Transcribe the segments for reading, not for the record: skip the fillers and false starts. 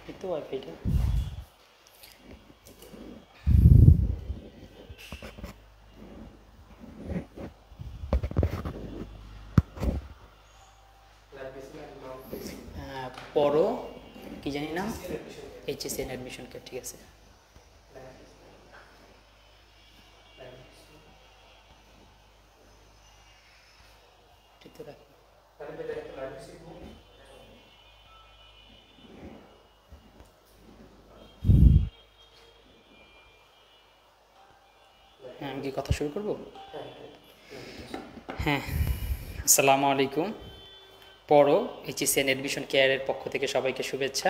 এই তো ওয়াইফাইটা। পড়ো কি জানি নাম, HSN অ্যাডমিশন কার্ড, ঠিক আছে। হ্যাঁ, আমি কি কথা শুরু করব? হ্যাঁ, আসসালামু আলাইকুম। পড়ো HSN অ্যাডমিশন কেয়ারের পক্ষ থেকে সবাইকে শুভেচ্ছা।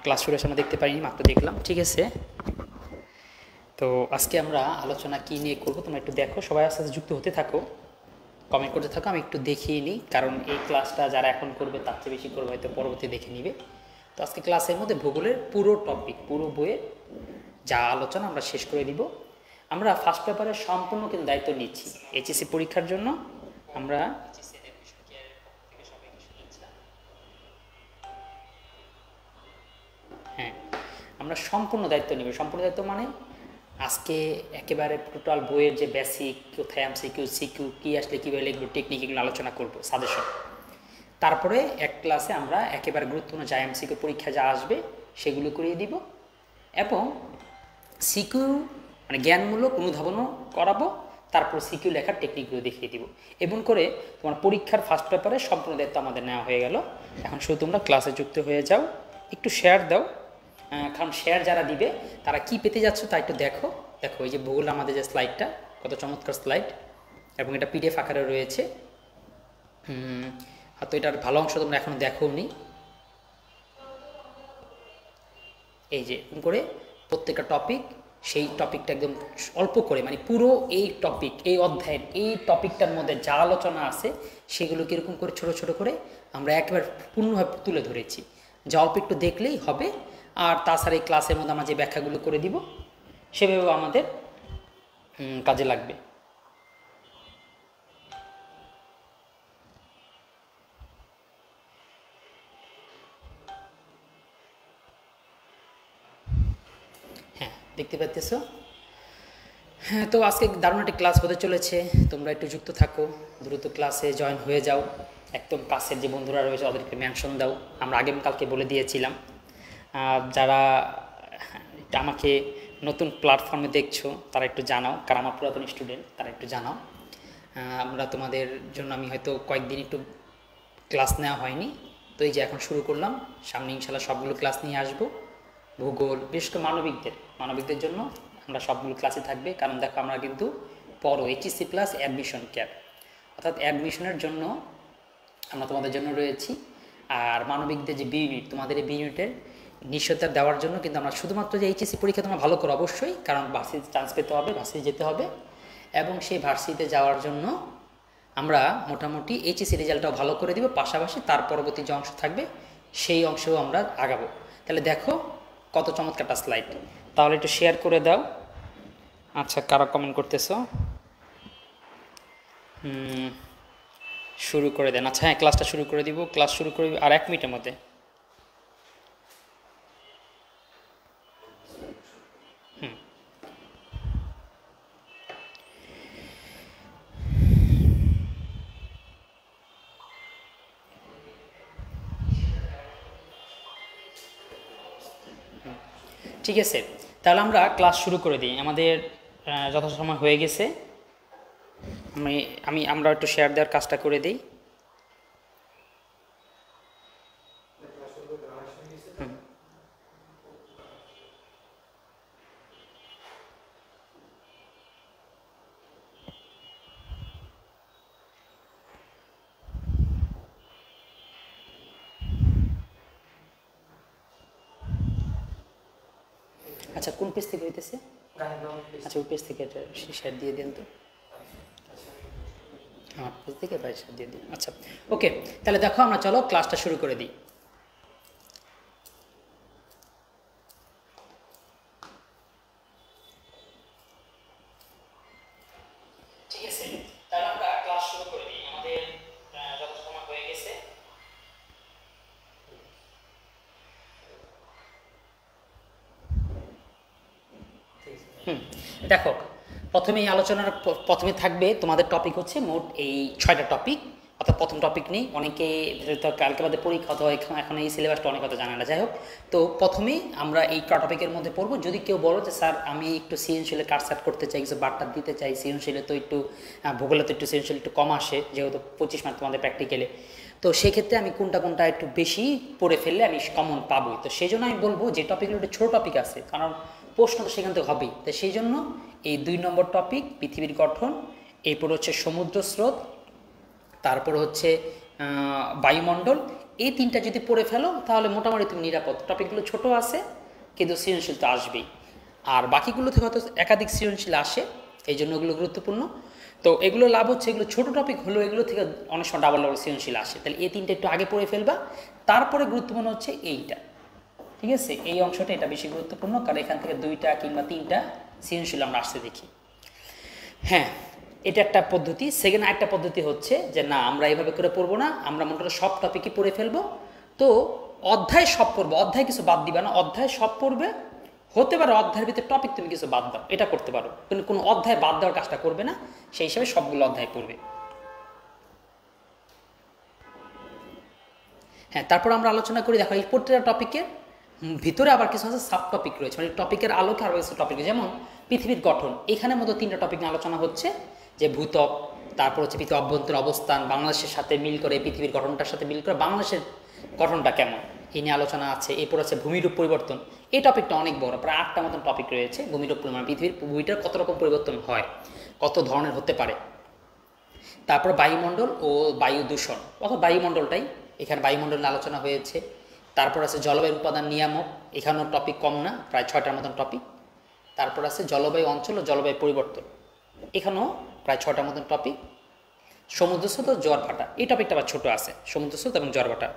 ক্লাস শুরুর সময় দেখতে পারিনি, মাত্র দেখলাম, ঠিক আছে। তো আজকে আমরা আলোচনা কী নিয়ে করব তোমরা একটু দেখো, সবাই আস্তে আস্তে যুক্ত হতে থাকো, কমেন্ট করতে থাকো। আমি একটু দেখিয়ে নিই, কারণ এই ক্লাসটা যারা এখন করবে তার চেয়ে বেশি করবে হয়তো পরবর্তী দেখে নিবে। তো আজকে ক্লাসের মধ্যে ভূগোলের পুরো টপিক, পুরো বইয়ের যা আলোচনা আমরা শেষ করে দিব। আমরা ফার্স্ট পেপারের সম্পূর্ণ কিন্তু দায়িত্ব নিচ্ছি HSC পরীক্ষার জন্য। আমরা হ্যাঁ, আমরা সম্পূর্ণ দায়িত্ব নিব। সম্পূর্ণ দায়িত্ব মানে আজকে একেবারে টোটাল বইয়ের যে বেসিক, কোথায় MCQ সিকিউ কী আসলে কীভাবে লিখবো, টেকনিক, এগুলো আলোচনা করব, সাজেশন। তারপরে এক ক্লাসে আমরা একেবারে গুরুত্বপূর্ণ যা MCQ পরীক্ষা যা আসবে সেগুলো করিয়ে দিব, এবং সিকিউ মানে জ্ঞানমূলক অনুধাবনও করাবো। তারপর সিকিউ লেখার টেকনিকগুলো দেখিয়ে দিব। এবং করে তোমার পরীক্ষার ফার্স্ট পেপারে সম্পূর্ণ দায়িত্ব আমাদের নেওয়া হয়ে গেল। এখন শুধু তোমরা ক্লাসে যুক্ত হয়ে যাও, একটু শেয়ার দাও, কারণ শেয়ার যারা দিবে তারা কি পেতে যাচ্ছ তা একটু দেখো। দেখো এই যে ভূগোল আমাদের যে স্লাইডটা, কত চমৎকার স্লাইড, এবং এটা PDF আকারে রয়েছে। হয়তো এটার ভালো অংশ তোমরা এখনও দেখোনি। এই যে এরকম করে প্রত্যেকটা টপিক, সেই টপিকটা একদম অল্প করে, মানে পুরো এই টপিক, এই অধ্যায়ের এই টপিকটার মধ্যে যা আলোচনা আছে সেগুলো কীরকম করে ছোট ছোট করে আমরা একবার পূর্ণভাবে তুলে ধরেছি, যা অল্প একটু দেখলেই হবে। আর তাছাড়া এই ক্লাসের মধ্যে আমরা যে ব্যাখ্যাগুলো করে দিব সেভাবেও আমাদের কাজে লাগবে। হ্যাঁ, দেখতে পাচ্তেছো। হ্যাঁ, তো আজকে দারুণ একটি ক্লাস হতে চলেছে, তোমরা একটু যুক্ত থাকো, দ্রুত ক্লাসে জয়েন হয়ে যাও। একদম কাছের যে বন্ধুরা রয়েছে ওদেরকে মেনশন দাও, আমরা আগামীকালকে বলে দিয়েছিলাম। যারা আমাকে নতুন প্ল্যাটফর্মে দেখছো তারা একটু জানাও, কারণ আমার পুরাতন স্টুডেন্ট, তারা একটু জানাও। আমরা তোমাদের জন্য আমি হয়তো কয়েকদিন একটু ক্লাস নেওয়া হয়নি, তো এই যে এখন শুরু করলাম। সামনে ইনশাল্লাহ সবগুলো ক্লাস নিয়ে আসবো। ভূগোল, বিশেষ করে মানবিকদের জন্য আমরা সবগুলো ক্লাসে থাকবে। কারণ দেখো আমরা কিন্তু পড়ো HSC প্লাস অ্যাডমিশন কেয়ার, অর্থাৎ অ্যাডমিশনের জন্য আমরা তোমাদের জন্য রয়েছি। আর মানবিকদের যে বি ইউনিট, তোমাদের এই বি ইউনিটের নিশ্চয়তা দেওয়ার জন্য কিন্তু আমরা শুধুমাত্র যে HSC পরীক্ষা তোমরা ভালো করো অবশ্যই, কারণ ভার্সিটি চান্স পেতে হবে, ভার্সিটি যেতে হবে, এবং সেই ভার্সিটিতে যাওয়ার জন্য আমরা মোটামুটি HSC রেজাল্টটাও ভালো করে দিব, পাশাপাশি তার পরবর্তী যে অংশ থাকবে সেই অংশেও আমরা আগাবো। তাহলে দেখো কত চমৎকারটা স্লাইড। তাহলে একটু শেয়ার করে দাও। আচ্ছা, কারা কমেন্ট করতেছো? শুরু করে দেন। আচ্ছা হ্যাঁ, ক্লাসটা শুরু করে দিব। ক্লাস শুরু করে আর 1 মিনিটের মধ্যে। ঠিক আছে, তাহলে আমরা ক্লাস শুরু করে দিই। আমাদের যথাসময় হয়ে গেছে। আমরা একটু শেয়ার দেওয়ার কাজটা করে দিই। আচ্ছা, কোন পেজ থেকে হইতেছে? আচ্ছা, ওই পেজ থেকে এটা শেয়ার দিয়ে দিন তো। আমার পেজ থেকে শেয়ার দিয়ে দিন। আচ্ছা, ওকে, তাহলে দেখো আমরা চলো ক্লাসটা শুরু করে দিই। ঠিক আছে, তাহলে আমরা ক্লাস শুরু করে দিই। আমাদের যত সময় হয়ে গেছে। দেখো, প্রথমেই আলোচনার প্রথমে থাকবে তোমাদের টপিক হচ্ছে মোট এই 6টা টপিক। অর্থাৎ প্রথম টপিক নেই, অনেকে তো কালকে বাদে পরীক্ষা তো এখন এই সিলেবাসটা অনেক কথা জানে না। যাই হোক, তো প্রথমেই আমরা এই টপিকের মধ্যে পড়বো। যদি কেউ বলো যে স্যার আমি একটু সৃজনশীলে কাটছাট করতে চাই, কিছু বার্তা দিতে চাই, সৃজনশীলে তো একটু ভূগোলে তো একটু সৃজনশীল একটু কম আসে, যেহেতু 25 মার্ক তোমাদের প্র্যাকটিক্যালে, তো সেক্ষেত্রে আমি কোনটা কোনটা একটু বেশি পড়ে ফেললে আমি কমন পাবো। তো সেই জন্য আমি বলবো যে টপিকগুলো একটু ছোটো টপিক আছে, কারণ প্রশ্ন তো সেখান থেকে হবেই। তো সেই জন্য এই 2 নম্বর টপিক পৃথিবীর গঠন, এরপর হচ্ছে সমুদ্র স্রোত, তারপর হচ্ছে বায়ুমণ্ডল, এই 3টা যদি পড়ে ফেলো তাহলে মোটামুটি তুমি নিরাপদ। টপিকগুলো ছোট আছে কিন্তু সৃজনশীল তো আসবেই, আর বাকিগুলো থেকে হয়তো একাধিক সৃজনশীল আসে, এই জন্য ওগুলো গুরুত্বপূর্ণ। তো এগুলো লাভ হচ্ছে, এগুলো ছোটো টপিক হলেও এগুলো থেকে অনেক সময় ডাবল সৃজনশীল আসে। তাহলে এই 3টা একটু আগে পড়ে ফেলবা। তারপরে গুরুত্বপূর্ণ হচ্ছে এইটা, ঠিক আছে, এই অংশটা, এটা বেশি গুরুত্বপূর্ণ, কারণ এখান থেকে 2টা কিংবা 3টা সৃজনশীল আমরা আসতে দেখি। হ্যাঁ, এটা একটা পদ্ধতি। সেকেন্ড আরেকটা পদ্ধতি হচ্ছে যে না, আমরা এইভাবে করে পড়বো না, আমরা মোটামুটি সব টপিকই পড়ে ফেলবো। তো অধ্যায় সব পড়বো, অধ্যায় কিছু বাদ দিবা না, অধ্যায় সব পড়বে। হতে পারে অধ্যায়ের ভিতরে টপিক তুমি কিছু বাদ দাও, এটা করতে পারো, কিন্তু কোনো অধ্যায় বাদ দেওয়ার কাজটা করবে না, সেই হিসাবে সবগুলো অধ্যায় পড়বে। হ্যাঁ, তারপর আমরা আলোচনা করি। দেখো, এই প্রত্যেকটা টপিকের ভিতরে আবার কিছু আছে সাব টপিক রয়েছে, মানে টপিকের আলোকে আরও কিছু টপিক, যেমন পৃথিবীর গঠন, এখানে মতো 3টা টপিক নিয়ে আলোচনা হচ্ছে, যে ভূত্বক, তারপর হচ্ছে পৃথিবীর অভ্যন্তর অবস্থান, বাংলাদেশের সাথে মিল করে, পৃথিবীর গঠনটার সাথে মিল করে বাংলাদেশের গঠনটা কেমন, এই নিয়ে আলোচনা আছে। এরপর আছে ভূমিরূপ পরিবর্তন, এই টপিকটা অনেক বড়, প্রায় 8টা মতন টপিক রয়েছে। ভূমিরূপ পরিবর্তন, পৃথিবীর ভূমিটার কত রকম পরিবর্তন হয়, কত ধরনের হতে পারে। তারপর বায়ুমণ্ডল ও বায়ু দূষণ, অর্থাৎ বায়ুমণ্ডলটাই, এখানে বায়ুমণ্ডল নিয়ে আলোচনা হয়েছে। তারপর আছে জলবায়ু উপাদান নিয়ামক, এখানেও টপিক কম না, প্রায় 6টার মতন টপিক। তারপর আছে জলবায়ু অঞ্চল ও জলবায়ু পরিবর্তন, এখানেও প্রায় 6টার মতন টপিক। সমুদ্রস্রোত ও জোয়ার ভাটা, এই টপিকটা আবার ছোটো আছে, সমুদ্রস্রোত এবং জোয়ার ভাটা।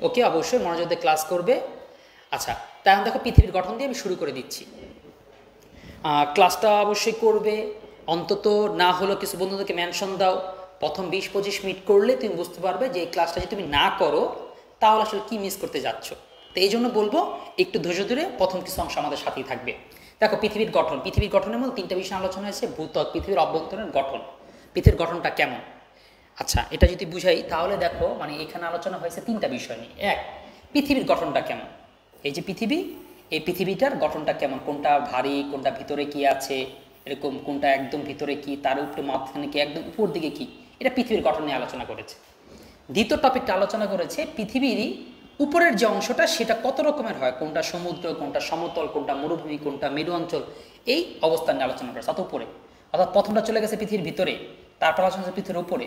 ওকে, অবশ্যই মনোযোগ দিয়ে ক্লাস করবে। আচ্ছা, তাই এখন দেখো, পৃথিবীর গঠন দিয়ে আমি শুরু করে দিচ্ছি। ক্লাসটা অবশ্যই করবে, অন্তত না হলেও কিছু বন্ধুদেরকে মেনশন দাও। প্রথম 20-25 মিনিট করলে তুমি বুঝতে পারবে যে এই ক্লাসটা যদি তুমি না করো তাহলে আসলে কী মিস করতে যাচ্ছ। তো এই জন্য বলবো একটু ধৈর্য ধরে প্রথম কিছু অংশ আমাদের সাথেই থাকবে। দেখো, পৃথিবীর গঠন, পৃথিবীর গঠনের মধ্যে 3টা বিষয় আলোচনা হয়েছে। ভূত্বক, পৃথিবীর অভ্যন্তরের গঠন, পৃথিবীর গঠনটা কেমন। আচ্ছা, এটা যদি বুঝাই তাহলে দেখো, মানে এখানে আলোচনা হয়েছে 3টা বিষয় নিয়ে। এক, পৃথিবীর গঠনটা কেমন, এই যে পৃথিবী, এই পৃথিবীটার গঠনটা কেমন, কোনটা ভারী, কোনটা ভিতরে কি আছে, এরকম কোনটা একদম ভিতরে কি, তার উপরে মাঝখানে কি, একদম উপর দিকে কি, এটা পৃথিবীর গঠন নিয়ে আলোচনা করেছে। দ্বিতীয় টপিকটা আলোচনা করেছে পৃথিবীর উপরের যে অংশটা সেটা কত রকমের হয়, কোনটা সমুদ্র, কোনটা সমতল, কোনটা মরুভূমি, কোনটা মেরু অঞ্চল, এই অবস্থান নিয়ে আলোচনা করেছে, অত উপরে। অর্থাৎ প্রথমটা চলে গেছে পৃথিবীর ভিতরে, তারপর আলোচনা হচ্ছে পৃথিবীর উপরে।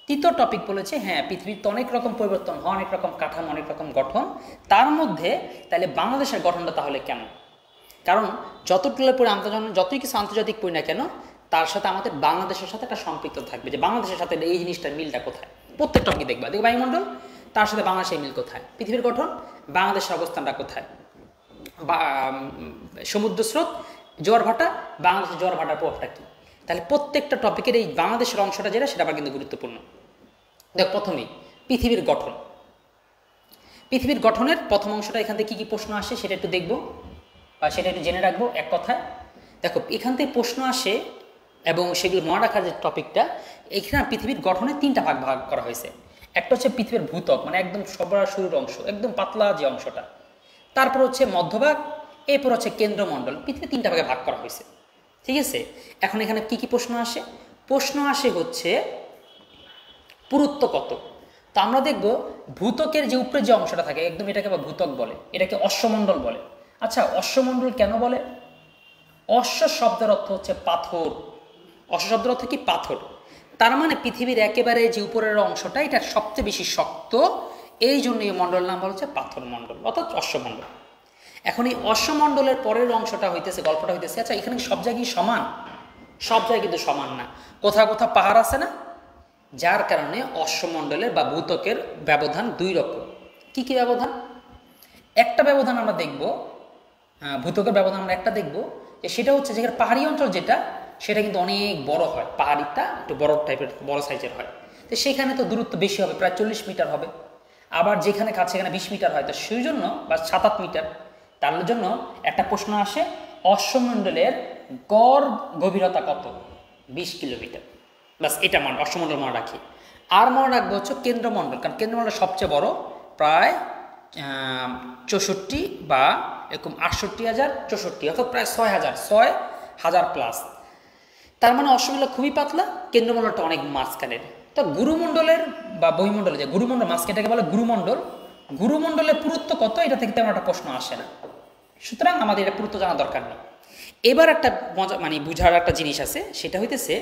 তৃতীয় টপিক বলেছে হ্যাঁ, পৃথিবীর তো অনেক রকম পরিবর্তন হয়, অনেক রকম কাঠামো, অনেক রকম গঠন, তার মধ্যে তাহলে বাংলাদেশের গঠনটা তাহলে কেমন। কারণ যতগুলো পড়ে যতই কিছু আন্তর্জাতিক পড়ি না কেন, তার সাথে আমাদের বাংলাদেশের সাথে একটা সম্পৃক্ত থাকবে, যে বাংলাদেশের সাথে এই জিনিসটার মিলটা কোথায়। প্রত্যেক টপিক দেখবা, দেখবে বায়ুমণ্ডল, তার সাথে বাংলাদেশের মিল কোথায়, পৃথিবীর গঠন, বাংলাদেশের অবস্থানটা কোথায়, বা সমুদ্র স্রোত, জোয়ার ভাটা, বাংলাদেশের জোয়ার ভাটার প্রভাবটা কী। তাহলে প্রত্যেকটা টপিকের এই বাংলাদেশের অংশটা যেটা, সেটা আবার কিন্তু গুরুত্বপূর্ণ। দেখ, প্রথমেই পৃথিবীর গঠন, পৃথিবীর গঠনের প্রথম অংশটা, এখান থেকে কী কী প্রশ্ন আসে সেটা একটু দেখব, বা সেটা একটু জেনে রাখবো এক কথায়। দেখো, এখান থেকে প্রশ্ন আসে এবং সেগুলো মনে রাখার যে টপিকটা, এখানে পৃথিবীর গঠনে 3টা ভাগ ভাগ করা হয়েছে। একটা হচ্ছে পৃথিবীর ভূত্বক, মানে একদম সবার শুরুর অংশ, একদম পাতলা যে অংশটা। তারপর হচ্ছে মধ্যভাগ, এরপর হচ্ছে কেন্দ্রমণ্ডল। পৃথিবী 3টা ভাগে ভাগ করা হয়েছে, ঠিক আছে। এখন এখানে কি কি প্রশ্ন আসে, প্রশ্ন আসে হচ্ছে পুরুত্ব কত। তো আমরা দেখব ভূত্বকের যে উপরে যে অংশটা থাকে একদম, এটাকে আবার ভূত্বক বলে, এটাকে অশ্বমণ্ডল বলে। আচ্ছা, অশ্বমণ্ডল কেন বলে? অশ্ব শব্দের অর্থ হচ্ছে পাথর, অশ্ব শব্দের অর্থ কি? পাথর। তার মানে পৃথিবীর একেবারে যে উপরের অংশটা, এটা সবচেয়ে বেশি শক্ত, এই জন্য এই মণ্ডল নাম বলা হচ্ছে পাথর মণ্ডল, অর্থাৎ অশ্বমণ্ডল। এখন এই অশ্বমণ্ডলের পরের অংশটা হইতেছে, গল্পটা হইতেছে, আচ্ছা এখানে সব জায়গায় সমান? সব জায়গায় কিন্তু সমান না, কোথাও কোথাও পাহাড় আছে না, যার কারণে অশ্বমণ্ডলের বা ভূত্বকের ব্যবধান 2 রকম। কি কি ব্যবধান? একটা ব্যবধান আমরা দেখব, ভূত্বকের ব্যবধান আমরা একটা দেখব, যে সেটা হচ্ছে যেখানে পাহাড়ি অঞ্চল যেটা, সেটা কিন্তু অনেক বড় হয়, পাহাড়িটা একটু বড় টাইপের, বড় সাইজের হয়, তো সেখানে তো দূরত্ব বেশি হবে, প্রায় 40 মিটার হবে। আবার যেখানে কাছে সেখানে 20 মিটার হয়, তো সেই জন্য, বা 7-8 মিটার, তার জন্য একটা প্রশ্ন আসে অশ্বমণ্ডলের গড় গভীরতা কত? 20 কিলোমিটার। বাস এটা অশ্বমণ্ডল মনে রাখি। আর মনে রাখবো হচ্ছে কেন্দ্রমণ্ডল, কারণ কেন্দ্রমণ্ডল সবচেয়ে বড়, প্রায় 64 বা এরকম 68,064, অর্থাৎ প্রায় 6,000 প্লাস। তার মানে অশ্বমণ্ডল খুবই পাতলা, কেন্দ্রমণ্ডলটা অনেক মাঝখানের। তো গুরুমণ্ডলের বা বহিমণ্ডলে যে গুরুমণ্ডল মাঝখানটাকে বলে গুরুমণ্ডল, গুরুমণ্ডলের পুরুত্ব কত, এটা থেকে তেমন একটা প্রশ্ন আসে না, সুতরাং আমাদের এটা পুরুত্ব জানা দরকার নেই। এবার একটা মজা বুঝার একটা জিনিস আছে, সেটা হইতেছে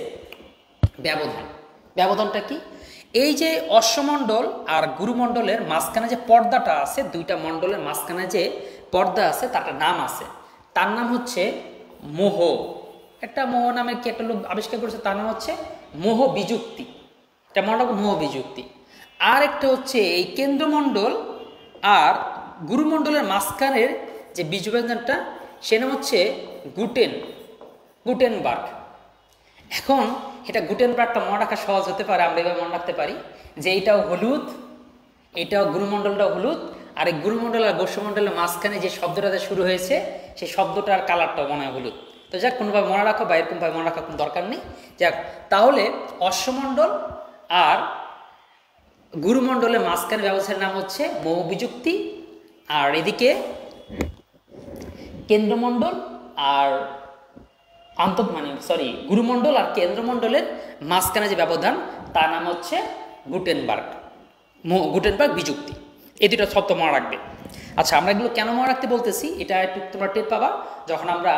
ব্যবধান। ব্যবধানটা কি? এই যে অশ্বমণ্ডল আর গুরুমণ্ডলের মাঝখানে যে পর্দাটা আছে, দুইটা মণ্ডলের মাঝখানে যে পর্দা আছে তার একটা নাম আছে, তার নাম হচ্ছে মোহ। একটা মোহ নামের কি একটা লোক আবিষ্কার করেছে, তার নাম হচ্ছে মোহ বিযুক্তি। এটা মনে রাখবো, মোহ বিযুক্তি। আর একটা হচ্ছে এই কেন্দ্রমণ্ডল আর গুরুমণ্ডলের মাঝখানের যে বীজব্যঞ্জনটা, সে নাম হচ্ছে গুটেনবার্গ। এখন এটা গুটেনবার্গটা মনে রাখা সহজ হতে পারে, আমরা এভাবে মনে রাখতে পারি যে এইটাও হলুদ, এটাও গুরুমণ্ডলটাও হলুদ, আর এই গুরুমণ্ডল আর বর্ষমণ্ডলের মাঝখানে যে শব্দটাতে শুরু হয়েছে সেই শব্দটার কালারটাও মনে হয় হলুদ। তো যাক, কোনোভাবে মনে রাখো বা এরকমভাবে মনে রাখার কোনো দরকার নেই। যাক, তাহলে অশ্বমণ্ডল আর গুরুমণ্ডলের মাঝখানে ব্যবস্থার নাম হচ্ছে মোহ বিযুক্তি, আর এদিকে কেন্দ্রমণ্ডল আর গুরুমণ্ডল আর কেন্দ্রমণ্ডলের মাঝখানে যে ব্যবধান তার নাম হচ্ছে গুটেনবার্গ বিযুক্তি। এই দুটো শব্দ মনে রাখবে। আচ্ছা, আমরা এগুলো কেন মনে রাখতে বলতেছি, এটা একটু তোমরা টের পাবা যখন আমরা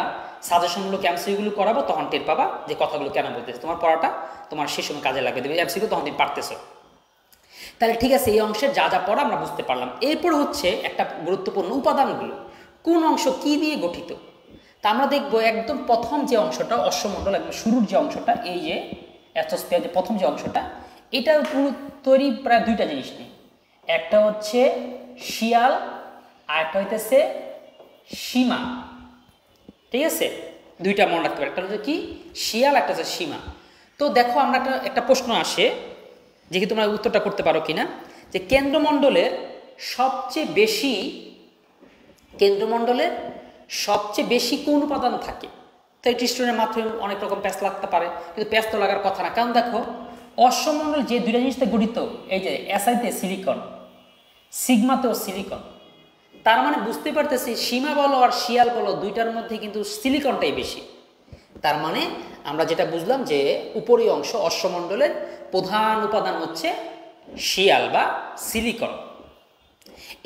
সাজেশনমূলক এমসিকিউগুলো করাবো, তখন টের পাবা যে কথাগুলো কেন বলতেছি। তোমার পড়াটা তোমার সেই সময় কাজে লাগবে, দেবে এমসিকিউ তখন তুমি পারতেছো। তাহলে ঠিক আছে, এই অংশের যা যা পড়া আমরা বুঝতে পারলাম। এরপর হচ্ছে একটা গুরুত্বপূর্ণ উপাদানগুলো, কোন অংশ কি দিয়ে গঠিত। তা আমরা দেখবো একদম প্রথম যে অংশটা অশ্বমণ্ডল, একদম শুরুর যে অংশটা, এই যে অ্যাথোস্ফিয়ার যে প্রথম যে অংশটা, এটা তৈরি প্রায় দুইটা জিনিস নিয়ে। একটা হচ্ছে শিয়াল আর একটা হইতেছে সীমা। ঠিক আছে, দুইটা মনে রাখতে পারি, একটা হচ্ছে কি শিয়াল, একটা হচ্ছে সীমা। তো দেখো, আমরা একটা প্রশ্ন আসে, যে কি তোমরা উত্তরটা করতে পারো কিনা, যে কেন্দ্রমণ্ডলের সবচেয়ে বেশি কোন উপাদান থাকে। তো এই স্টুডেন্টের মাধ্যমে অনেক রকম প্যাচ লাগতে পারে, কিন্তু প্যাচ তো লাগার কথা না, কারণ দেখো অশ্বমণ্ডল যে দুইটা জিনিসতে গঠিত, এই যে এসআইতে সিলিকন, সিগমাতেও সিলিকন, তার মানে বুঝতে পারতেছি সীমা বলো আর শিয়াল বলো, দুইটার মধ্যে কিন্তু সিলিকনটাই বেশি। তার মানে আমরা যেটা বুঝলাম যে উপরি অংশ অশ্বমণ্ডলের প্রধান উপাদান হচ্ছে শিয়াল বা সিলিকন।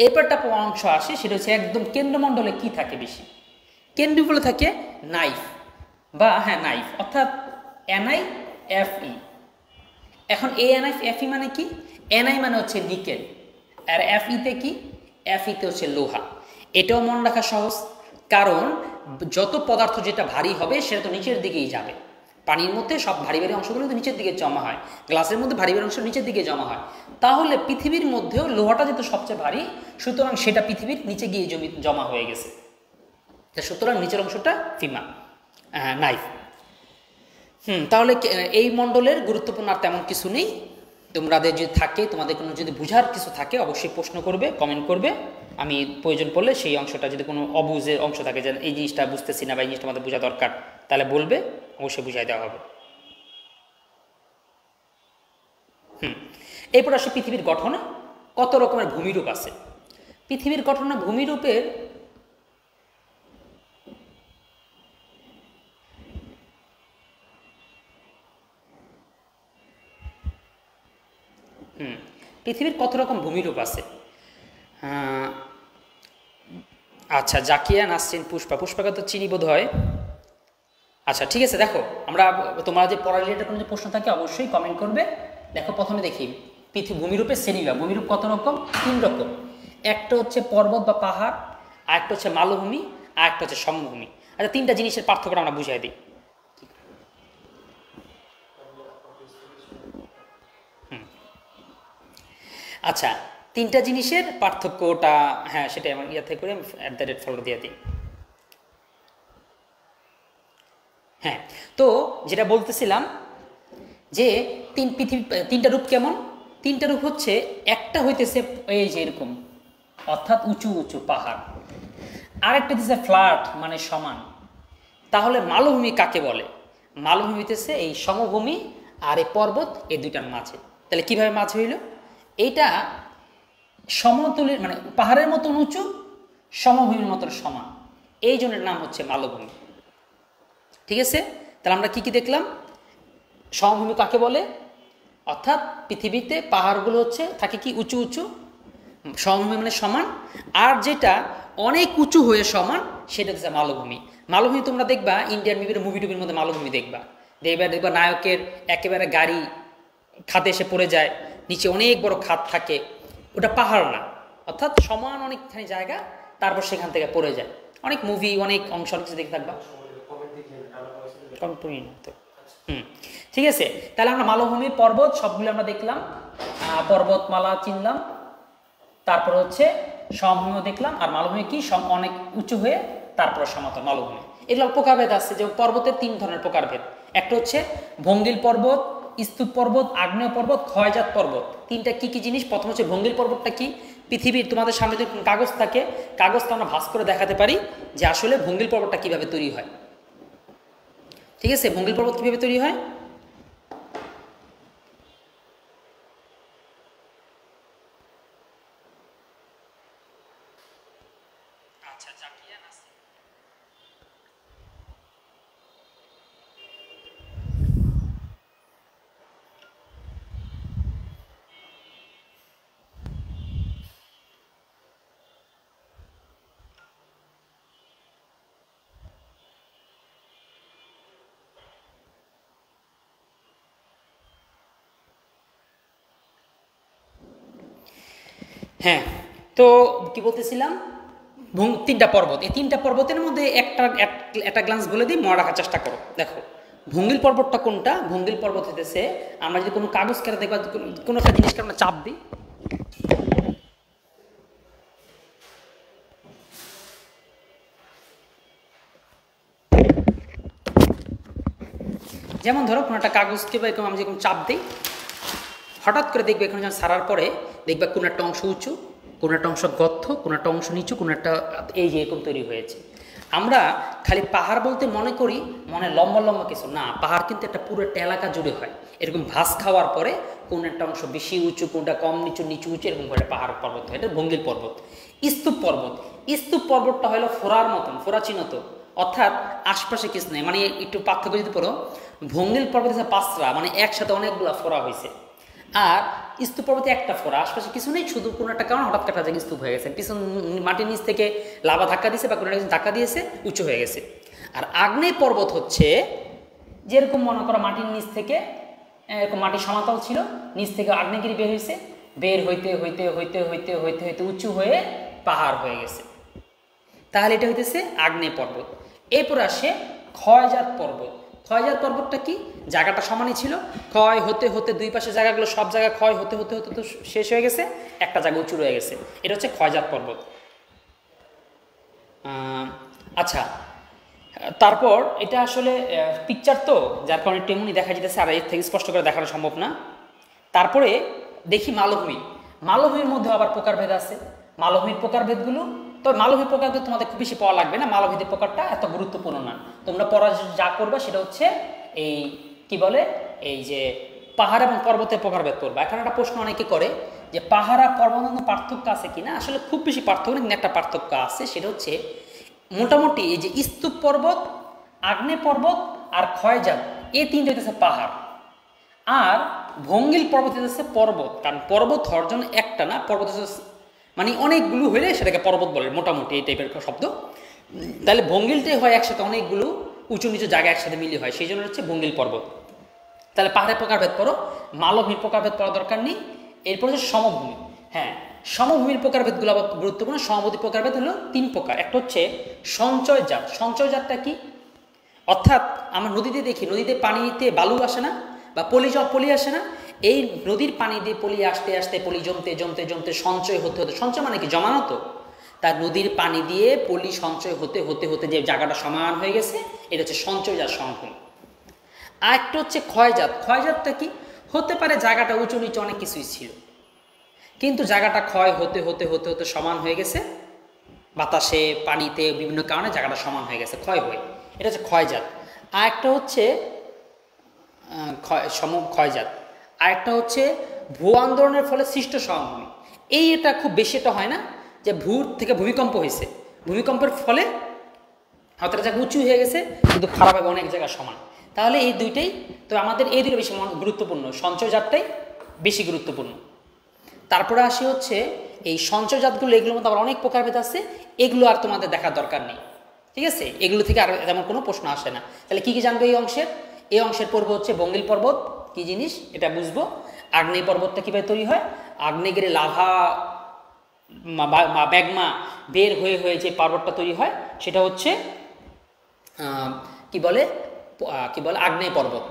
এরপরটা অংশ আসে, সেটা হচ্ছে একদম কেন্দ্রমণ্ডলে কি থাকে বেশি। কেন্দ্রমণ্ডলে থাকে নাইফ নাইফ, অর্থাৎ NiFe। এখন NiFe মানে কি? Ni মানে হচ্ছে নিকেল, আর Fe-তে কি? Fe-তে হচ্ছে লোহা। এটাও মনে রাখা সহজ, কারণ যত পদার্থ যেটা ভারী হবে সেটা তো নিচের দিকেই যাবে। পানির মধ্যে সব ভারী ভারী অংশগুলো তো নিচের দিকে জমা হয়, গ্লাসের মধ্যে ভারী ভারী অংশ নিচের দিকে জমা হয়। তাহলে পৃথিবীর মধ্যেও লোহাটা যেহেতু সবচেয়ে ভারী, সুতরাং সেটা পৃথিবীর নিচে গিয়ে জমা হয়ে গেছে। সুতরাং নিচের অংশটা নাইফ। তাহলে এই মণ্ডলের গুরুত্বপূর্ণ আর তেমন কিছু নেই। তোমাদের যদি থাকে, তোমাদের কোনো যদি বুঝার কিছু থাকে অবশ্যই প্রশ্ন করবে, কমেন্ট করবে। আমি প্রয়োজন পড়লে সেই অংশটা যদি কোনো অবুঝের অংশ থাকে, যে এই জিনিসটা বুঝতেছি না বা এই জিনিসটা আমাদের বোঝা দরকার, তাহলে বলবে, অবশ্যই বুঝাই দেওয়া হবে। এরপর আসে পৃথিবীর গঠনে কত রকমের ভূমিরূপ আছে। পৃথিবীর গঠনে ভূমিরূপের পৃথিবীর কত রকম ভূমিরূপ আছে। আচ্ছা, জাকিয়া, নাসরিন, পুষ্পাকে তো চিনি বোধ হয়। আচ্ছা ঠিক আছে, দেখো তোমরা যে পড়া রিলেটেড কোনো যে প্রশ্ন থাকে অবশ্যই কমেন্ট করবে। দেখো প্রথমে দেখি ভূমিরূপের শ্রেণীবিভাগ। ভূমিরূপ কত রকম? 3 রকম। একটা হচ্ছে পর্বত বা পাহাড়, আর একটা হচ্ছে মালভূমি, আর একটা হচ্ছে সমভূমি। আচ্ছা, 3টা জিনিসের পার্থক্যটা আমরা বুঝাই দিই। আচ্ছা, 3টা জিনিসের পার্থক্যটা, হ্যাঁ সেটাই আমার থেকে করে @ফলো দিয়ে দিই। হ্যাঁ, তো যেটা বলতেছিলাম যে 3টা রূপ কেমন। 3টা রূপ হচ্ছে, একটা হইতেছে এই যে এরকম, অর্থাৎ উঁচু উঁচু পাহাড়। আরেকটা হচ্ছে ফ্ল্যাট মানে সমান, তাহলে মালভূমি কাকে বলে? মালভূমি হইতেছে এই সমভূমি আর এই পর্বত, এই দুইটার মাঝে। তাহলে কিভাবে মাঝে হইল? এইটা সমতলের মানে পাহাড়ের মতন উঁচু, সমভূমির মতন সমান, এই জন্য নাম হচ্ছে মালভূমি। ঠিক আছে, তাহলে আমরা কি কি দেখলাম? সমভূমি কাকে বলে? অর্থাৎ পৃথিবীতে পাহাড়গুলো হচ্ছে থাকে কি উঁচু উঁচু, সমভূমি মানে সমান, আর যেটা অনেক উঁচু হয়ে সমান সেটা হচ্ছে মালভূমি। মালভূমি তোমরা দেখবা ইন্ডিয়ান বিভিন্ন মুভি টুভির মধ্যে মালভূমি দেখবা, দেখবা নায়কের একেবারে গাড়ি খাদে এসে পড়ে যায়, নিচে অনেক বড় খাদ থাকে, ওটা পাহাড় না, অর্থাৎ সমান অনেকখানি জায়গা, তারপর সেখান থেকে পড়ে যায়। অনেক মুভি, অনেক অংশ অনেক কিছু দেখে থাকবা। ঠিক আছে, তাহলে আমরা মালভূমি, পর্বত সবগুলো আমরা দেখলাম, পর্বতমালা চিনলাম, তারপর হচ্ছে সমভূমিও দেখলাম, আর মালভূমি কি অনেক উঁচু হয়ে তারপরে সমতল মালভূমি। এগুলো প্রকারভেদ আছে, যে পর্বতের 3 ধরনের প্রকারভেদ। একটা হচ্ছে ভঙ্গিল পর্বত, স্তূপ পর্বত, আগ্নেয় পর্বত, ক্ষয়জাত পর্বত। তিনটা কি কি জিনিস? প্রথম হচ্ছে ভঙ্গিল পর্বতটা কি? পৃথিবীর তোমাদের সামনে যদি কাগজ থাকে, কাগজটা আমরা ভাঁজ করে দেখাতে পারি যে আসলে ভঙ্গিল পর্বতটা কিভাবে তৈরি হয়। ঠিক আছে, ভঙ্গিল পর্বত কিভাবে তৈরি হয়? হ্যাঁ, তো কি বলতেছিলাম? 3টা পর্বত, এই 3টা পর্বতের মধ্যে একটা গ্লান্স বলে দিই, মনে রাখার চেষ্টা করো। দেখো ভঙ্গিল পর্বতটা কোনটা? ভঙ্গিল পর্বত হইতেছে, আমরা যদি কোনো কাগজ কেটে দেখবা, কোনো একটা জিনিসকে আমরা চাপ দিই, যেমন ধরো কোনো একটা কাগজকে বা এরকম আমি যখন চাপ দিই, হঠাৎ করে দেখবে এখানে যখন সারার পরে দেখবা কোনো একটা অংশ উঁচু, কোনো একটা অংশ গর্ত, কোনো একটা অংশ নিচু, কোনো একটা এই যে এরকম তৈরি হয়েছে। আমরা খালি পাহাড় বলতে মনে করি মনে লম্বা লম্বা কিছু না, পাহাড় কিন্তু একটা পুরো একটা এলাকা জুড়ে হয়। এরকম ভাস খাওয়ার পরে কোন একটা অংশ বেশি উঁচু, কোনটা কম নিচু, নিচু উঁচু, এরকম করে পাহাড় পর্বত হয়। এটা ভঙ্গিল পর্বত। স্তূপ পর্বত, স্তূপ পর্বতটা হলো ফোরার মতন, ফোরা চিহ্নত, অর্থাৎ আশপাশে কিছু নেই। মানে একটু পার্থক্য যদি পড়ো, ভঙ্গিল পর্বত হচ্ছে পাঁচরা, মানে একসাথে অনেকগুলো ফোরা হয়েছে, আর স্তূপ পর্বতে একটা ফোরা, আশপাশে কিছু নেই, শুধু কোনো একটা কারণ হঠাৎ কাটা যায় স্তূপ হয়ে গেছে, পিছন মাটির নিচ থেকে লাভা ধাক্কা দিয়েছে বা কোনো একটা ধাক্কা দিয়েছে, উঁচু হয়ে গেছে। আর আগ্নেয় পর্বত হচ্ছে যেরকম মনে করো মাটির নিচ থেকে এরকম মাটি সমতল ছিল, নিচ থেকে আগ্নেয়গিরি বের হয়েছে, বের হইতে হইতে হইতে হইতে হইতে হইতে উঁচু হয়ে পাহাড় হয়ে গেছে। তাহলে এটা হইতেছে আগ্নেয় পর্বত। এরপর আসে ক্ষয়জাত পর্বত। ক্ষয়জাত পর্বতটা কি? জায়গাটা সমানই ছিল, ক্ষয় হতে হতে দুই পাশে জায়গাগুলো সব জায়গা ক্ষয় হতে হতে হতে তো শেষ হয়ে গেছে, একটা জায়গা উঁচু রয়ে গেছে, এটা হচ্ছে ক্ষয়জাত পর্বত। আচ্ছা, তারপর এটা আসলে পিকচার তো, যার কারণে তেমনি দেখা যেতেছে, আর এর থেকে স্পষ্ট করে দেখানো সম্ভব না। তারপরে দেখি মালভূমি। মালভূমির মধ্যে আবার প্রকারভেদ আছে। মালভূমির প্রকারভেদগুলো, তবে মালভূমির প্রকারভেদ তোমাদের খুব বেশি পাওয়া লাগবে না, মালভূমির প্রকারটা এত গুরুত্বপূর্ণ না। তোমরা পড়া যা করবা সেটা হচ্ছে এই কি বলে, এই যে পাহাড় এবং পর্বতের প্রকারভেদ করবা। এখন একটা প্রশ্ন অনেকে করে যে পাহাড় আর পর্বতের মধ্যে পার্থক্য আছে কিনা। আসলে খুব বেশি পার্থক্য নেই, একটা পার্থক্য আছে, সেটা হচ্ছে মোটামুটি এই যে স্তূপ পর্বত, আগ্নেয় পর্বত আর ক্ষয়জাত, এই তিনটে হইতেছে পাহাড়, আর ভঙ্গিল পর্বত হইতেছে পর্বত। কারণ পর্বত হওয়ার জন্য একটা না, পর্বত মানে অনেকগুলো হইলে সেটাকে পর্বত বলে, মোটামুটি এই টাইপের শব্দ। তাহলে ভঙ্গিলটাই হয় একসাথে অনেকগুলো উঁচু নিচু জায়গা একসাথে মিলিয়ে হয়, সেই জন্য হচ্ছে ভঙ্গিল পর্বত। তাহলে পাহাড়ের প্রকারভেদ করো, মালভূমির প্রকারভেদ করার দরকার নেই। এরপর হচ্ছে সমভূমি। হ্যাঁ, সমভূমির প্রকারভেদগুলো আবার গুরুত্বপূর্ণ। সমভূমি প্রকারভেদ হলো 3 প্রকার। একটা হচ্ছে সঞ্চয়জাত। সঞ্চয়জাতটা কি? অর্থাৎ আমরা নদীতে দেখি, নদীতে পানিতে বালু আসে না বা পলি আসে না, এই নদীর পানি দিয়ে পলি আসতে আসতে পলি জমতে জমতে জমতে সঞ্চয় হতে হতে, সঞ্চয় মানে কি? জমানো তো, তার নদীর পানি দিয়ে পলি সঞ্চয় হতে হতে হতে যে জায়গাটা সমান হয়ে গেছে, এটা হচ্ছে সঞ্চয়জাত সমভূমি। আর একটা হচ্ছে ক্ষয়জাত। ক্ষয়জাতটা কি? হতে পারে জায়গাটা উঁচু নিচু অনেক কিছুই ছিল, কিন্তু জায়গাটা ক্ষয় হতে হতে হতে হতে সমান হয়ে গেছে, বাতাসে পানিতে বিভিন্ন কারণে জায়গাটা সমান হয়ে গেছে, ক্ষয় হয়ে, এটা হচ্ছে ক্ষয়জাত। আর একটা হচ্ছে ক্ষয়জাত, আর একটা হচ্ছে ভূ আন্দোলনের ফলে সৃষ্ট সমভূমি। এটা খুব বেশি এটা হয় না যে ভূর থেকে ভূমিকম্প হয়েছে, ভূমিকম্পের ফলে হয়তো জায়গা উঁচু হয়ে গেছে কিন্তু খারাপ হবে অনেক জায়গা সমান। তাহলে এই দুইটাই তো আমাদের এই দুটো বেশি গুরুত্বপূর্ণ, সঞ্চয়জাতটাই বেশি গুরুত্বপূর্ণ। তারপরে আসি হচ্ছে এই সঞ্চয়জাতগুলো, এগুলোর মধ্যে আবার অনেক প্রকারভেদ আছে, এগুলো আর তোমাদের দেখার দরকার নেই, ঠিক আছে? এগুলো থেকে আর তেমন কোনো প্রশ্ন আসে না। তাহলে কী কী জানবে এই অংশের? এই অংশের পর্ব হচ্ছে বঙ্গিল পর্বত কী জিনিস এটা বুঝবো, আগ্নেয় পর্বতটা কীভাবে তৈরি হয়, আগ্নেয়গিরি লাভা ম্যাগমা বের হয়ে হয়ে যে পর্বতটা তৈরি হয় সেটা হচ্ছে কি বলে আগ্নেয় পর্বত।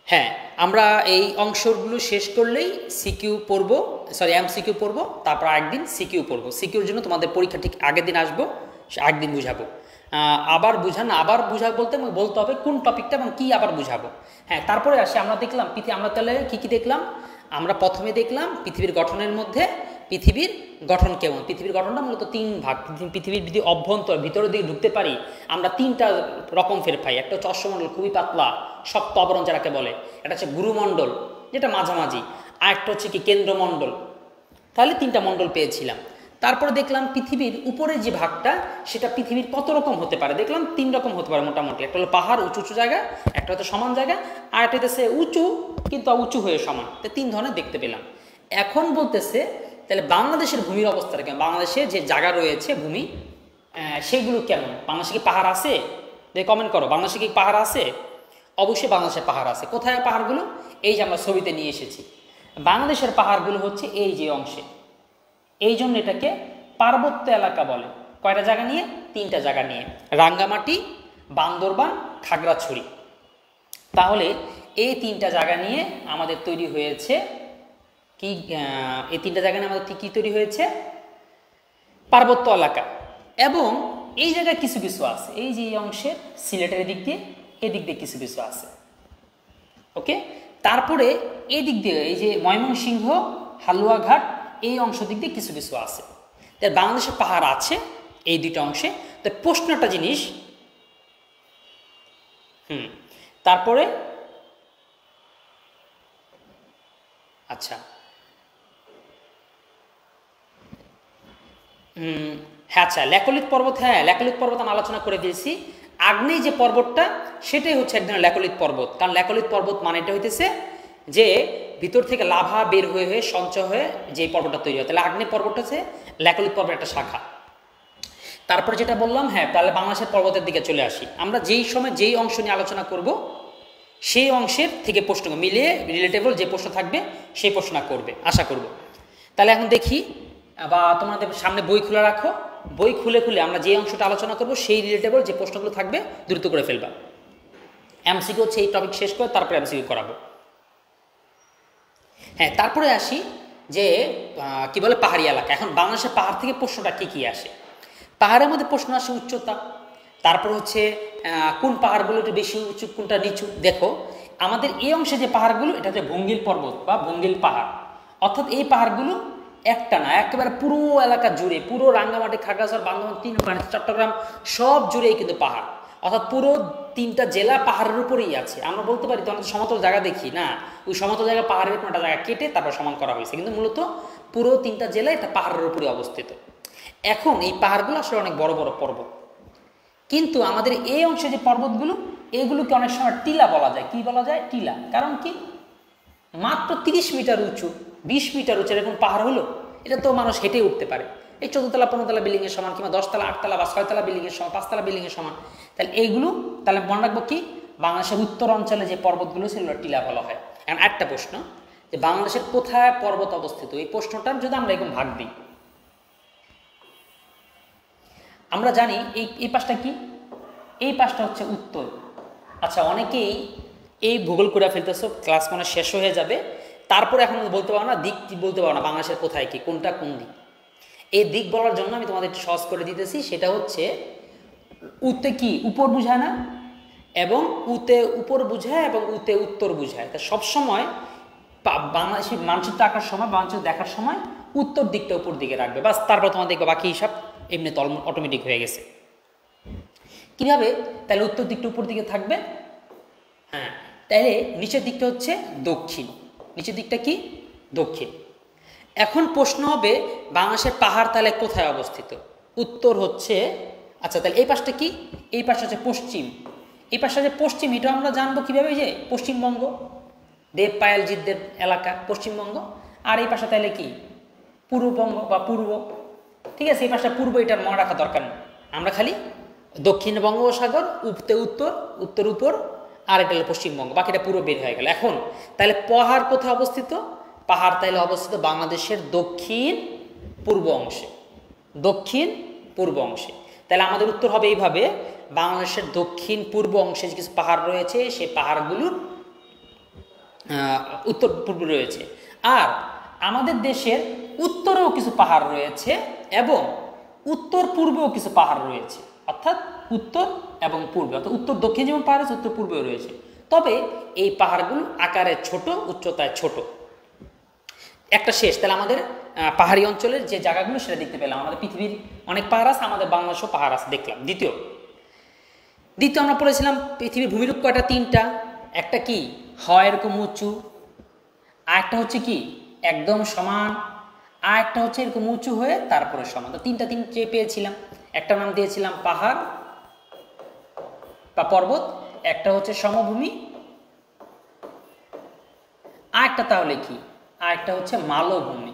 হ্যাঁ, আমরা এই অংশগুলো শেষ করলেই সিকিউ পড়বো, সরি এমসিকিউ পড়বো, তারপর একদিন সিকিউ পড়বো। সিকিউর জন্য তোমাদের পরীক্ষা ঠিক আগের দিন আসবো, একদিন বুঝাবো। আবার বুঝাবো বলতে হবে কোন টপিকটা এবং কী আবার বুঝাবো। হ্যাঁ, তারপরে আসি আমরা দেখলাম আমরা তাহলে কী কী দেখলাম? আমরা প্রথমে দেখলাম পৃথিবীর গঠনের মধ্যে পৃথিবীর গঠন কেমন। পৃথিবীর গঠনটা মূলত তিন ভাগ। পৃথিবীর যদি ভিতরের দিকে ঢুকতে পারি আমরা তিনটা রকম ফের পাই। একটা হচ্ছে অশ্বমণ্ডল, খুবই পাতলা শক্ত আবরণ যারাকে বলে, এটা হচ্ছে গুরুমণ্ডল যেটা মাঝামাঝি, আর একটা হচ্ছে কি কেন্দ্রমণ্ডল। তাহলে তিনটা মণ্ডল পেয়েছিলাম। তারপরে দেখলাম পৃথিবীর উপরে যে ভাগটা সেটা পৃথিবীর কত রকম হতে পারে, দেখলাম তিন রকম হতে পারে মোটামুটি। একটা হলো পাহাড়, উঁচু উঁচু জায়গা, একটা হচ্ছে সমান জায়গা, আর একটা হচ্ছে উঁচু কিন্তু উঁচু হয়ে সমান। তো তিন ধরনের দেখতে পেলাম। এখন বলতেছে তাহলে বাংলাদেশের ভূমির অবস্থাটা কেমন, বাংলাদেশে যে জায়গা রয়েছে ভূমি সেগুলো কেমন, বাংলাদেশে কি পাহাড় আছে? কমেন্ট করো, বাংলাদেশে কি পাহাড় আছে? অবশ্যই বাংলাদেশের পাহাড় আছে। কোথায় পাহাড়গুলো? এই যে আমরা ছবিতে নিয়ে এসেছি। বাংলাদেশের পাহাড়গুলো হচ্ছে এই যে অংশে, এই জন্য এটাকে পার্বত্য এলাকা বলে। কয়টা জায়গা নিয়ে? তিনটা জায়গা নিয়ে, রাঙ্গামাটি, বান্দরবান, খাগড়াছড়ি। তাহলে এই তিনটা জায়গা নিয়ে আমাদের তৈরি হয়েছে কি, এই তিনটা জায়গা নিয়ে আমাদের কি তৈরি হয়েছে? পার্বত্য এলাকা। এবং এই জায়গায় কিছু কিছু আছে, এই যে এই অংশের সিলেটের দিক দিয়ে এদিক দিয়ে কিছু কিছু আছে, ওকে। তারপরে এই দিক দিয়ে এই যে ময়মনসিংহ, হালুয়াঘাট, এই অংশ দিক দিয়ে কিছু কিছু আছে। তাই বাংলাদেশে পাহাড় আছে এই দুইটা অংশে। তো প্রশ্নটা জিনিস, তারপরে আচ্ছা হ্যাঁ, আচ্ছা ল্যাকলিক পর্বত, হ্যাঁ ল্যাকলিক পর্বত আমি আলোচনা করে দিয়েছি। আগ্নেয় যে পর্বতটা সেটাই হচ্ছে এক ধরনের ল্যাকলিক পর্বত। কারণ ল্যাকলিক পর্বত মানে এটা হইতেছে যে ভিতর থেকে লাভা বের হয়ে হয়ে সঞ্চয় হয়ে যে পর্বতটা তৈরি হয়। তাহলে আগ্নেয় পর্বতটা হচ্ছে ল্যাকলিক পর্বতের একটা শাখা। তারপরে যেটা বললাম, হ্যাঁ তাহলে বাংলাদেশের পর্বতের দিকে চলে আসি। আমরা যেই সময় যেই অংশ নিয়ে আলোচনা করব সেই অংশের থেকে প্রশ্ন মিলিয়ে রিলেটেবল যে প্রশ্ন থাকবে সেই প্রশ্নটা করবে আশা করব। তাহলে এখন দেখি, বা তোমাদের সামনে বই খুলে রাখো, বই খুলে খুলে আমরা যে অংশটা আলোচনা করব সেই রিলেটেবল যে প্রশ্নগুলো থাকবে দ্রুত করে ফেলবা। এমসিকিউ হচ্ছে এই টপিক শেষ করে তারপরে এমসিকিউ করাবো। হ্যাঁ, তারপরে আসি যে কি বলে পাহাড়ি এলাকা। এখন বাংলাদেশের পাহাড় থেকে প্রশ্নটা কি কি আসে? পাহাড়ের মধ্যে প্রশ্ন আসে উচ্চতা, তারপর হচ্ছে কোন পাহাড়গুলো একটু বেশি উঁচু কোনটা নিচু। দেখো আমাদের এই অংশে যে পাহাড়গুলো এটা হচ্ছে ভঙ্গিল পর্বত বা ভঙ্গিল পাহাড়, অর্থাৎ এই পাহাড়গুলো একটা না, একেবারে পুরো এলাকা জুড়ে, পুরো রাঙ্গামাটি, খাগড়াছড়ি, বান্দরবান, চট্টগ্রাম সব জুড়েই কিন্তু পাহাড়, অর্থাৎ পুরো তিনটা জেলা পাহাড়ের উপরেই আছে। আমরা বলতে পারি তো আমরা সমতল জায়গা দেখি না, ওই সমতল জায়গা পাহাড়ের কোনটা জায়গা কেটে তারপর সমান করা হয়েছে, কিন্তু মূলত পুরো তিনটা জেলা এটা পাহাড়ের উপরে অবস্থিত। এখন এই পাহাড়গুলো আসলে অনেক বড় বড় পর্বত, কিন্তু আমাদের এই অংশে যে পর্বতগুলো এগুলোকে অনেক সময় টিলা বলা যায়। কি বলা যায়? টিলা। কারণ কি, মাত্র 30 মিটার উঁচু, 20 মিটার উঁচু এরকম পাহাড় হলো, এটা তো মানুষ হেঁটে উঠতে পারে। এই 14তলা 15তলা বিল্ডিংয়ের সমান, কিংবা 10তলা 8তলা বা 6তলা বিল্ডিংয়ের সমান, 5তলা বিল্ডিংয়ের সমান। তাহলে এইগুলো তাহলে মনে রাখবো কি, বাংলাদেশের উত্তর অঞ্চলে যে পর্বতগুলো সেগুলো টিলা বলা হয়। এখন একটা প্রশ্ন যে বাংলাদেশের কোথায় পর্বত অবস্থিত, এই প্রশ্নটার যদি আমরা এরকম ভাগ দিই, আমরা জানি এই পাশটা কি, এই পাশটা হচ্ছে উত্তর। আচ্ছা, অনেকেই এই ভূগোল করে ফেলতেছো, ক্লাস মানে শেষ হয়ে যাবে, তারপরে এখন বলতে পারো না, দিক বলতে পারো না বাংলাদেশের কোথায় কি, কোনটা কোন দিক। এই দিক বলার জন্য আমি তোমাদের সহজ করে দিতেছি, সেটা হচ্ছে উতে কি উপর বুঝায় না, এবং উতে উপর বুঝায় এবং উতে উত্তর বুঝায়। তা সবসময় বাংলাদেশি মানচিত্র আঁকার সময়, মানচিত্র দেখার সময় উত্তর দিকটা উপর দিকে রাখবে, বাস। তারপর তোমাদের বাকি হিসাব এমনি অটোমেটিক হয়ে গেছে। কীভাবে? তাহলে উত্তর দিকটা উপর দিকে থাকবে, হ্যাঁ, তাহলে নিচের দিকটা হচ্ছে দক্ষিণ, নিচের দিকটা কি? দক্ষিণ। এখন প্রশ্ন হবে বাংলাদেশের পাহাড় তাহলে কোথায় অবস্থিত? উত্তর হচ্ছে, আচ্ছা তাহলে এই পাশটা কি? এই পাশটা হচ্ছে পশ্চিম, এই পাশটা যে পশ্চিম, এটা আমরা জানবো কীভাবে? যে পশ্চিমবঙ্গ, দেব পায়েল জিদ্দের এলাকা পশ্চিমবঙ্গ। আর এই পাশে তাহলে কি? পূর্ববঙ্গ বা পূর্ব, ঠিক আছে, এই পাশটা পূর্ব, এটার মনে রাখা দরকার নেই, আমরা খালি দক্ষিণ বঙ্গোপসাগর, উত্তর উত্তর, উত্তর উপর, আর এটা হলো পশ্চিমবঙ্গ, বাকিটা পুরো বের হয়ে গেল। এখন তাহলে পাহাড় কোথায় অবস্থিত? পাহাড় তাহলে অবস্থিত বাংলাদেশের দক্ষিণ পূর্ব অংশে, দক্ষিণ পূর্ব অংশে। তাহলে আমাদের উত্তর হবে এইভাবে, বাংলাদেশের দক্ষিণ পূর্ব অংশে যে কিছু পাহাড় রয়েছে সেই পাহাড়গুলোর উত্তর পূর্ব রয়েছে, আর আমাদের দেশের উত্তরেও কিছু পাহাড় রয়েছে এবং উত্তর পূর্বেও কিছু পাহাড় রয়েছে, অর্থাৎ উত্তর এবং পূর্বে, অর্থাৎ উত্তর দক্ষিণ যেমন পাহাড় আছে উত্তর পূর্বেও রয়েছে, তবে এই পাহাড়গুলো আকারে ছোট, উচ্চতায় ছোট। একটা শেষ, তাহলে আমাদের পাহাড়ি অঞ্চলের যে জায়গাগুলো সেটা দেখতে পেলাম। আমাদের পৃথিবীর অনেক পাহাড় আছে, আমাদের বাংলাদেশেও পাহাড় আছে দেখলাম। দ্বিতীয় আমরা পড়েছিলাম পৃথিবীর ভূমিরূপ কয়টা? 3টা। একটা কি? হয় এরকম উঁচু, আর একটা হচ্ছে কি একদম সমান, আর একটা হচ্ছে এরকম উঁচু হয়ে তারপরে সমান। তো 3টা পেয়েছিলাম। একটা নাম দিয়েছিলাম পাহাড় বা পর্বত, একটা হচ্ছে সমভূমি, আর একটা তাহলে কি? আর একটা হচ্ছে মালভূমি।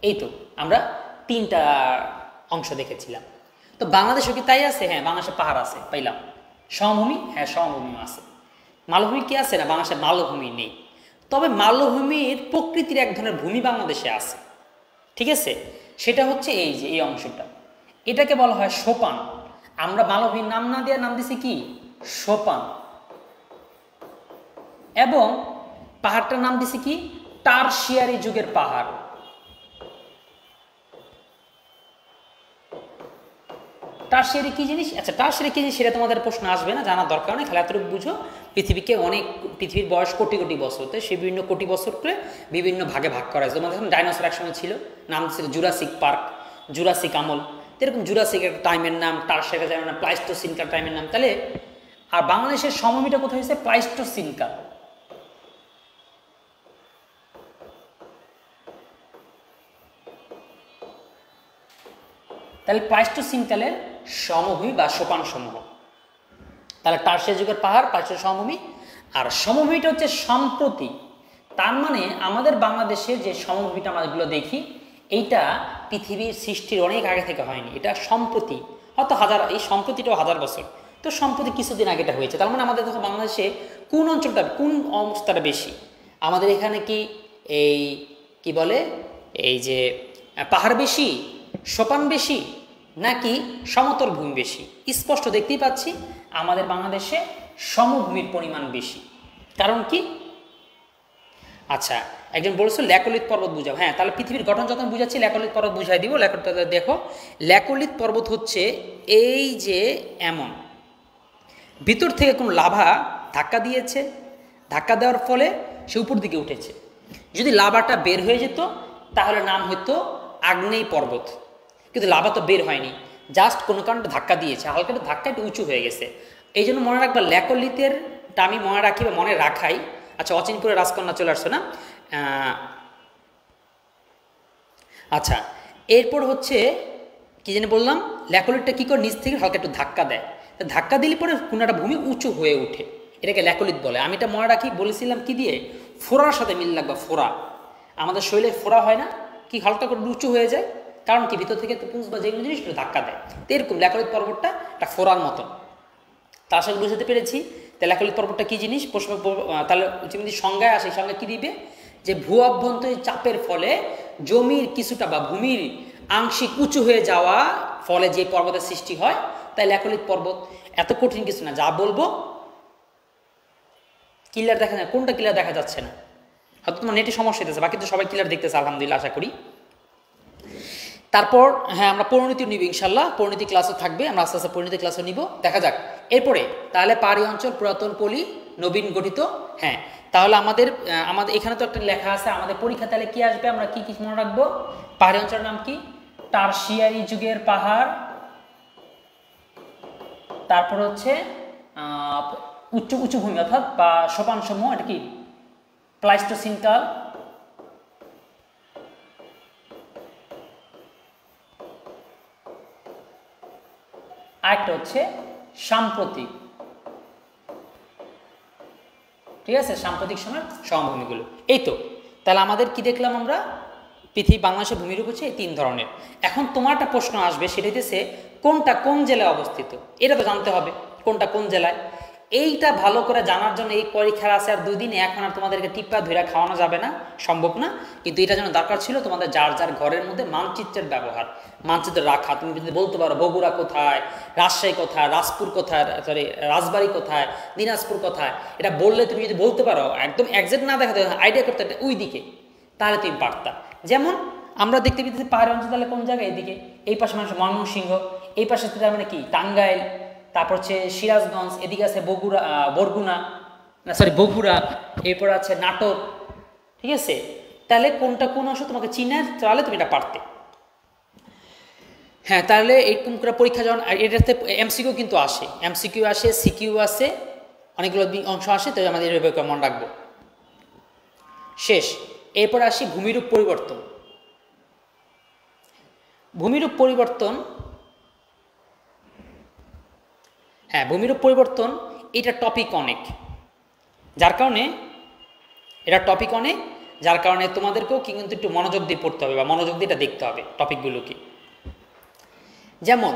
এই তো আমরা 3টা অংশ দেখেছিলাম। তো বাংলাদেশও কি তাই আছে? হ্যাঁ, বাংলাদেশে পাহাড় আছে, পাইলাম। সমভূমি, হ্যাঁ সমভূমিও আছে। মালভূমি কি আছে? না, বাংলাদেশে মালভূমি নেই। তবে মালভূমির প্রকৃতির এক ধরনের ভূমি বাংলাদেশে আছে, ঠিক আছে? সেটা হচ্ছে এই যে এই অংশটা, এটাকে বলা হয় সোপান। আমরা মালভূমির নাম না দিয়ে নাম দিছি কি? সোপান। এবং পাহাড়টার নাম দিছি কি? টারশিয়ারি যুগের পাহাড়। টারশিয়ারি কি জিনিস? আচ্ছা, টারশিয়ারি কি জিনিস সেটা তোমাদের প্রশ্ন আসবে না, জানার দরকার নেই, খালি এতটুকু বুঝো পৃথিবীর বয়স কোটি কোটি বছর, তো সে বিভিন্ন কোটি বছর করে বিভিন্ন ভাগে ভাগ করা হয়েছে। তোমাদের এখন ডাইনোসর একসময় ছিল, নাম ছিল জুরাসিক পার্ক, জুরাসিক আমল, এরকম জুরাসিক একটা টাইমের নাম, টারশিয়ারি টাইমের নাম, প্লাইস্টোসিনকাল টাইমের নাম। তাহলে আর বাংলাদেশের সমভূমিটা কোথায় হয়েছে? প্লাইস্টোসিনকাল। তাহলে প্লাইস্টোসিনকালের সমভূমি বা সোপান সমূহ। তাহলে টারশিয়ারি যুগের পাহাড়, প্লাইস্টোসিন সমভূমি। আর সমভূমিটা হচ্ছে সম্প্রতি, তার মানে আমাদের বাংলাদেশের যে সমভূমিটা আমরা এগুলো দেখি, এইটা পৃথিবীর সৃষ্টির অনেক আগে থেকে হয়নি, এটা সম্প্রতি, হয়তো এই সম্প্রতিটাও 1000 বছর, তো সম্প্রতি কিছুদিন আগে এটা হয়েছে। তার মানে আমাদের দেখো বাংলাদেশে কোন অঞ্চলটা, কোন অবস্থাটা বেশি? আমাদের এখানে কি এই কি বলে, এই যে পাহাড় বেশি, সোপান বেশি, নাকি সমতল ভূমি বেশি? স্পষ্ট দেখতেই পাচ্ছি আমাদের বাংলাদেশে সমভূমির পরিমাণ বেশি। কারণ কি? আচ্ছা, একজন বলছো ল্যাকোলিথ পর্বত বুঝাও। হ্যাঁ, তাহলে পৃথিবীর গঠন যখন বুঝাচ্ছি ল্যাকোলিথ পর্বত বুঝাই দিব। দেখো, ল্যাকোলিথ পর্বত হচ্ছে এই যে এমন ভিতর থেকে কোনো লাভা ধাক্কা দিয়েছে, ধাক্কা দেওয়ার ফলে সে উপর দিকে উঠেছে। যদি লাভাটা বের হয়ে যেত তাহলে নাম হতো আগ্নেয় পর্বত, কিন্তু লাভা তো বের হয়নি, জাস্ট কোনো কারণে ধাক্কা দিয়েছে, হালকা একটু ধাক্কা একটু উঁচু হয়ে গেছে। এই জন্য মনে রাখবা, ল্যাকোলিথের আমি মনে রাখি বা মনে রাখাই। আচ্ছা, অচিনপুরে রাজকন্যা চলে আসছে না? আচ্ছা, এরপর হচ্ছে কি জানি বললাম, ল্যাকোলিথটা কী করে নিচ থেকে হালকা একটু ধাক্কা দেয়, ধাক্কা দিলে পরে কোনো একটা ভূমি উঁচু হয়ে ওঠে, এটাকে ল্যাকোলিথ বলে। আমি এটা মনে রাখি, বলেছিলাম কি দিয়ে? ফোড়ার সাথে মিল লাগবে, ফোড়া। আমাদের শরীরে ফোড়া হয় না কি, হালকা করে উঁচু হয়ে যায়, কারণ কি ভিতর থেকে পুঁজ বা যেগুলো জিনিস ধাক্কা দেয়। তো এরকম ল্যাকোলিথ পর্বতটা একটা ফোড়ার মতন। তার সাথে বুঝতে পেরেছি তাহলে ল্যাকোলিথ পর্বতটা কী জিনিস। তাহলে যদি সংজ্ঞায় আসে, সংজ্ঞা কী দিবে? যে ভূ অভ্যন্তরীণ চাপের ফলে জমির কিছুটা বা ভূমির আংশিক উঁচু হয়ে যাওয়া ফলে যে পর্বতের সৃষ্টি হয়, তাই ল্যাকোলিথ পর্বত। এত কঠিন কিছু না, যা বলবো ক্লিয়ার দেখা যায়। কোনটা ক্লিয়ার দেখা যাচ্ছে না? হয়তো তোমার নেটে সমস্যা হতেছে, বাকি তো সবাই ক্লিয়ার দেখতেছে আলহামদুলিল্লাহ, আশা করি। তারপর হ্যাঁ, আমরা পরিণতি নিব ইনশাল্লাহ, পরিণতি ক্লাসও থাকবে, আমরা আস্তে আস্তে পরিণতি ক্লাসও নিব, দেখা যাক। এরপরে তাহলে পাহাড়ি অঞ্চল, পুরাতন পলি, নবীন গঠিত। হ্যাঁ, তাহলে আমাদের এখানে তো একটা লেখা আছে, আমাদের পরীক্ষা তাহলে কি আসবে, আমরা কি কি মনে রাখবো? পাহাড়ি অঞ্চলের নাম কি? টারশিয়ারি যুগের পাহাড়, তারপর হচ্ছে উচ্চ উঁচু ভূমি অর্থাৎ বা সোপান সমূহ, এটা কি প্লাইস্টোসিন কাল। আরেকটা হচ্ছে সাম্প্রতিক, ঠিক আছে, সাম্প্রতিক সময়ের সমভূমিগুলো। এই তো, তাহলে আমাদের কি দেখলাম আমরা, পৃথিবী বাংলাদেশের ভূমিরূপ হচ্ছে এই 3 ধরনের। এখন তোমার একটা প্রশ্ন আসবে, সেটা হচ্ছে কোনটা কোন জেলায় অবস্থিত, এটা তো জানতে হবে কোনটা কোন জেলায়। এইটা ভালো করে জানার জন্য এই পরীক্ষার আছে আর 2 দিন, এখন আর তোমাদেরকে টিপ্পা ধরে খাওয়ানো যাবে না, সম্ভব না। কিন্তু এটা যেন দরকার ছিল তোমাদের যার যার ঘরের মধ্যে মানচিত্রের ব্যবহার, মানচিত্র রাখা। তুমি যদি বলতে পারো বগুড়া কোথায়, রাজশাহী কোথায়, রাজপুর কোথায়, সরি রাজবাড়ী কোথায়, দিনাজপুর কোথায়, এটা বললে তুমি যদি বলতে পারো একদম একজ্যাক্ট না দেখাতে আইডিয়া করতে ওই দিকে, তাহলে তুমি পারতা। যেমন আমরা দেখতে পেতেছি পাহাড়ি অঞ্চল, তাহলে কোন জায়গায়, এদিকে, এই পাশে মানুষ ময়মনসিংহ, এই পাশে তার মানে কি টাঙ্গাইল, তারপর হচ্ছে সিরাজগঞ্জ, এদিকে আছে বরগুনা, না সরি বগুড়া, এরপর আছে নাটোর, ঠিক আছে। তাহলে কোনটা কোন অংশ তোমাকে চিনে, তাহলে তুমি এটা পারতে। হ্যাঁ, তাহলে এরকম করে পরীক্ষা যখন, এটাতে এমসিকিউ কিন্তু আসে, এমসিকিউ আসে, সিকিউ আসে, অনেকগুলো অংশ আসে, তো আমাদের এভাবে মনে রাখবো। শেষ, এরপর আসি ভূমিরূপ পরিবর্তন। ভূমিরূপ পরিবর্তন, হ্যাঁ ভূমিরূপ পরিবর্তন, এটা টপিক অনেক, যার কারণে এটা টপিক অনেক, যার কারণে তোমাদেরকেও কিন্তু একটু মনোযোগ দিয়ে পড়তে হবে বা মনোযোগ দিয়ে এটা দেখতে হবে টপিকগুলো কি। যেমন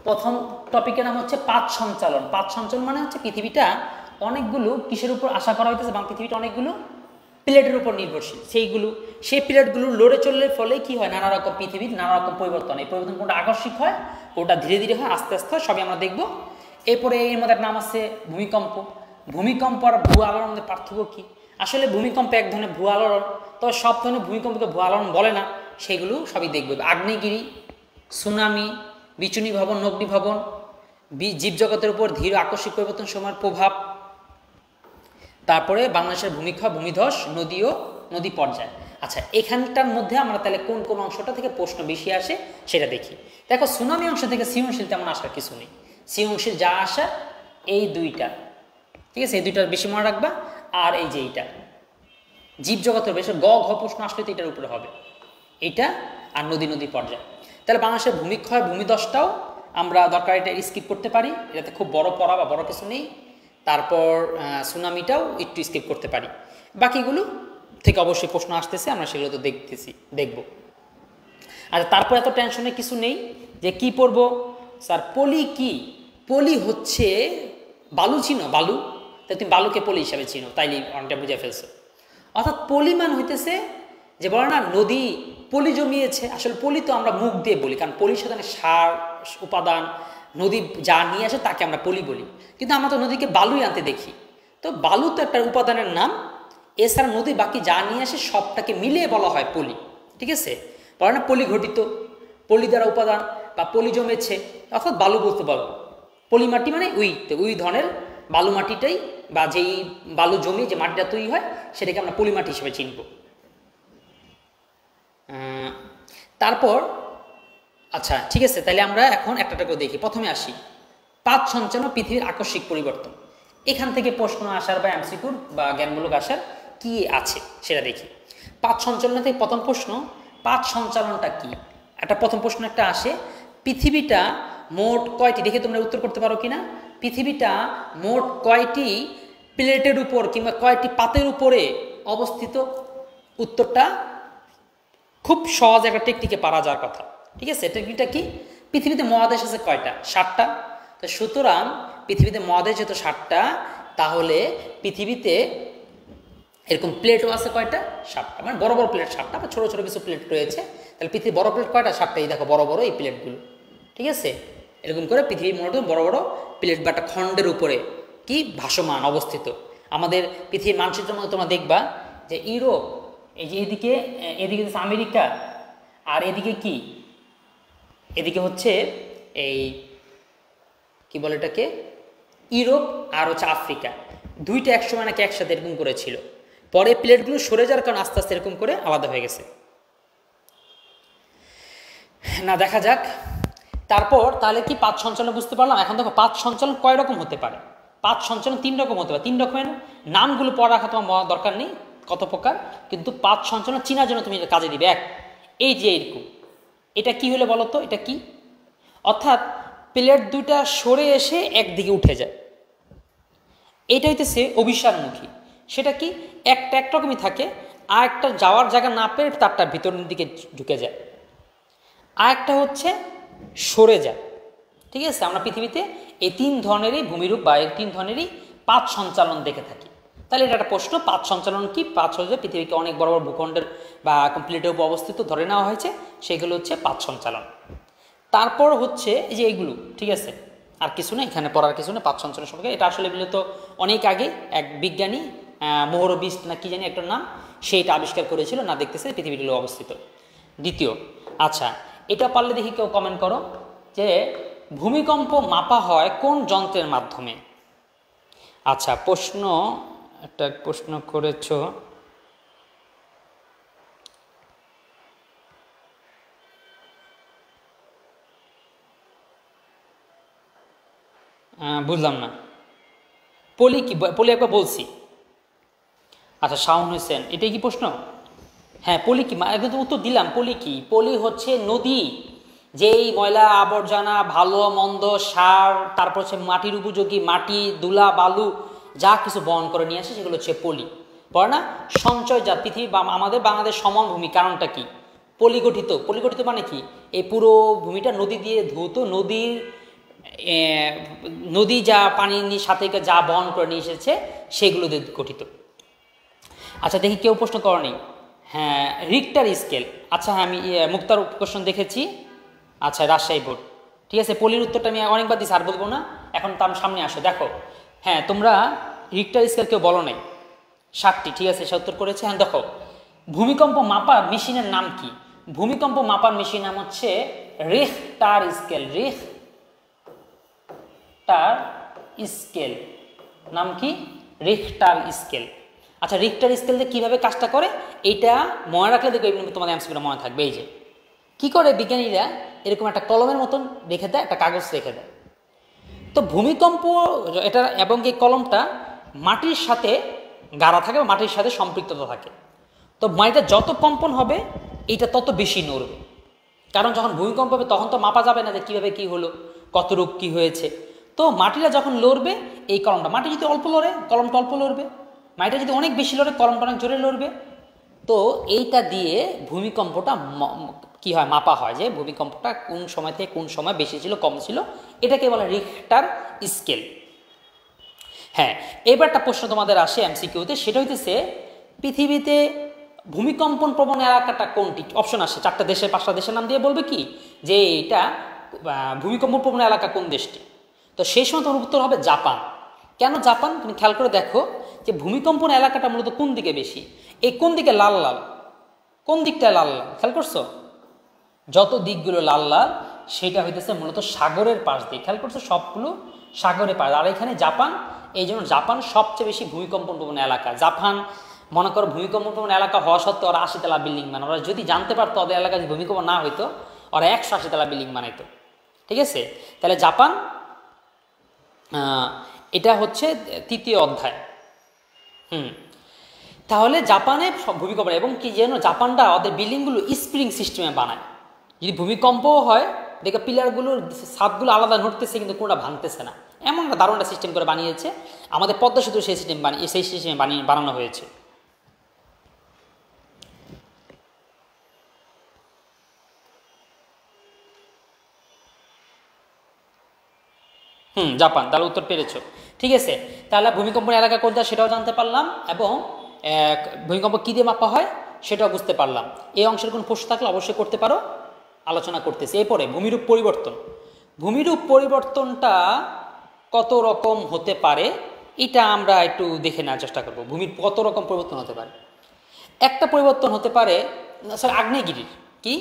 প্রথম টপিকের নাম হচ্ছে পাত সঞ্চালন। পাত সঞ্চালন মানে হচ্ছে পৃথিবীটা অনেকগুলো কিসের উপর আশা করা হইতেছে, বা পৃথিবীটা অনেকগুলো প্লেটের উপর নির্ভরশীল, সেই প্লেটগুলো লড়ে চললে ফলে কি হয়, নানা রকম পৃথিবীর নানা রকম পরিবর্তন। এই পরিবর্তন কোনটা আকস্মিক হয়, কোনটা ধীরে ধীরে হয়, আস্তে আস্তে হয়, সবই আমরা দেখব। এরপরে এর মধ্যে একটা নাম আছে ভূমিকম্প। ভূমিকম্প আর ভূ আলোড়নের মধ্যে পার্থক্য কী? আসলে ভূমিকম্প এক ধরনের ভূ আলোড়ন, তবে সব ধরনের ভূমিকম্পকে ভূ আলোড়ন বলে না, সেগুলো সবই দেখবে। আগ্নেয়গিরি, সুনামি, বিচুনি ভবন, অগ্নি ভবন, জীবজগতের উপর ধীর আকস্মিক পরিবর্তন সময়ের প্রভাব, তারপরে বাংলাদেশের ভূমিক্ষয়, ভূমিধস, নদী ও নদী পর্যায়। আচ্ছা, এখানটার মধ্যে আমরা তাহলে কোন কোন অংশটা থেকে প্রশ্ন বেশি আসে সেটা দেখি। দেখো, সুনামি অংশ থেকে সৃজনশীল তেমন আসার কিছু নেই। সৃজনশীল যা আসা এই দুইটা, ঠিক আছে, এই দুইটার বেশি মনে রাখবা। আর এই যে এইটা জীবজগতের বেশি ঘ প্রশ্ন আসলে তো এটার উপরে হবে, এইটা আর নদী পর্যায়। তাহলে বাংলাদেশের ভূমিক্ষয়, ভূমিধসটাও আমরা দরকার এটা স্কিপ করতে পারি, এটাতে খুব বড় পড়া বা বড় কিছু নেই। তারপর সুনামিটাও একটু স্কিপ করতে পারি, বাকিগুলো থেকে অবশ্যই প্রশ্ন আসতেছে, আমরা সেগুলো তো দেখব। আচ্ছা, তারপর এত টেনশনের কিছু নেই যে কি পড়বো স্যার, পলি কি? পলি হচ্ছে বালু, চিনো বালু? তাই তুমি বালুকে পলি হিসাবে চিনো, তাইলে অনেকটা বুঝে ফেলছো। অর্থাৎ পলিমান হইতেছে যে বলে না নদী পলি জমিয়েছে, আসলে পলি তো আমরা মুখ দিয়ে বলি, কারণ পলির সাথে সার উপাদান নদী যা নিয়ে আসে তাকে আমরা পলি বলি, কিন্তু আমরা তো নদীকে বালুই আনতে দেখি। তো বালু তো একটা উপাদানের নাম, এছাড়া নদী বাকি যা নিয়ে আসে সবটাকে মিলিয়ে বলা হয় পলি, ঠিক আছে। বলে না পলি ঘটিত, পলি দ্বারা উপাদান বা পলি জমেছে, অর্থাৎ বালু বলতে পারো। পলি মাটি মানে ওই ধরনের বালু মাটিটাই, বা যেই বালু জমি যে মাটিটা তৈরি হয় সেটাকে আমরা পলি মাটি হিসেবে চিনব। তারপর আচ্ছা ঠিক আছে, তাহলে আমরা এখন একটা করে দেখি। প্রথমে আসি পাত সঞ্চালন, পৃথিবীর আকস্মিক পরিবর্তন। এখান থেকে প্রশ্ন আসার বা এমসিকিউর বা জ্ঞানমূলক আসার কি আছে সেটা দেখি। পাত সঞ্চালন থেকে প্রথম প্রশ্ন, পাত সঞ্চালনটা কি? প্রথম প্রশ্ন একটা আসে, পৃথিবীটা মোট কয়টি, দেখে তোমরা উত্তর করতে পারো কিনা, পৃথিবীটা মোট কয়টি প্লেটের উপর কিংবা কয়টি পাতের উপরে অবস্থিত? উত্তরটা খুব সহজ একটা টেকনিকে পারা যাওয়ার কথা, ঠিক আছে। টেকনিকটা কি? পৃথিবীতে মহাদেশ আছে কয়টা? 7টা। তো সুতরাং পৃথিবীতে মহাদেশ যেহেতু 7টা, তাহলে পৃথিবীতে এরকম প্লেটও আছে কয়টা? 7টা। মানে বড় বড় প্লেট 7টা, বা ছোটো ছোটো কিছু প্লেট রয়েছে। তাহলে পৃথিবীর বড় প্লেট কয়টা? 7টা। এই দেখো বড় বড় এই প্লেটগুলো, ঠিক আছে। এরকম করে পৃথিবী মূলত বড় বড় প্লেট বা একটা খণ্ডের উপরে কি ভাসমান অবস্থিত। আমাদের পৃথিবীর মানচিত্রের মধ্যে তোমরা দেখবা যে ইউরোপ, এই যে এদিকে হচ্ছে আমেরিকা, আর এদিকে কি, এদিকে হচ্ছে এই কি বলে এটাকে, ইউরোপ, আর হচ্ছে আফ্রিকা, দুইটা একসময় নাকি একসাথে এরকম করে ছিল। পরে প্লেটগুলো সরে যাওয়ার কারণে আস্তে আস্তে এরকম করে আলাদা হয়ে গেছে। না দেখা যাক, তারপর তাহলে কি পাঁচ সঞ্চালন বুঝতে পারলাম। এখন দেখো পাঁচ সঞ্চালন কয় রকম হতে পারে। পাঁচ সঞ্চালন তিন রকম হতে পারে। তিন রকমের নামগুলো পড়া রাখা তোমার দরকার নেই কত প্রকার, কিন্তু পাঁচ সঞ্চালন চেনার জন্য তুমি কাজে দিবে। এক, এই যে এরকম, এটা কি হলে বলো তো, এটা কি? অর্থাৎ প্লেট দুইটা সরে এসে একদিকে উঠে যায়, এটা হইতেছে অভিসারমুখী। সেটা কি, একটা একরকমই থাকে, আর একটা যাওয়ার জায়গা না পেয়ে তারটা ভিতরের দিকে ঢুকে যায়, আর একটা হচ্ছে সরে যায়। ঠিক আছে, আমরা পৃথিবীতে এই তিন ধরনেরই ভূমিরূপ বা এই তিন ধরনেরই পাঁচ সঞ্চালন দেখে থাকি। তাহলে এটা একটা প্রশ্ন, পাঁচ সঞ্চালন কি? পাঁচ হচ্ছে পৃথিবীকে অনেক বড় বড় ভূখণ্ডের বা প্লেটের উপর অবস্থিত ধরে নেওয়া হয়েছে, সেগুলো হচ্ছে পাঁচ সঞ্চালন। তারপর হচ্ছে এই যে এইগুলো, ঠিক আছে, আর কিছু না, এখানে পড়ার কিছু না পাঁচ সঞ্চালন সম্পর্কে। এটা আসলে মূলত অনেক আগে এক বিজ্ঞানী মোহরবিস্ট না কি জানি একটা নাম, সেইটা আবিষ্কার করেছিল, না দেখতেছে পৃথিবীর অবস্থিত। দ্বিতীয়, আচ্ছা এটা পারলে দেখি কেউ কমেন্ট করো যে ভূমিকম্প মাপা হয় কোন যন্ত্রের মাধ্যমে? আচ্ছা একটা প্রশ্ন করেছ, বুঝলাম না। পলি কি? পলি একবার বলছি। আচ্ছা শাওন হোসেন, এটাই কি প্রশ্ন? হ্যাঁ, পলি কি? একদম উত্তর দিলাম। পলি কি? পলি হচ্ছে নদী, যেই ময়লা আবর্জনা ভালো মন্দ সার, তারপর হচ্ছে মাটির উপযোগী মাটি ধুলা বালু যা কিছু বহন করে নিয়ে আসে সেগুলো হচ্ছে পলি। পড়ে না? সঞ্চয় যা পৃথিবী বা আমাদের বাংলাদেশ সমভূমি, কারণটা কি? পলিগঠিত। পলিগঠিত মানে কি? এই পুরো ভূমিটা নদী দিয়ে ধৌত, নদী যা পানির সাথে যা বহন করে নিয়ে এসেছে সেগুলো দিয়ে গঠিত। আচ্ছা দেখি কেউ প্রশ্ন করেনি। হ্যাঁ, রিক্টার স্কেল। আচ্ছা হ্যাঁ, আমি মুক্তার কোশ্চেন দেখেছি। আচ্ছা রাজশাহী বোর্ড, ঠিক আছে। পলির উত্তরটা আমি অনেকবার দিচ্ছি, আর বলবো না, এখন তার সামনে আসো দেখো। হ্যাঁ, তোমরা রিক্টার স্কেল কেউ বলো নাই, 7টি, ঠিক আছে, সে উত্তর করেছে। হ্যাঁ দেখো, ভূমিকম্প মাপার মেশিনের নাম কি? ভূমিকম্প মাপার মেশিন নাম হচ্ছে রিখটার স্কেল। রিখটার স্কেল নাম কি? Richter scale. আচ্ছা রিখটার স্কেল দিয়ে কীভাবে কাজটা করে এইটা মনে রাখলে দেখো তোমাদের এমসিকিউটা মনে থাকবে। এই যে কী করে বিজ্ঞানীরা এরকম একটা কলমের মতন রেখে দেয়, একটা কাগজ রেখে দেয়। তো ভূমিকম্প এটা এবং এই কলমটা মাটির সাথে গাড়া থাকে বা মাটির সাথে সম্পৃক্ততা থাকে। তো মাটিটা যত কম্পন হবে এইটা তত বেশি নড়বে, কারণ যখন ভূমিকম্প হবে তখন তো মাপা যাবে না যে কীভাবে কী হলো, কত রূপ কী হয়েছে। তো মাটিটা যখন লড়বে এই কলমটা, মাটি যদি অল্প লড়ে কলমটা অল্প লড়বে, মাটিটা যদি অনেক বেশি লড়ে কলমটা অনেক জোরে লড়বে। তো এইটা দিয়ে ভূমিকম্পটা কি হয়, মাপা হয় যে ভূমিকম্পটা কোন সময় থেকে কোন সময় বেশি ছিল কম ছিল, এটাকে বলে রিখটার স্কেল। হ্যাঁ, এবার একটা প্রশ্ন তোমাদের আসে এমসিকিউতে, সেটা হইতেছে পৃথিবীতে ভূমিকম্পন প্রবণ এলাকাটা কোনটি? অপশন আসে 4টা দেশের 5টা দেশের নাম দিয়ে বলবে কি যে এটা ভূমিকম্প প্রবণ এলাকা কোন দেশটি। তো সেই সময় তোমার উত্তর হবে জাপান। কেন জাপান? তুমি খেয়াল করে দেখো যে ভূমিকম্পন এলাকাটা মূলত কোন দিকে বেশি, এই কোন দিকে লাল লাল, কোন দিকটায় লাল লাল খেয়াল করছো? যত দিকগুলো লাল লাল সেটা হইতেছে মূলত সাগরের পাশ দিয়ে, খেয়াল করছো? সবগুলো সাগরের পাশ। আর এখানে জাপান, এই জন্য জাপান সবচেয়ে বেশি ভূমিকম্পন প্রবণ এলাকা। জাপান মনে করো ভূমিকম্পন প্রবণ এলাকা হওয়া সত্ত্বেও ওরা 80 তলা বিল্ডিং বানায়। ওরা যদি জানতে পারতো ওদের এলাকায় ভূমিকম্প না হইতো, ওরা 180 তলা বিল্ডিং বানাইতো। ঠিক আছে, তাহলে জাপান, এটা হচ্ছে 3য় অধ্যায়। তাহলে জাপানে ভূমিকম্প, এবং কি যেন জাপানটা ওদের বিল্ডিংগুলো স্প্রিং সিস্টেমে বানায়। যদি ভূমিকম্পও হয় দেখে পিলারগুলোর ছাদগুলো আলাদা নড়তেছে কিন্তু কোনটা ভাঙতেছে না, এমন একটা দারুণ একটা সিস্টেম করে বানিয়েছে। আমাদের পদ্মা সেতু সেই সিস্টেমে বানানো হয়েছে। জাপান, তাহলে উত্তর পেরেছো। ঠিক আছে, তাহলে ভূমিকম্পের এলাকা কোনটা সেটাও জানতে পারলাম, এবং ভূমিকম্প কী দিয়ে মাপা হয় সেটাও বুঝতে পারলাম। এই অংশের কোন প্রশ্ন থাকলে অবশ্যই করতে পারো, আলোচনা করতেছি। এরপরে ভূমিরূপ পরিবর্তন। ভূমিরূপ পরিবর্তনটা কত রকম হতে পারে এটা আমরা একটু দেখে নেওয়ার চেষ্টা করব। ভূমির কত রকম পরিবর্তন হতে পারে। একটা পরিবর্তন হতে পারে স্যার আগ্নেয়গিরির। কি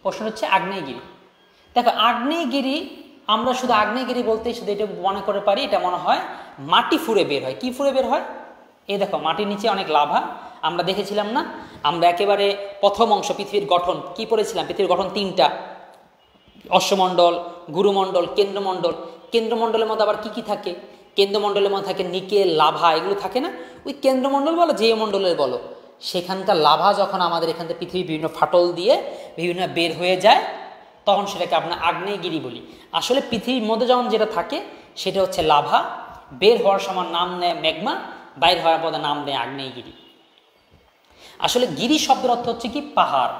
প্রশ্ন হচ্ছে? আগ্নেয়গিরি। দেখো আগ্নেয়গিরি, আমরা শুধু আগ্নেয়গিরি বলতেই শুধু এটা মনে করে পারি, এটা মনে হয় মাটি ফুঁড়ে বের হয়। কি ফুঁড়ে বের হয়? এই দেখো মাটির নিচে অনেক লাভা, আমরা দেখেছিলাম না? আমরা একেবারে প্রথম অংশ পৃথিবীর গঠন কি পড়েছিলাম? পৃথিবীর গঠন 3টা, অশ্বমণ্ডল, গুরুমণ্ডল, কেন্দ্রমণ্ডল। কেন্দ্রমণ্ডলের মধ্যে আবার কি কি থাকে? কেন্দ্রমণ্ডলের মধ্যে থাকে নিকেল, লাভা, এগুলো থাকে না? ওই কেন্দ্রমণ্ডল বলো, যে মণ্ডলের বলো, সেখানকার লাভা যখন আমাদের এখান থেকে পৃথিবীর বিভিন্ন ফাটল দিয়ে বিভিন্ন বের হয়ে যায়, তখন সেটাকে আপনার আগ্নেয়গিরি বলি। আসলে পৃথিবীর মধ্যে যখন যেটা থাকে সেটা হচ্ছে লাভা, বের হওয়ার সময় নাম নেয় ম্যাগমা, বাইর হওয়ার পরে নাম নেয় আগ্নেয়গিরি। আসলে গিরি শব্দের অর্থ হচ্ছে কি? পাহাড়,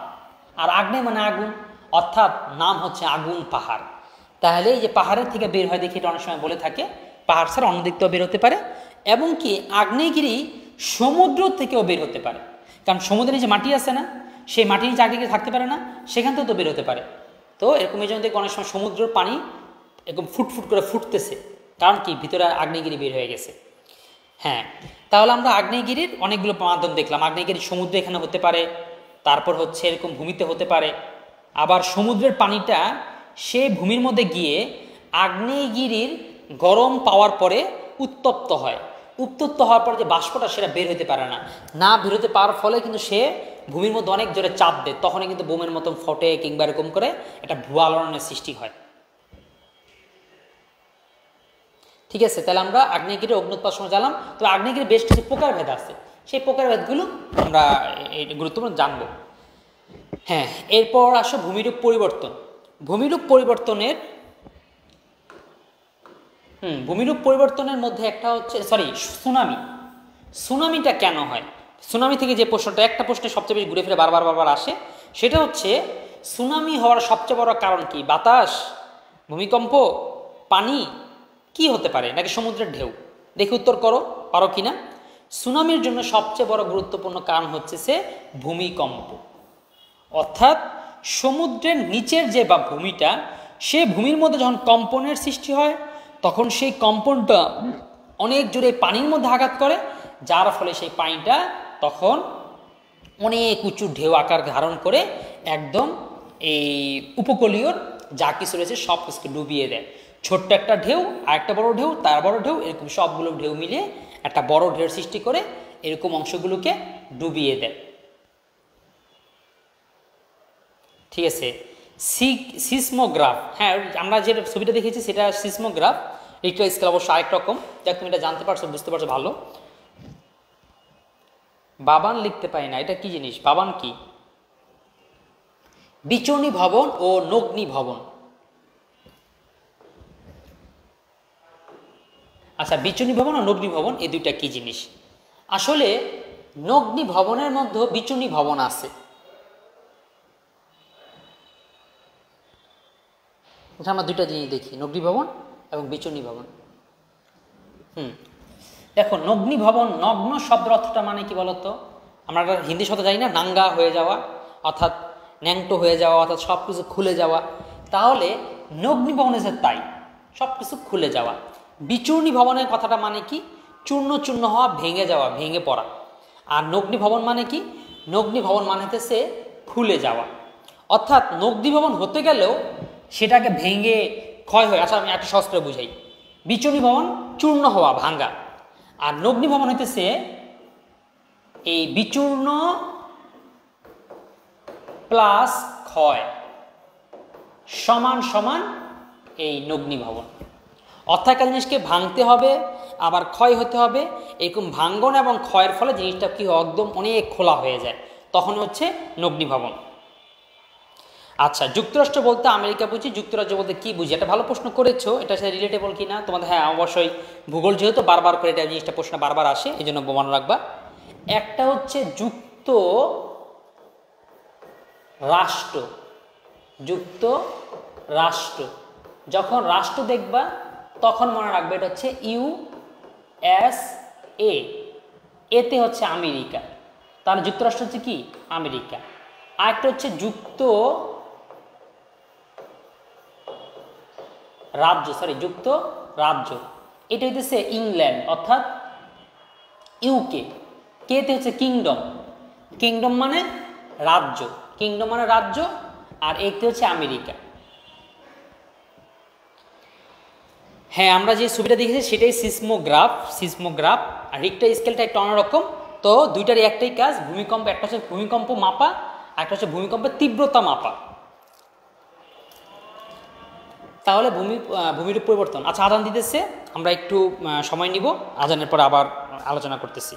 আর আগ্নেয় মানে আগুন, অর্থাৎ নাম হচ্ছে আগুন পাহাড়। তাহলে এই যে পাহাড়ের থেকে বের হয় দেখি, এটা অনেক সময় বলে থাকে, পাহাড় ছাড়া অন্য দিক থেকেও বের হতে পারে, এবং কি আগ্নেয়গিরি সমুদ্র থেকেও বের হতে পারে। কারণ সমুদ্রে যে মাটি আছে না, সেই মাটির নিচে আগ্নেয়গিরি থাকতে পারে না, সেখান থেকেও তো বের হতে পারে। তো এরকম এই জন্য দেখবো অনেক সময় সমুদ্রের পানি এরকম ফুটফুট করে ফুটতেছে, কারণ কি ভিতরে আগ্নেয়গিরি বের হয়ে গেছে। হ্যাঁ, তাহলে আমরা আগ্নেয়গিরির অনেকগুলো মাধ্যম দেখলাম। আগ্নেয়গিরি সমুদ্রে এখানে হতে পারে, তারপর হচ্ছে এরকম ভূমিতে হতে পারে, আবার সমুদ্রের পানিটা সে ভূমির মধ্যে গিয়ে আগ্নেয়গিরির গরম পাওয়ার পরে উত্তপ্ত হয়। উত্তপ্ত হওয়ার পর যে বাষ্পটা সেটা বের হতে পারে না, না বের হতে পারার ফলে কিন্তু সে ভূমির মধ্যে অনেক জোরে চাপ দেয়, তখনই কিন্তু বোমের মতন ফটে কিংবা এরকম করে একটা ভুয়া আলোড়নের সৃষ্টি হয়। ঠিক আছে, তাহলে আমরা আগ্নেয়গিরির অগ্নুৎপাত সময় জানলাম। তো আগ্নেয়গিরির বেশ কিছু প্রকারভেদ আছে, সেই প্রকারভেদগুলো আমরা গুরুত্বপূর্ণ জানবো। হ্যাঁ, এরপর আসো ভূমিরূপ পরিবর্তন। ভূমিরূপ পরিবর্তনের ভূমিরূপ পরিবর্তনের মধ্যে একটা হচ্ছে সুনামি। সুনামিটা কেন হয়? সুনামি থেকে যে প্রশ্নটা, একটা প্রশ্নে সবচেয়ে বেশি ঘুরে ফিরে বারবার আসে, সেটা হচ্ছে সুনামি হওয়ার সবচেয়ে বড় কারণ কি? বাতাস, ভূমিকম্প, পানি, কি হতে পারে, নাকি সমুদ্রের ঢেউ? দেখি উত্তর পারো কিনা। সুনামির জন্য সবচেয়ে বড় গুরুত্বপূর্ণ কারণ হচ্ছে সে ভূমিকম্প। অর্থাৎ সমুদ্রের নিচের যে বা ভূমিটা, সে ভূমির মধ্যে যখন কম্পনের সৃষ্টি হয়, তখন সেই কম্পনটা অনেক জোরে পানির মধ্যে আঘাত করে, যার ফলে সেই পানিটা তখন অনেক উঁচু ঢেউ আকার ধারণ করে একদম এই উপকূলীয় যা কিছু রয়েছে সব কিছুকে ডুবিয়ে দেয়। ছোট্ট একটা ঢেউ, আরেকটা বড় ঢেউ, তার বড় ঢেউ, এরকম সবগুলো ঢেউ মিলিয়ে একটা বড় ঢেউর সৃষ্টি করে এরকম অংশগুলোকে ডুবিয়ে দেয়। ঠিক আছে, সিসমোগ্রাফ। হ্যাঁ, আমরা যে ছবিটা দেখেছি সেটা সিসমোগ্রাফ। রিক্টার স্কেল অবশ্য আরেক রকম, যাক তুমি এটা জানতে পারছো, বুঝতে পারছো ভালো। বাবান লিখতে পাই না, এটা কি জিনিস? বাবান কি? বিচনী ভবন ও নগ্নি ভবন। আচ্ছা, বিচনী ভবন ও নগ্নি ভবন এই দুইটা কি জিনিস? আসলে নগ্নি ভবনের মধ্যে বিচনী ভবন আছে। আমরা দুইটা জিনিস দেখি, নগ্নি ভবন এবং বিচনী ভবন। দেখো, নগ্নি ভবন, নগ্ন শব্দের অর্থটা মানে কি বলতো? আমরা হিন্দি শব্দ জানি না, নাঙ্গা হয়ে যাওয়া, অর্থাৎ ন্যাংটো হয়ে যাওয়া, অর্থাৎ সব কিছু খুলে যাওয়া। তাহলে নগ্নি ভবন হচ্ছে তাই, সব কিছু খুলে যাওয়া। বিচূর্ণী ভবনের কথাটা মানে কি? চূর্ণ চূর্ণ হওয়া, ভেঙে যাওয়া, ভেঙে পড়া। আর নগ্নি ভবন মানে কি? নগ্নি ভবন মানে হচ্ছে খুলে যাওয়া। অর্থাৎ নগ্নি ভবন হতে গেলেও সেটাকে ভেঙে ক্ষয় হয়ে। আচ্ছা, আমি একটা সহজ করে বুঝাই। বিচূর্ণী ভবন চূর্ণ হওয়া, ভাঙ্গা, আর নগ্নি ভবন হইতেছে এই বিচূর্ণ প্লাস ক্ষয় সমান সমান এই নগ্নি ভবন। অর্থাৎ একটা জিনিসকে ভাঙতে হবে, আবার ক্ষয় হতে হবে, এরকম ভাঙ্গন এবং ক্ষয়ের ফলে জিনিসটা কি একদম অনেক খোলা হয়ে যায়, তখন হচ্ছে নগ্নি ভবন। আচ্ছা, যুক্তরাষ্ট্র বলতে আমেরিকা বুঝি, যুক্তরাজ্য বলতে কি বুঝি? এটা ভালো প্রশ্ন করেছো, এটা সাথে রিলেটেবল কিনা তোমাদের? হ্যাঁ, অবশ্যই। ভূগোল যেহেতু বারবার করে এটা জিনিসটা প্রশ্ন বারবার আসে, এই জন্য মনে রাখবা। একটা হচ্ছে যুক্ত রাষ্ট্র। যুক্ত রাষ্ট্র, যখন রাষ্ট্র দেখবা তখন মনে রাখবে এটা হচ্ছে USA, এতে হচ্ছে আমেরিকা, তাহলে যুক্তরাষ্ট্র হচ্ছে কি? আমেরিকা। আরেকটা হচ্ছে যুক্ত রাজ্য, যুক্ত রাজ্য, এটা হইতেছে ইংল্যান্ড, অর্থাৎ UK। কেতে হচ্ছে কিংডম, কিংডম মানে রাজ্য, কিংডম মানে রাজ্য, আর এতে হচ্ছে আমেরিকা। হ্যাঁ, আমরা যে ছবিটা দেখেছি সেটাই সিসমোগ্রাফ। সিসমোগ্রাফ আর রিক্টার স্কেলটা একটু অন্যরকম। তো দুইটারই একটাই কাজ, ভূমিকম্প, একটা হচ্ছে ভূমিকম্প মাপা, একটা হচ্ছে ভূমিকম্পের তীব্রতা মাপা। তাহলে ভূমিরূপ পরিবর্তন। আচ্ছা, আজান দিতেছে, আমরা একটু সময় নিব, আজানের পর আবার আলোচনা করতেছি।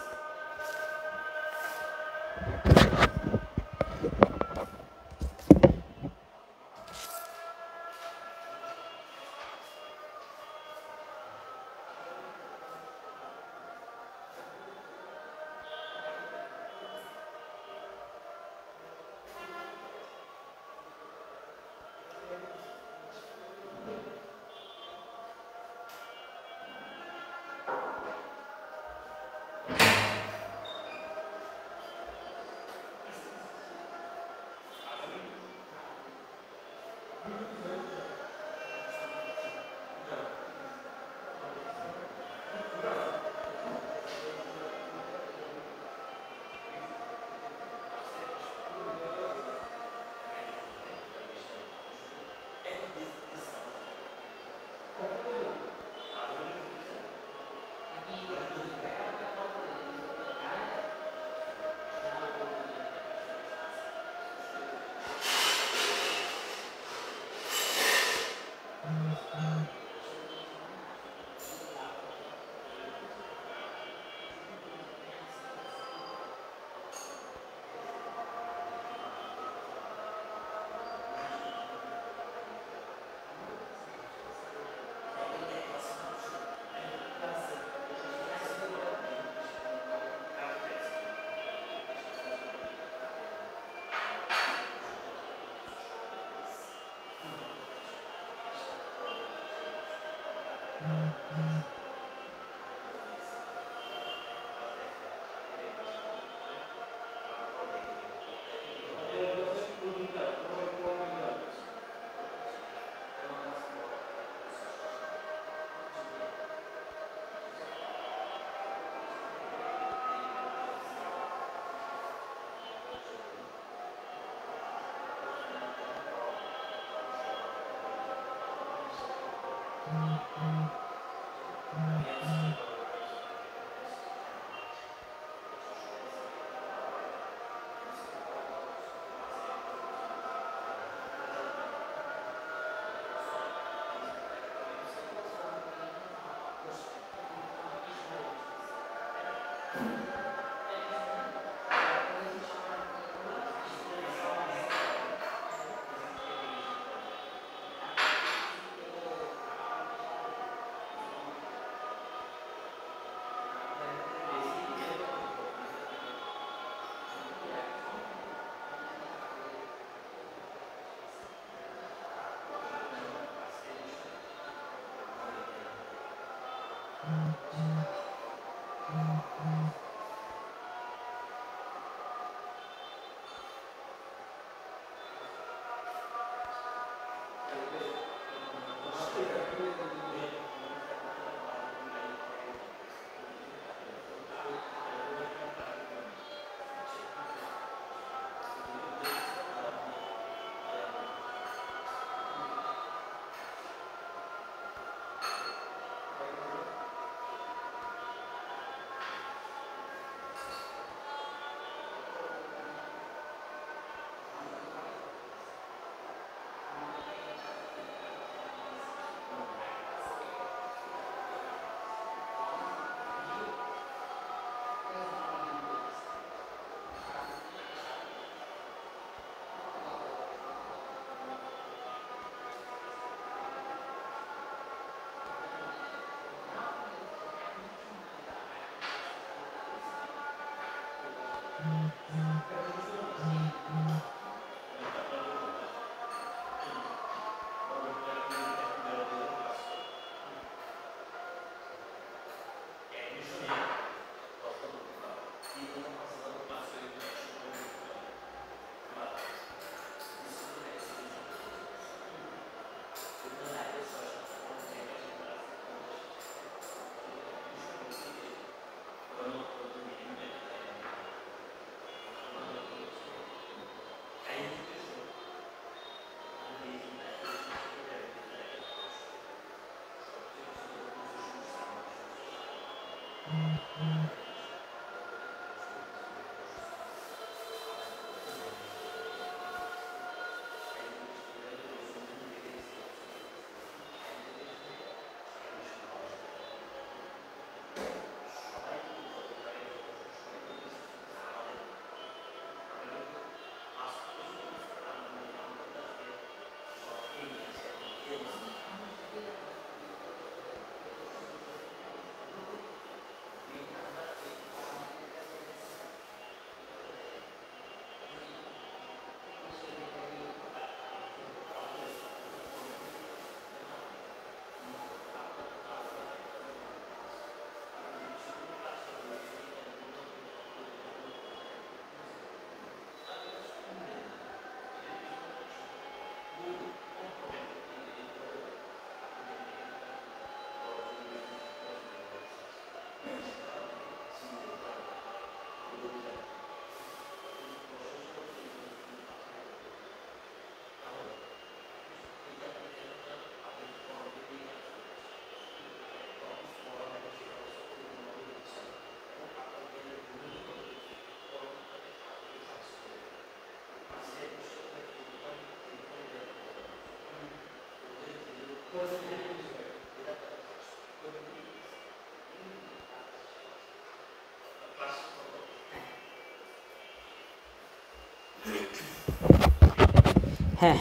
হ্যাঁ,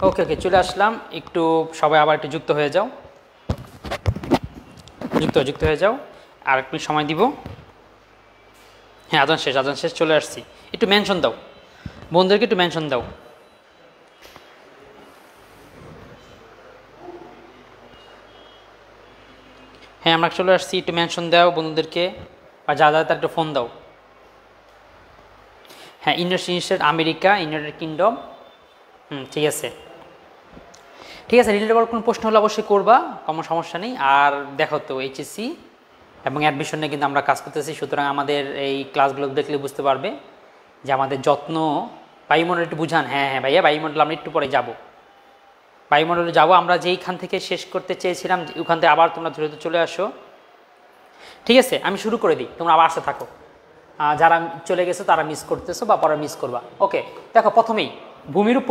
ওকে ওকে, চলে আসলাম। একটু সবাই আবার একটু যুক্ত হয়ে যাও, যুক্ত হয়ে যাও। আর একটু সময় দিব। হ্যাঁ, আজান শেষ, চলে আসছি। একটু মেনশন দাও, বন্ধুদেরকে একটু মেনশন দাও। হ্যাঁ, আমরা চলে আসছি, একটু মেনশন দাও বন্ধুদেরকে, আর যা তার একটু ফোন দাও। হ্যাঁ, United state America, United kingdom. ঠিক আছে, রিলেটেবল কোনো প্রশ্ন হলে অবশ্যই করবা, কোনো সমস্যা নেই। আর দেখো তো এইচএসসি এবং অ্যাডমিশন নিয়ে কিন্তু আমরা কাজ করতেছি, সুতরাং আমাদের এই ক্লাসগুলো দেখলে বুঝতে পারবে যে আমাদের যত্ন। বায়ুমণ্ডল একটু বুঝান। হ্যাঁ ভাইয়া, বায়ুমণ্ডল আমরা একটু পরে যাব, বায়ুমণ্ডলে যাব। আমরা যেইখান থেকে শেষ করতে চেয়েছিলাম ওখান থেকে আবার তোমরা দ্রুত চলে আসো। ঠিক আছে, আমি শুরু করে দিই, তোমরা আবার আসতে থাকো। যারা চলে গেছো তারা মিস করতেছো বা পরে মিস করবা। ওকে, দেখো প্রথমেই ভূমিরূপ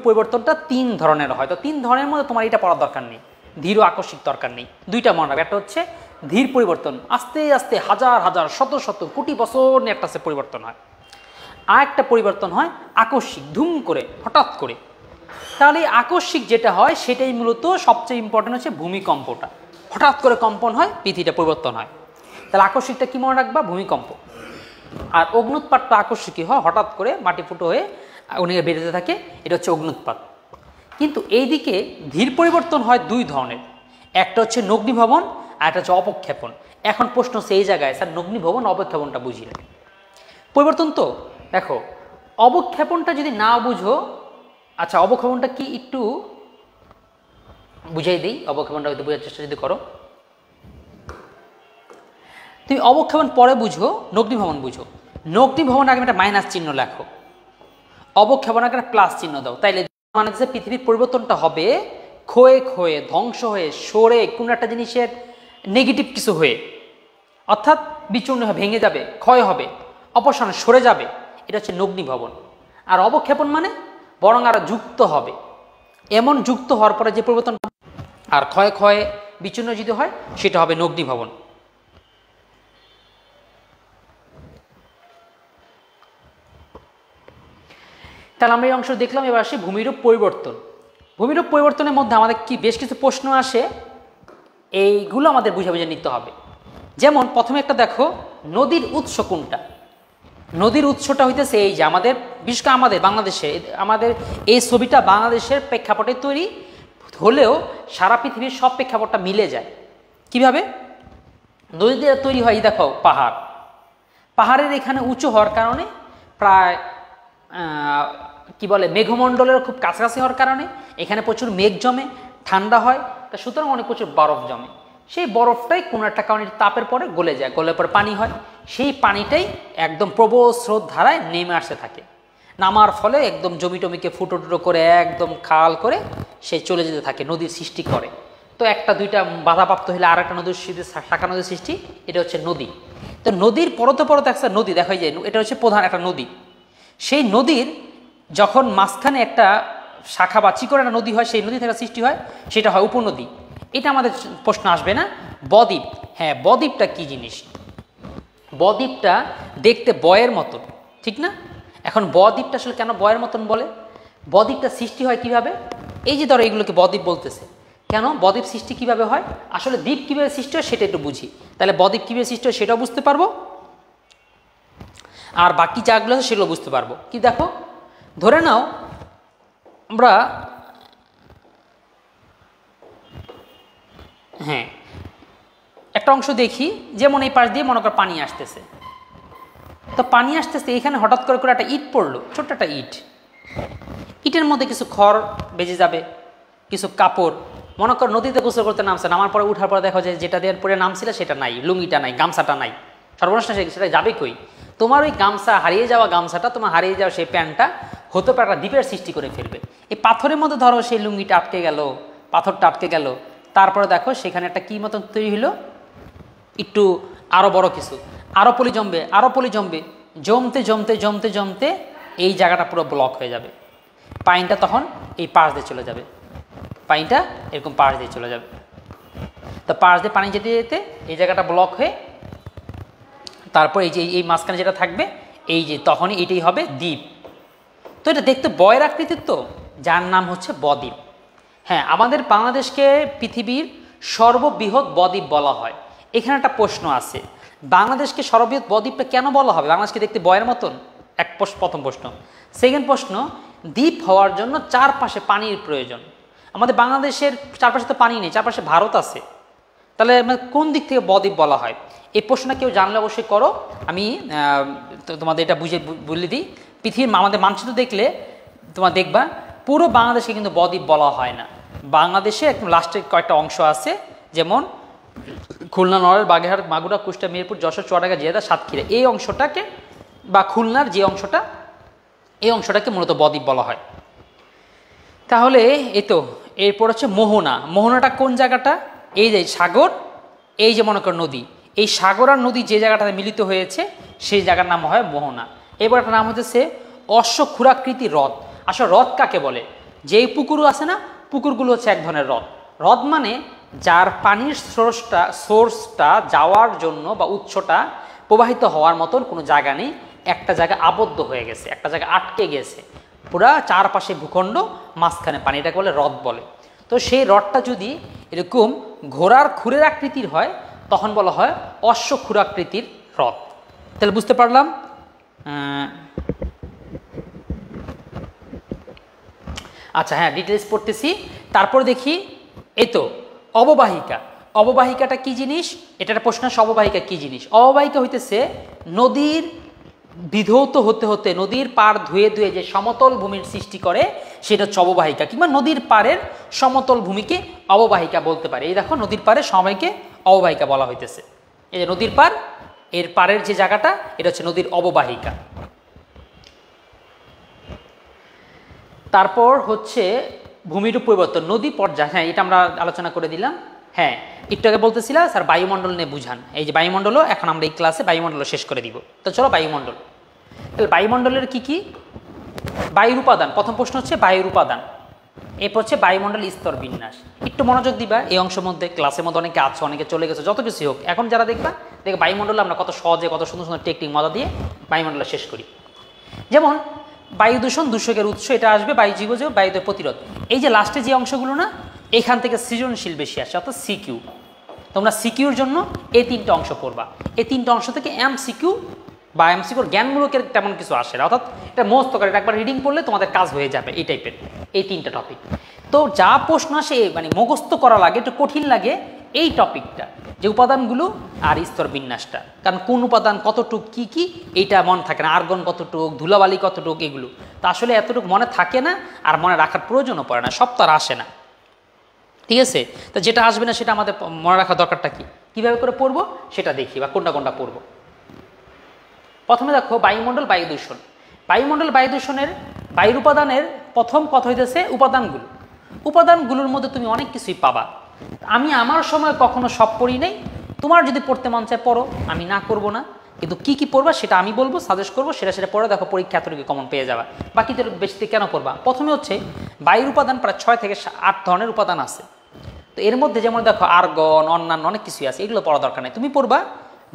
পরিবর্তনটা 3 ধরনের হয়। তো 3 ধরনের মধ্যে তোমার এটা পড়ার দরকার নেই, ধীর ও আকস্মিক দরকার নেই। দুইটা মনে রাখবে, একটা হচ্ছে ধীর পরিবর্তন, আস্তে আস্তে হাজার হাজার শত শত কোটি বছর নিয়ে একটা পরিবর্তন হয়। আর একটা পরিবর্তন হয় আকস্মিক, ধুম করে হঠাৎ করে। তাহলে আকস্মিক যেটা হয় সেটাই মূলত সবচেয়ে ইম্পর্টেন্ট হচ্ছে ভূমিকম্পটা। হঠাৎ করে কম্পন হয়, পৃথিবীটা পরিবর্তন হয়। তাহলে আকস্মিকটা কী মনে রাখবা? ভূমিকম্প। আর অগ্নুৎপাতটা আকস্মিকই হয়, হঠাৎ করে মাটি ফুটো হয়ে অগ্নিকে বেরোতে থাকে, এটা হচ্ছে অগ্নুৎপাত। কিন্তু এইদিকে ধীর পরিবর্তন হয় 2 ধরনের, একটা হচ্ছে নগ্নিভবন আর একটা হচ্ছে অবক্ষেপণ। এখন প্রশ্ন সেই জায়গায়, স্যার নগ্নিভবন অবক্ষেপণটা বুঝিলেন পরিবর্তন? তো দেখো, অবক্ষেপণটা যদি না বুঝো, আচ্ছা অবক্ষেপণটা কি একটু বুঝাই দিই, অবক্ষেপণটা হয়তো বোঝার চেষ্টা যদি করো। তুমি অবক্ষেপণ পরে বুঝো, নগ্নিভবন বুঝো। নগ্নিভবন আগে একটা মাইনাস চিহ্ন লেখো, অবক্ষেপণ আগে একটা প্লাস চিহ্ন দাও। তাইলে মানে যে পৃথিবীর পরিবর্তনটা হবে ক্ষয়ে ক্ষয়ে, ধ্বংস হয়ে, সরে, কোনো একটা জিনিসের নেগেটিভ কিছু হয়ে, অর্থাৎ বিচূর্ণ হয়ে ভেঙে যাবে, ক্ষয় হবে, অপসারণ সরে যাবে, এটা হচ্ছে নগ্নিভবন। আর অবক্ষেপণ মানে বরং আরো যুক্ত হবে, এমন যুক্ত হওয়ার পরে যে পরিবর্তন। আর ক্ষয় ক্ষয়ে বিচূর্ণ যদি হয় সেটা হবে নগ্নিভবন। তাহলে আমরা এই অংশ দেখলাম। এবার আসি ভূমিরূপ পরিবর্তন। ভূমিরূপ পরিবর্তনের মধ্যে আমাদের কি বেশ কিছু প্রশ্ন আসে, এইগুলো আমাদের বুঝে বুঝে নিতে হবে। যেমন প্রথমে একটা দেখো, নদীর উৎস কোনটা? নদীর উৎসটা হইতেছে এই যে আমাদের, বিশেষ করে আমাদের বাংলাদেশে, আমাদের এই ছবিটা বাংলাদেশের প্রেক্ষাপটে তৈরি হলেও সারা পৃথিবীর সব প্রেক্ষাপটটা মিলে যায়। কিভাবে নদী দিয়ে তৈরি হয়? দেখো পাহাড়, পাহাড়ের এখানে উঁচু হওয়ার কারণে, প্রায় কি বলে মেঘমণ্ডলের খুব কাছাকাছি হওয়ার কারণে এখানে প্রচুর মেঘ জমে, ঠান্ডা হয়, তা সুতরাং অনেক প্রচুর বরফ জমে। সেই বরফটাই কোনো একটা কারণে তাপের পরে গলে যায়, গলে পরে পানি হয়। সেই পানিটাই একদম প্রবল স্রোত ধারায় নেমে আসতে থাকে, নামার ফলে একদম জমি টমিকে ফুটো টুটো করে একদম খাল করে সে চলে যেতে থাকে, নদীর সৃষ্টি করে। তো একটা দুইটা বাধাপ্রাপ্ত হলে আর একটা নদীর সৃষ্টি, শাখা নদীর সৃষ্টি, এটা হচ্ছে নদী। তো নদীর পরতে পরতে একটা নদী দেখা যায়, এটা হচ্ছে প্রধান একটা নদী। সেই নদীর যখন মাঝখানে একটা শাখা বা চিকন একটা নদী হয়, সেই নদী থেকে সৃষ্টি হয়, সেটা হয় উপনদী। এটা আমাদের প্রশ্ন আসবে না। বদ্বীপ, হ্যাঁ বদ্বীপটা কি জিনিস? বদ্বীপটা দেখতে বয়ের মতন, ঠিক না? এখন বদ্বীপটা আসলে কেন বয়ের মতন বলে? বদ্বীপটা সৃষ্টি হয় কিভাবে? এই যে ধরো এগুলোকে বদ্বীপ বলতেছে, কেন বদ্বীপ সৃষ্টি কিভাবে হয়? আসলে দ্বীপ কিভাবে সৃষ্টি হয় সেটা একটু বুঝি, তাহলে বদ্বীপ কিভাবে সৃষ্টি হয় সেটাও বুঝতে পারবো, আর বাকি যাগুলো আছে সেগুলো বুঝতে পারবো। কি দেখো, ধরে নাও আমরা, হ্যাঁ একটা অংশ দেখি, যেমন এই পাশ দিয়ে মনে করো পানি আসতেছে, তো পানি আসতেছে, এখানে হঠাৎ করে করে একটা ইট পড়লো, ছোট্ট একটা ইট, ইটের মধ্যে কিছু খড় বেজে যাবে, কিছু কাপড়, মনে করো নদীতে গোসল করতে নামছে, নামার পরে উঠার পরে দেখো যে যেটা দিয়ে পরে নামছিল সেটা নাই, লুঙ্গিটা নাই, গামছাটা নাই, সর্বনাশ না, সেটা যাবে কই? তোমার ওই গামছা, হারিয়ে যাওয়া গামছাটা, তোমার হারিয়ে যাওয়া সেই প্যান্টটা হতে পারে একটা দ্বীপের সৃষ্টি করে ফেলবে। এই পাথরের মধ্যে ধরো সেই লুঙ্গিটা আটকে গেল, পাথরটা আটকে গেল, তারপরে দেখো সেখানে একটা কি মতন তৈরি হলো, একটু আরো বড় কিছু, আরো পলি জমবে, আরো পলি জমবে, জমতে জমতে জমতে জমতে এই জায়গাটা পুরো ব্লক হয়ে যাবে। পানিটা তখন এই পাশ দিয়ে চলে যাবে, পানিটা এরকম পাশ দিয়ে চলে যাবে। তো পাশ দিয়ে পানি যেতে যেতে এই জায়গাটা ব্লক হয়ে, তারপর এই যে এই মাঝখানে যেটা থাকবে, এই যে তখনই এটাই হবে দ্বীপ। তো এটা দেখতে বয়ের আকৃতির, তো যার নাম হচ্ছে বদ্বীপ। হ্যাঁ, আমাদের বাংলাদেশকে পৃথিবীর সর্ববৃহৎ বদ্বীপ বলা হয়। এখানে একটা প্রশ্ন আছে, বাংলাদেশকে সর্ববৃহৎ বদ্বীপটা কেন বলা হবে? বাংলাদেশকে দেখতে বয়ের মতন, প্রথম প্রশ্ন। সেকেন্ড প্রশ্ন, দ্বীপ হওয়ার জন্য চারপাশে পানির প্রয়োজন। আমাদের বাংলাদেশের চারপাশে তো পানি নেই, চারপাশে ভারত আছে, তাহলে কোন দিক থেকে বদ্বীপ বলা হয়? এই প্রশ্নটা কেউ জানলে অবশ্যই করো, আমি তোমাদের এটা বলে দিই। পৃথিবীর আমাদের মানচিত্র দেখলে তোমার দেখবা পুরো বাংলাদেশকে কিন্তু বদ্বীপ বলা হয় না। বাংলাদেশে একদম লাস্টের কয়েকটা অংশ আছে, যেমন খুলনা, নড়াইল, বাগেরহাট, মাগুরা, কুষ্টিয়া, মিরপুর, যশোর, চুয়াডাঙ্গা, ঝিনাইদহ, সাতক্ষীরা, এই অংশটাকে বা খুলনার যে অংশটা, এই অংশটাকে মূলত বদ্বীপ বলা হয়। তাহলে এই তো, এরপর হচ্ছে মোহনা। মোহনাটা কোন জায়গাটা? এই যে সাগর, এই যে মনে করো নদী, এই সাগর আর নদী যে জায়গাটাতে মিলিত হয়েছে সেই জায়গার নাম হয় মোহনা। এবার একটা নাম হচ্ছে অশ্বক্ষুরাকৃতি হ্রদ। আসলে হ্রদ কাকে বলে? যেই পুকুরও আছে না, পুকুরগুলো হচ্ছে এক ধরনের হ্রদ। হ্রদ মানে যার পানির সোর্সটা যাওয়ার জন্য বা উৎসটা প্রবাহিত হওয়ার মতন কোনো জায়গা নেই, একটা জায়গা আবদ্ধ হয়ে গেছে, একটা জায়গা আটকে গেছে, পুরা চারপাশে ভূখণ্ড, মাঝখানে পানি, এটাকে বলে হ্রদ বলে। তো সেই হ্রদটা যদি এরকম ঘোড়ার খুরের আকৃতির হয় তখন বলা হয় অশ্বক্ষুরাকৃতির হ্রদ। তাহলে বুঝতে পারলাম। আচ্ছা, হ্যাঁ, ডিটেলস পড়তেছি। তারপর দেখি, এই তো অববাহিকা। অববাহিকাটা কি জিনিস? এটা একটা প্রশ্ন, অববাহিকা কি জিনিস? অববাহিকা হইতেছে নদীর বিধৌত হতে হতে নদীর পার ধুয়ে ধুয়ে যে সমতল ভূমির সৃষ্টি করে, সেটা হচ্ছে অববাহিকা, কিংবা নদীর পাড়ের সমতল ভূমিকে অববাহিকা বলতে পারে। এই দেখো, নদীর পাড়ের সময়কে অববাহিকা বলা হইতেছে। এই যে নদীর পাড়, এর পাড়ের যে জায়গাটা, এটা হচ্ছে নদীর অববাহিকা। তারপর হচ্ছে ভূমিরূপ পরিবর্তন, নদী পর্যায়। হ্যাঁ, এটা আমরা আলোচনা করে দিলাম। হ্যাঁ, একটু আগে বলতেছিলাম স্যার বায়ুমণ্ডল নিয়ে বুঝান। এই যে বায়ুমণ্ডলও, এখন আমরা এই ক্লাসে বায়ুমণ্ডল শেষ করে দিব। তো চলো বায়ুমণ্ডল। তাহলে বায়ুমণ্ডলের কি কি? বায়ুর উপাদান। প্রথম প্রশ্ন হচ্ছে বায়ুর উপাদান, এরপর হচ্ছে বায়ুমণ্ডল স্তর বিন্যাস। একটু মনোযোগ দিবা এই অংশের মধ্যে। ক্লাসের মধ্যে অনেকে আছে, অনেকে চলে গেছে, যত কিছু হোক, এখন যারা দেখবা দেখে বায়ুমণ্ডল আমরা কত সহজে, কত সুন্দর সুন্দর টেকনিক মজা দিয়ে বায়ুমণ্ডল শেষ করি। যেমন বায়ু দূষণ, দূষকের উৎস, এটা আসবে, বায়ু জীবজীব, বায়ুতে প্রতিরোধ। এই যে লাস্টে যে অংশগুলো না, এখান থেকে সৃজনশীল বেশি আসে, অর্থাৎ সিকিউ। তোমরা সিকিউর জন্য এই তিনটা অংশ পড়বা। এই তিনটা অংশ থেকে এমসিকিউ বা এমসিকিউর জ্ঞানমূলকের তেমন কিছু আসে না, অর্থাৎ এটা মস্ত করে একবার রিডিং করলে তোমাদের কাজ হয়ে যাবে, এই টাইপের এই তিনটা টপিক। তো যা প্রশ্ন আসে মানে মুখস্থ করা লাগে, একটু কঠিন লাগে এই টপিকটা, যে উপাদানগুলো আর স্তর বিন্যাসটা। কারণ কোন উপাদান কতটুক কি কি এইটা মনে থাকে না, আর্গন কতটুক, ধুলাবালি কতটুক, এগুলো তো আসলে এতটুকু মনে থাকে না, আর মনে রাখার প্রয়োজনও পড়ে না, সব তো আর আসে না। ঠিক আছে, তো যেটা আসবে না সেটা আমাদের মনে রাখার দরকারটা কি, কীভাবে করে পড়বো সেটা দেখি, বা কোনটা কোনটা পড়বো। প্রথমে দেখো বায়ুমণ্ডল, বায়ু দূষণ। বায়ুমণ্ডল, বায়ু দূষণের বায়ুর উপাদানের প্রথম কথা হইতেছে উপাদানগুলো। উপাদানগুলোর মধ্যে তুমি অনেক কিছুই পাবা। আমি আমার সময় কখনো সব পড়ি নাই, তোমার যদি পড়তে মন চায় পড়ো, আমি না করব না, কিন্তু কি কি পড়বা সেটা আমি বলবো, সাজেস্ট করবো, সেটা পড়ে দেখো, পরীক্ষা এতটুকু কমন পেয়ে যাবা। বাকিদের বেশিতে কেন পড়বা? প্রথমে হচ্ছে বায়ুর উপাদান প্রায় 6 থেকে 8 ধরনের উপাদান আছে। তো এর মধ্যে যেমন দেখো আর্গন, অন্যান্য অনেক কিছুই আছে, এগুলো পড়া দরকার নেই। তুমি পড়বা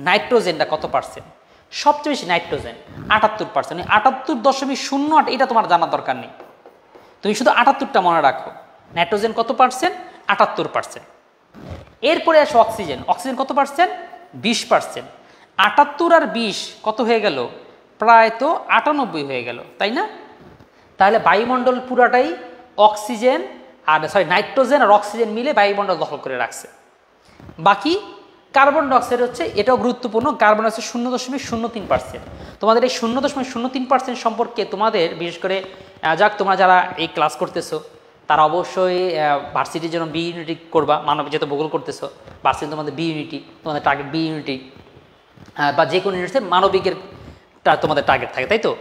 নাইট্রোজেনটা কত পার্সেন্ট, সবচেয়ে বেশি নাইট্রোজেন 78%, 78.08, এটা তোমার জানার দরকার নেই, তুমি শুধু 78টা মনে রাখো। নাইট্রোজেন কত পার্সেন্ট? 78%। এরপরে আসো অক্সিজেন। অক্সিজেন কত পার্সেন্ট? 20%। 78 আর 20 কত হয়ে গেল? প্রায় তো 98 হয়ে গেল, তাই না? তাহলে বায়ুমণ্ডল পুরাটাই অক্সিজেন আর নাইট্রোজেন আর অক্সিজেন মিলে বায়ুমণ্ডল দখল করে রাখছে। বাকি কার্বন ডাইঅক্সাইড হচ্ছে, এটাও গুরুত্বপূর্ণ, কার্বন ডাইঅক্সাইড 0.03%। তোমাদের এই 0.03% সম্পর্কে তোমাদের বিশেষ করে যাক তোমরা যারা এই ক্লাস করতেছো তারা অবশ্যই ভার্সিটির জন্য বি ইউনিটি করবা। মানব যেহেতু ভূগোল করতেছো, ভার্সিটি তোমাদের বি ইউনিটি, তোমাদের টার্গেট বি ইউনিটি, বা যে কোনো ইউনিটে মানবিকের তোমাদের টার্গেট থাকে, তাই তো?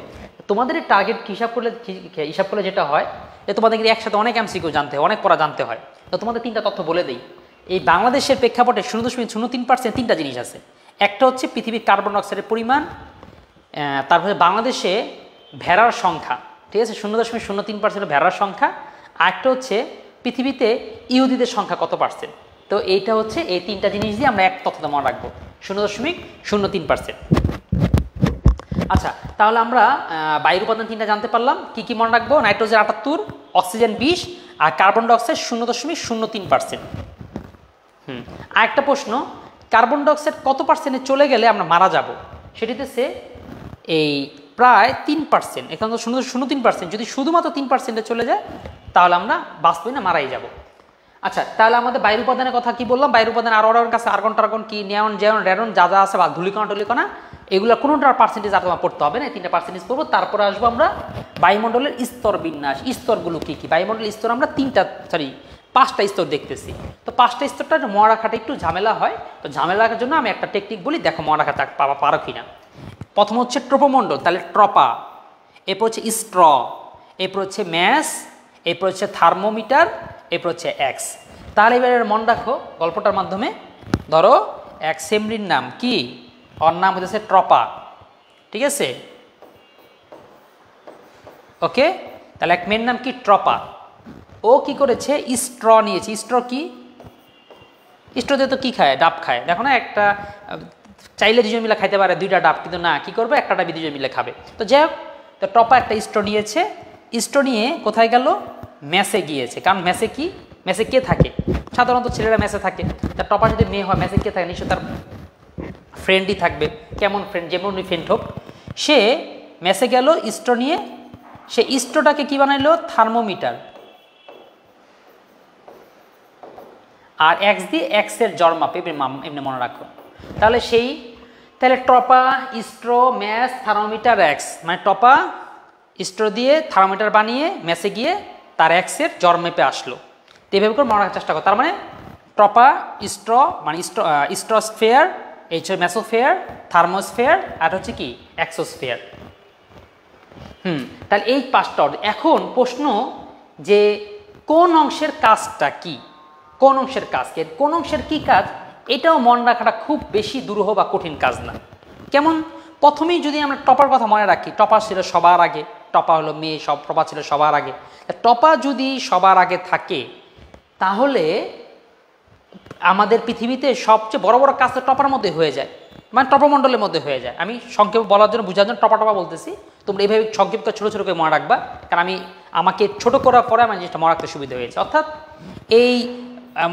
তোমাদের এই টার্গেট হিসাব করলে যেটা হয় যে তোমাদের একসাথে অনেক এমসিকিউ জানতে হয়, অনেক পড়া জানতে হয়। তো তোমাদের তিনটা তথ্য বলে দিই। এই বাংলাদেশের প্রেক্ষাপটে 0.03% তিনটা জিনিস আছে। একটা হচ্ছে পৃথিবীর কার্বন ডাইঅক্সাইডের পরিমাণ, তারপরে বাংলাদেশে ভেড়ার সংখ্যা, ঠিক আছে, 0.03% ভেড়ার সংখ্যা। আরেকটা হচ্ছে পৃথিবীতে ইহুদিদের সংখ্যা কত পার্সেন্ট। তো এইটা হচ্ছে এই তিনটা জিনিস দিয়ে আমরা এক তথ্য মনে রাখবো, 0.03%। আচ্ছা, তাহলে আমরা বায়ুর উপাদান 3টা জানতে পারলাম। কি কি মনে রাখবো? নাইট্রোজেন 78, অক্সিজেন 20 আর কার্বন ডাইঅক্সাইড 0.03%। আরেকটা প্রশ্ন, কার্বন ডাইঅক্সাইড কত পার্সেন্টে চলে গেলে আমরা মারা যাব? সেটিতেছে এই প্রায় 3%, এখানে তো 0.03%। যদি শুধুমাত্র 3%-এ চলে যায় তাহলে আমরা বাঁচবই না, মারাই যাব। আচ্ছা, তাহলে আমাদের বায়ুর উপাদানের কথা কি বললাম? বায়ুর উপাদান আরোর কাছে আর্গন টার্গন কি নিয়ন জিয়ন রেডন যা যা আছে বা ধূলিকণা টুলিকণা, এগুলো কোনোটার পার্সেন্টেজ আর তোমার পড়তে হবে না, 3টা পার্সেন্টেজ পড়বো। তারপরে আসবো আমরা বায়ুমণ্ডলের স্তর বিন্যাস। স্তরগুলো কি কি? বায়ুমণ্ডলের স্তর আমরা 5টা স্তর দেখতেছি। তো 5টা স্তরটা মনে রাখাটা একটু ঝামেলা হয়। তো ঝামেলা রাখার জন্য আমি একটা টেকনিক বলি, দেখো মনে রাখাটা পারো কিনা। প্রথম হচ্ছে ট্রোপোমণ্ডল, তাহলে ট্রপা, এরপর হচ্ছে স্ট্র, এরপর হচ্ছে ম্যাস, এরপর হচ্ছে থার্মোমিটার, এরপর হচ্ছে এক্স। তাহলে এবার মনে রাখো গল্পটার মাধ্যমে। ধরো এক সেমরির নাম কি? ওর নাম হচ্ছে ট্রপা, ঠিক আছে? ওকে, তাহলে এক মেয়ের নাম কি? ট্রপা। ও কি করেছে? স্ট্র নিয়েছে। স্ট্র কি? স্ট্র দিয়ে তো কি খায়? ডাব খায়। দেখো না, একটা চাইলে 2জন মিলে খাইতে পারে 2টা ডাব, কিন্তু না, কি করবে? একটা ডাবই 2জন মিলে খাবে। তো যাই হোক, তো টপা একটা স্ট্র নিয়েছে। স্ট্র নিয়ে কোথায় গেল? মেসে গিয়েছে। কারণ মেসে কি? মেসে কে থাকে? সাধারণত ছেলেরা মেসে থাকে। তার টপা যদি মেয়ে হয়, মেসে কে থাকে? নিশ্চয় তার ফ্রেন্ডই থাকবে। কেমন ফ্রেন্ড? যেমনই ফ্রেন্ড হোক। সে মেসে গেল স্ট্র নিয়ে। সে স্ট্রটাকে কি বানাইলো? থার্মোমিটার। আর এক্স দিয়ে এক্সের জ্বর মাপে, এমনি মনে রাখো। তাহলে টপা, স্ট্র, ম্যাস, থার্মোমিটার, এক্স, মানে টপা স্ট্র দিয়ে থার্মোমিটার বানিয়ে মেসে গিয়ে তার এক্সের জ্বর মেপে আসলো। তো এইভাবে করে মনে রাখার চেষ্টা করো। তার মানে টপা, স্ট্র মানে স্ট্রোস্ফিয়ার, এই হচ্ছে মেসোস্ফিয়ার, থার্মোস্ফিয়ার, আর হচ্ছে কি? এক্সোস্ফিয়ার। তাহলে এই 5টা। এখন প্রশ্ন যে কোন অংশের কাজটা কি? কোন অংশের কাজ কি? কোন অংশের কি কাজ? এটাও মনে রাখাটা খুব বেশি দুরূহ বা কঠিন কাজ না। কেমন? প্রথমেই যদি আমরা টপার কথা মনে রাখি, টপা ছিল সবার আগে। টপা হলো মেয়ে, টপা ছিল সবার আগে। টপা যদি সবার আগে থাকে তাহলে আমাদের পৃথিবীতে সবচেয়ে বড় বড় কাজ তো টপার মধ্যে হয়ে যায়, মানে টপমণ্ডলের মধ্যে হয়ে যায়। আমি সংক্ষেপে বলার জন্য, বোঝার জন্য টপা বলতেছি। তোমরা এইভাবে সংক্ষেপটা ছোটো ছোটো করে মনে রাখবা, কারণ আমাকে ছোট করার পরে আমার জিনিসটা মনে রাখতে সুবিধা হয়েছে। অর্থাৎ এই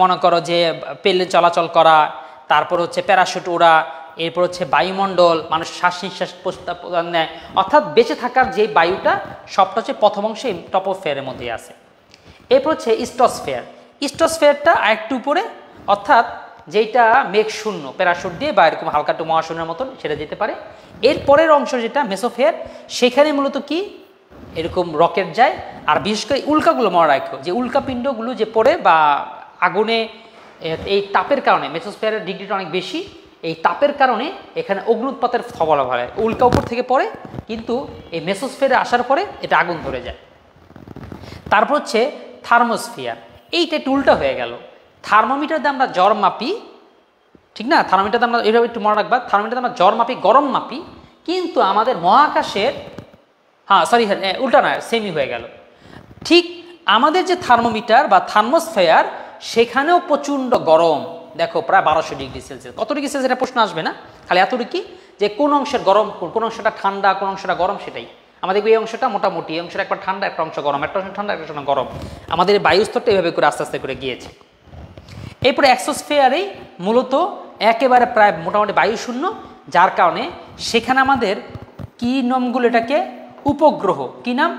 মনে করো যে প্লেন চলাচল করা, তারপর হচ্ছে প্যারাশুট ওড়া, এরপর হচ্ছে বায়ুমণ্ডল, মানুষ শ্বাস নিঃশ্বাস প্রদান নেয়, অর্থাৎ বেঁচে থাকার যে বায়ুটা সবটা হচ্ছে প্রথম অংশে টপোস্ফিয়ারের মধ্যে আছে। এরপর হচ্ছে স্ট্রোস্ফিয়ার। স্ট্রোস্ফিয়ারটা আরেকটু উপরে, অর্থাৎ যেটা মেঘ শূন্য, প্যারাশুট দিয়ে বা এরকম হালকা একটু মহাশূন্যের মতন সেটা যেতে পারে। এর পরের অংশ যেটা মেসোস্ফিয়ার, সেখানে মূলত কি এরকম রকেট যায়। আর বিশেষ করে উল্কাগুলো মনে রাখো, যে উল্কাপিণ্ডগুলো যে পড়ে বা আগুনে, এই তাপের কারণে মেসোস্ফিয়ারের ডিগ্রিটা অনেক বেশি। এই তাপের কারণে এখানে অগ্নুৎপাতের ফলাফল হয়। উল্কা উপর থেকে পড়ে, কিন্তু এই মেসোস্ফিয়ারে আসার পরে এটা আগুন ধরে যায়। তারপর হচ্ছে থার্মোস্ফিয়ার। এইটা একটু উল্টা হয়ে গেল। থার্মোমিটার দিয়ে আমরা জ্বর মাপি, ঠিক না? থার্মোমিটার দিয়ে আমরা এইভাবে একটু মনে রাখবা, থার্মোমিটার দিয়ে আমরা জ্বর মাপি, গরম মাপি। কিন্তু আমাদের মহাকাশের, উল্টা নয়, সেমই হয়ে গেল। ঠিক আমাদের যে থার্মোমিটার বা থার্মোস্ফিয়ার, সেখানেও প্রচণ্ড গরম। দেখো প্রায় 1200 ডিগ্রি সেলসিয়াস। কত ডিগ্রি সেলসিয়াস এটা প্রশ্ন আসবে না, খালি এতটুকু যে কোন অংশের গরম, কোন অংশটা ঠান্ডা, কোন অংশটা গরম, সেটাই আমাদের এই অংশটা মোটামুটি, এই অংশটা একবার ঠান্ডা, একটা অংশ গরম, একটা অংশ ঠান্ডা, একটা অংশ গরম। আমাদের বায়ু স্তরটা এভাবে করে আস্তে আস্তে করে গিয়েছে। এরপরে এক্সোস্ফিয়ারেই মূলত একেবারে প্রায় মোটামুটি বায়ু শূন্য, যার কারণে সেখানে আমাদের কি নামগুলো, এটাকে উপগ্রহ, কি নাম?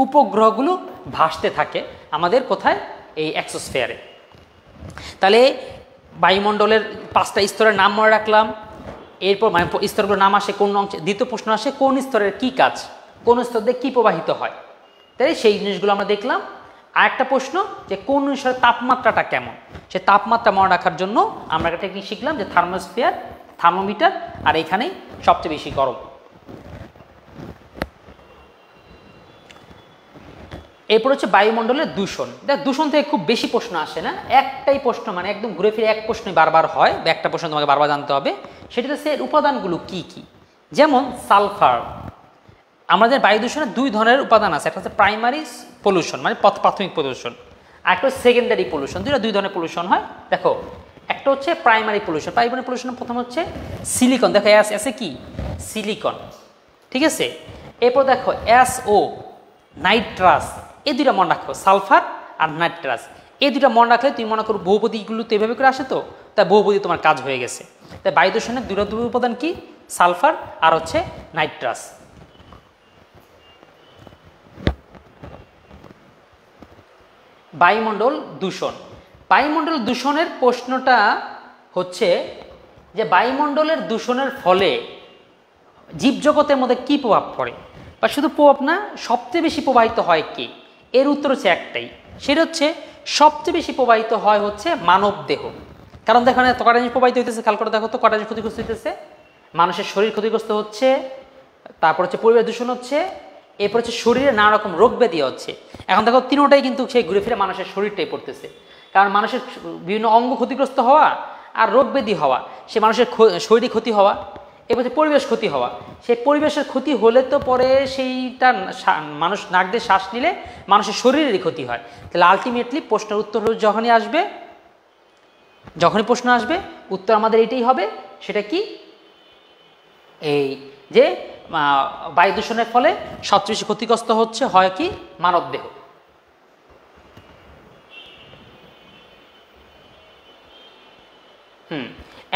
উপগ্রহগুলো ভাসতে থাকে আমাদের কোথায়? এই এক্সোস্ফিয়ারে। তাহলে বায়ুমণ্ডলের 5টা স্তরের নাম মনে রাখলাম। এরপর মানে স্তরগুলোর নাম আসে কোন অংশে। দ্বিতীয় প্রশ্ন আসে কোন স্তরের কি কাজ, কোন স্তর দিয়ে কী প্রবাহিত হয়। তাই সেই জিনিসগুলো আমরা দেখলাম। আর একটা প্রশ্ন যে কোন স্তরের তাপমাত্রাটা কেমন, সে তাপমাত্রা মনে রাখার জন্য আমরা একটা টেকনিক শিখলাম যে থার্মোস্ফিয়ার, থার্মোমিটার, আর এখানেই সবচেয়ে বেশি গরম। এরপর হচ্ছে বায়ুমণ্ডলের দূষণ। দেখ, দূষণ থেকে খুব বেশি প্রশ্ন আসে না, একটাই প্রশ্ন, মানে একদম ঘুরে ফিরে এক প্রশ্নই বারবার হয়, বা একটা প্রশ্ন তোমাকে বারবার জানতে হবে। সেটা হচ্ছে এর উপাদানগুলো কি কি। যেমন সালফার। আমাদের বায়ু দূষণের 2 ধরনের উপাদান আছে, একটা হচ্ছে প্রাইমারি পলিউশন মানে প্রাথমিক পলিউশন, আর একটা হচ্ছে সেকেন্ডারি পলিউশন। 2 ধরনের পলিউশন হয়। দেখো, একটা হচ্ছে প্রাইমারি পলিউশন। প্রাইমারি পলিউশন প্রথম হচ্ছে সিলিকন। দেখো আছে কি সিলিকন, ঠিক আছে। এরপর দেখো SO নাইট্রাস, এই দুইটা মনে রাখো, সালফার আর নাইট্রাস, এই দুইটা মনে রাখলে তুমি মনে করো বহুপদীগুলো তো এভাবে করে আসে, তো তাই বহুপদী তোমার কাজ হয়ে গেছে। তাই বায়ু দূষণের দুই উপাদান কি, সালফার আর হচ্ছে নাইট্রাস। বায়ুমণ্ডল দূষণ, বায়ুমণ্ডল দূষণের প্রশ্নটা হচ্ছে যে বায়ুমণ্ডলের দূষণের ফলে জীবজগতের মধ্যে কি প্রভাব পড়ে, বা শুধু প্রভাব না, সবচেয়ে বেশি প্রবাহিত হয় কি? এর উত্তর হচ্ছে একটাই, সেটা হচ্ছে সবচেয়ে বেশি প্রবাহিত হয় হচ্ছে মানব দেহ। কারণ দেখো না কটা জিনিস প্রবাহিত হইতেছে, খেয়াল করে দেখো তো কটা জিনিস ক্ষতিগ্রস্ত হইতেছে। মানুষের শরীর ক্ষতিগ্রস্ত হচ্ছে, তারপর হচ্ছে পরিবেশ দূষণ হচ্ছে, এরপর হচ্ছে শরীরে নানা রকম রোগ ব্যাধি হচ্ছে। এখন দেখো তিনোটাই কিন্তু সেই ঘুরে ফিরে মানুষের শরীরটাই পড়তেছে। কারণ মানুষের বিভিন্ন অঙ্গ ক্ষতিগ্রস্ত হওয়া আর রোগ ব্যাধি হওয়া, সে মানুষের শরীরে ক্ষতি হওয়া, এবার পরিবেশ ক্ষতি হওয়া। সেই পরিবেশের ক্ষতি হলে তো পরে সেইটা মানুষ নাক দিয়ে শ্বাস নিলে মানুষের শরীরেরই ক্ষতি হয়। তাহলে আলটিমেটলি প্রশ্নের উত্তর যখনই প্রশ্ন আসবে উত্তর আমাদের এটাই হবে, সেটা কি, এই যে বায়ু দূষণের ফলে সবচেয়ে বেশি ক্ষতিগ্রস্ত হয় কি, মানবদেহ।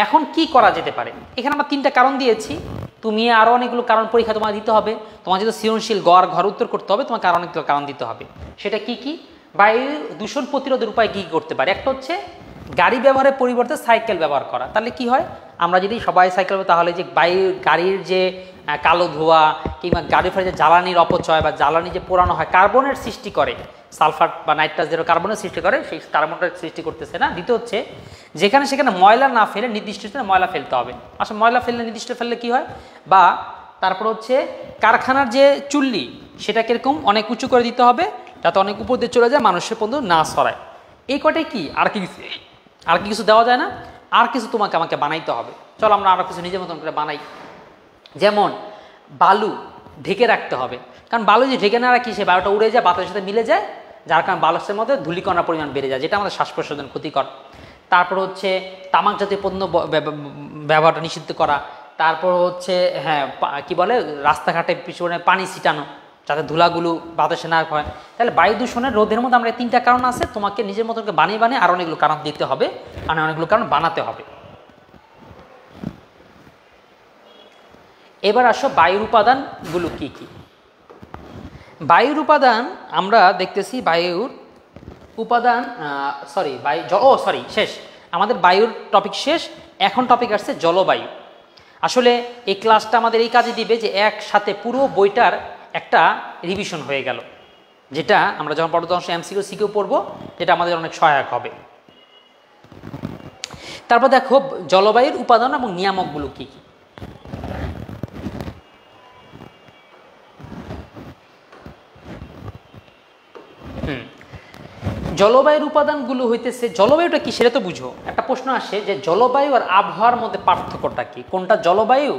এখন কি করা যেতে পারে, এখানে আমরা 3টা কারণ দিয়েছি, তুমি আরও অনেকগুলো কারণ পরীক্ষা তোমার দিতে হবে। তোমার যেহেতু সৃজনশীল ঘর উত্তর করতে হবে, তোমাকে আরও অনেকগুলো কারণ দিতে হবে। সেটা কি কি, বায়ু দূষণ প্রতিরোধের উপায় কী করতে পারে। একটা হচ্ছে গাড়ি ব্যবহারের পরিবর্তে সাইকেল ব্যবহার করা। তাহলে কি হয়, আমরা যদি সবাই সাইকেল, তাহলে যে গাড়ির যে কালো ধোঁয়া কিংবা গাড়ির ফলে যে জ্বালানির অপচয় বা জ্বালানি যে পোড়ানো হয়, কার্বনের সৃষ্টি করে, সালফার বা নাইট্রাস যেটা কার্বনের সৃষ্টি করে, সেই কার্বনটা সৃষ্টি করতেছে না। দ্বিতীয় হচ্ছে যেখানে সেখানে ময়লা না ফেলে নির্দিষ্ট স্থানে ময়লা ফেলতে হবে। আসলে ময়লা ফেললে নির্দিষ্ট ফেললে কি হয়, বা তারপর হচ্ছে কারখানার যে চুল্লি সেটা কিরকম অনেক উঁচু করে দিতে হবে, যাতে অনেক উপর দিয়ে চলে যায়, মানুষের পর্যন্ত না ছড়ায়। এই কটাই কি, আর কি কিছু দেওয়া যায় না, আর কিছু আমাকে বানাইতে হবে। চলো আমরা আরও কিছু নিজের মতন করে বানাই। যেমন বালু ঢেকে রাখতে হবে, কারণ বালু যে ঢেকে না রাখি, সে বায়ুটা উড়ে যায়, বাতাসের সাথে মিলে যায়, যার কারণে বাতাসের মধ্যে ধূলিকণার পরিমাণ বেড়ে যায়, যেটা আমাদের শ্বাস প্রশ্বাসের ক্ষতিকর। তারপর হচ্ছে তামাক জাতীয় পণ্য ব্যবহারটা নিষিদ্ধ করা। তারপর হচ্ছে কি বলে, রাস্তাঘাটে পিছনে পানি ছিটানো, যাতে ধুলাগুলো বাতাসে না হয়। তাহলে বায়ু দূষণের রোধের মধ্যে আমরা 3টা কারণ আছে, তোমাকে নিজের মতো বানিয়ে আর অনেকগুলো কারণ দিতে হবে, আর অনেকগুলো কারণ বানাতে হবে। এবার আসো বায়ুর উপাদানগুলো কি কি। বায়ুর উপাদান আমরা দেখতেছি, বায়ুর উপাদান শেষ, আমাদের বায়ুর টপিক শেষ। এখন টপিক আসছে জলবায়ু। আসলে এই ক্লাসটা আমাদের এই কাজে দিবে যে একসাথে পুরো বইটার একটা রিভিশন হয়ে গেল, যেটা আমরা যখন পরবর্তী অংশে MCQ সিকিউ পড়বো, যেটা আমাদের অনেক সহায়ক হবে। তারপর দেখো জলবায়ুর উপাদান এবং নিয়ামকগুলো কি কি। জলবায়ুর উপাদানগুলো হইতেছে, জলবায়ুটা কি সেটা তো বুঝো। একটা প্রশ্ন আসে যে জলবায়ু আর আবহাওয়ার মধ্যে পার্থক্যটা কি, কোনটা জলবায়ু,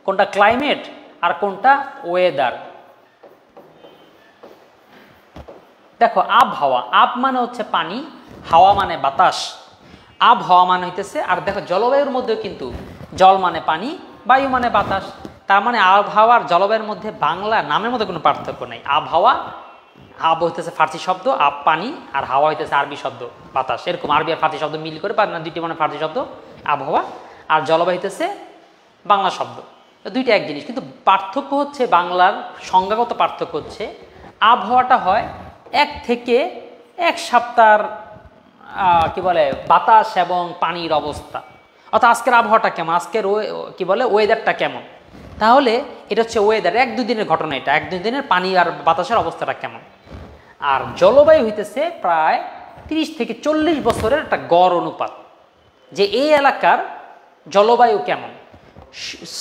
কোনটা ক্লাইমেট, আর কোনটা ওয়েদার। দেখো আবহাওয়া, আব মানে হচ্ছে পানি, হাওয়া মানে বাতাস, আবহাওয়া মানে হইতেছে। আর দেখো জলবায়ুর মধ্যেও কিন্তু জল মানে পানি, বায়ু মানে বাতাস। তার মানে আবহাওয়া আর জলবায়ুর মধ্যে বাংলা নামের মধ্যে কোনো পার্থক্য নেই। আবহাওয়া, আব হইতেছে ফার্সি শব্দ, আব পানি, আর হাওয়া হইতেছে আরবি শব্দ বাতাস। এরকম আরবি আর ফার্সি শব্দ মিল করে দুইটি মানে ফার্সি শব্দ আবহাওয়া, আর জলবায়ু হইতেছে বাংলা শব্দ। দুইটা এক জিনিস, কিন্তু পার্থক্য হচ্ছে বাংলার সংজ্ঞাগত পার্থক্য হচ্ছে আবহাওয়াটা হয় 1 থেকে 1 সপ্তাহের কি বলে বাতাস এবং পানির অবস্থা, অর্থাৎ আজকের আবহাওয়াটা কেমন, আজকের কি বলে ওয়েদারটা কেমন। তাহলে এটা হচ্ছে ওয়েদার, 1-2 দিনের ঘটনা, এটা 1-2 দিনের পানি আর বাতাসের অবস্থাটা কেমন। আর জলবায়ু হইতেছে প্রায় 30 থেকে 40 বছরের একটা গড় অনুপাত, যে এই এলাকার জলবায়ু কেমন,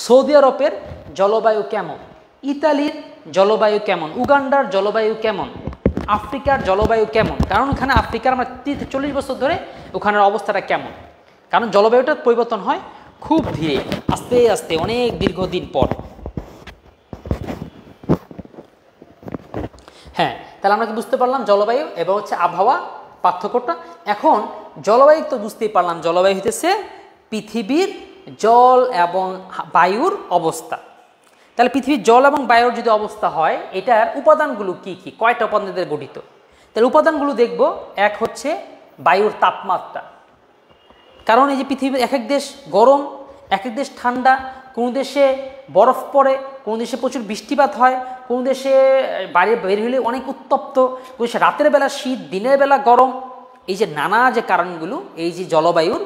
সৌদি আরবের জলবায়ু কেমন, ইতালির জলবায়ু কেমন, উগান্ডার জলবায়ু কেমন, আফ্রিকার জলবায়ু কেমন। কারণ ওখানে আফ্রিকার আমরা 30-40 বছর ধরে ওখানের অবস্থাটা কেমন, কারণ জলবায়ুটা পরিবর্তন হয় খুব ধীরে, আস্তে আস্তে, অনেক দীর্ঘদিন পর। তাহলে আমরা কি বুঝতে পারলাম জলবায়ু এবং হচ্ছে আবহাওয়া পার্থক্যটা। এখন জলবায়ু তো বুঝতেই পারলাম, জলবায়ু হইতেছে পৃথিবীর জল এবং বায়ুর অবস্থা। তাহলে পৃথিবীর জল এবং বায়ুর যদি অবস্থা হয়, এটার উপাদানগুলো কি কি, কয়টা উপাদান দিয়ে গঠিত? তাহলে উপাদানগুলো দেখব। এক হচ্ছে বায়ুর তাপমাত্রা, কারণ এই যে পৃথিবীর এক এক দেশ গরম, এক এক দেশ ঠান্ডা, কোনো দেশে বরফ পড়ে, কোনো দেশে প্রচুর বৃষ্টিপাত হয়, কোনো দেশে বাইরে বের হলে অনেক উত্তপ্ত, কোনো দেশে রাতের বেলা শীত, দিনের বেলা গরম। এই যে নানা যে কারণগুলো, এই যে জলবায়ুর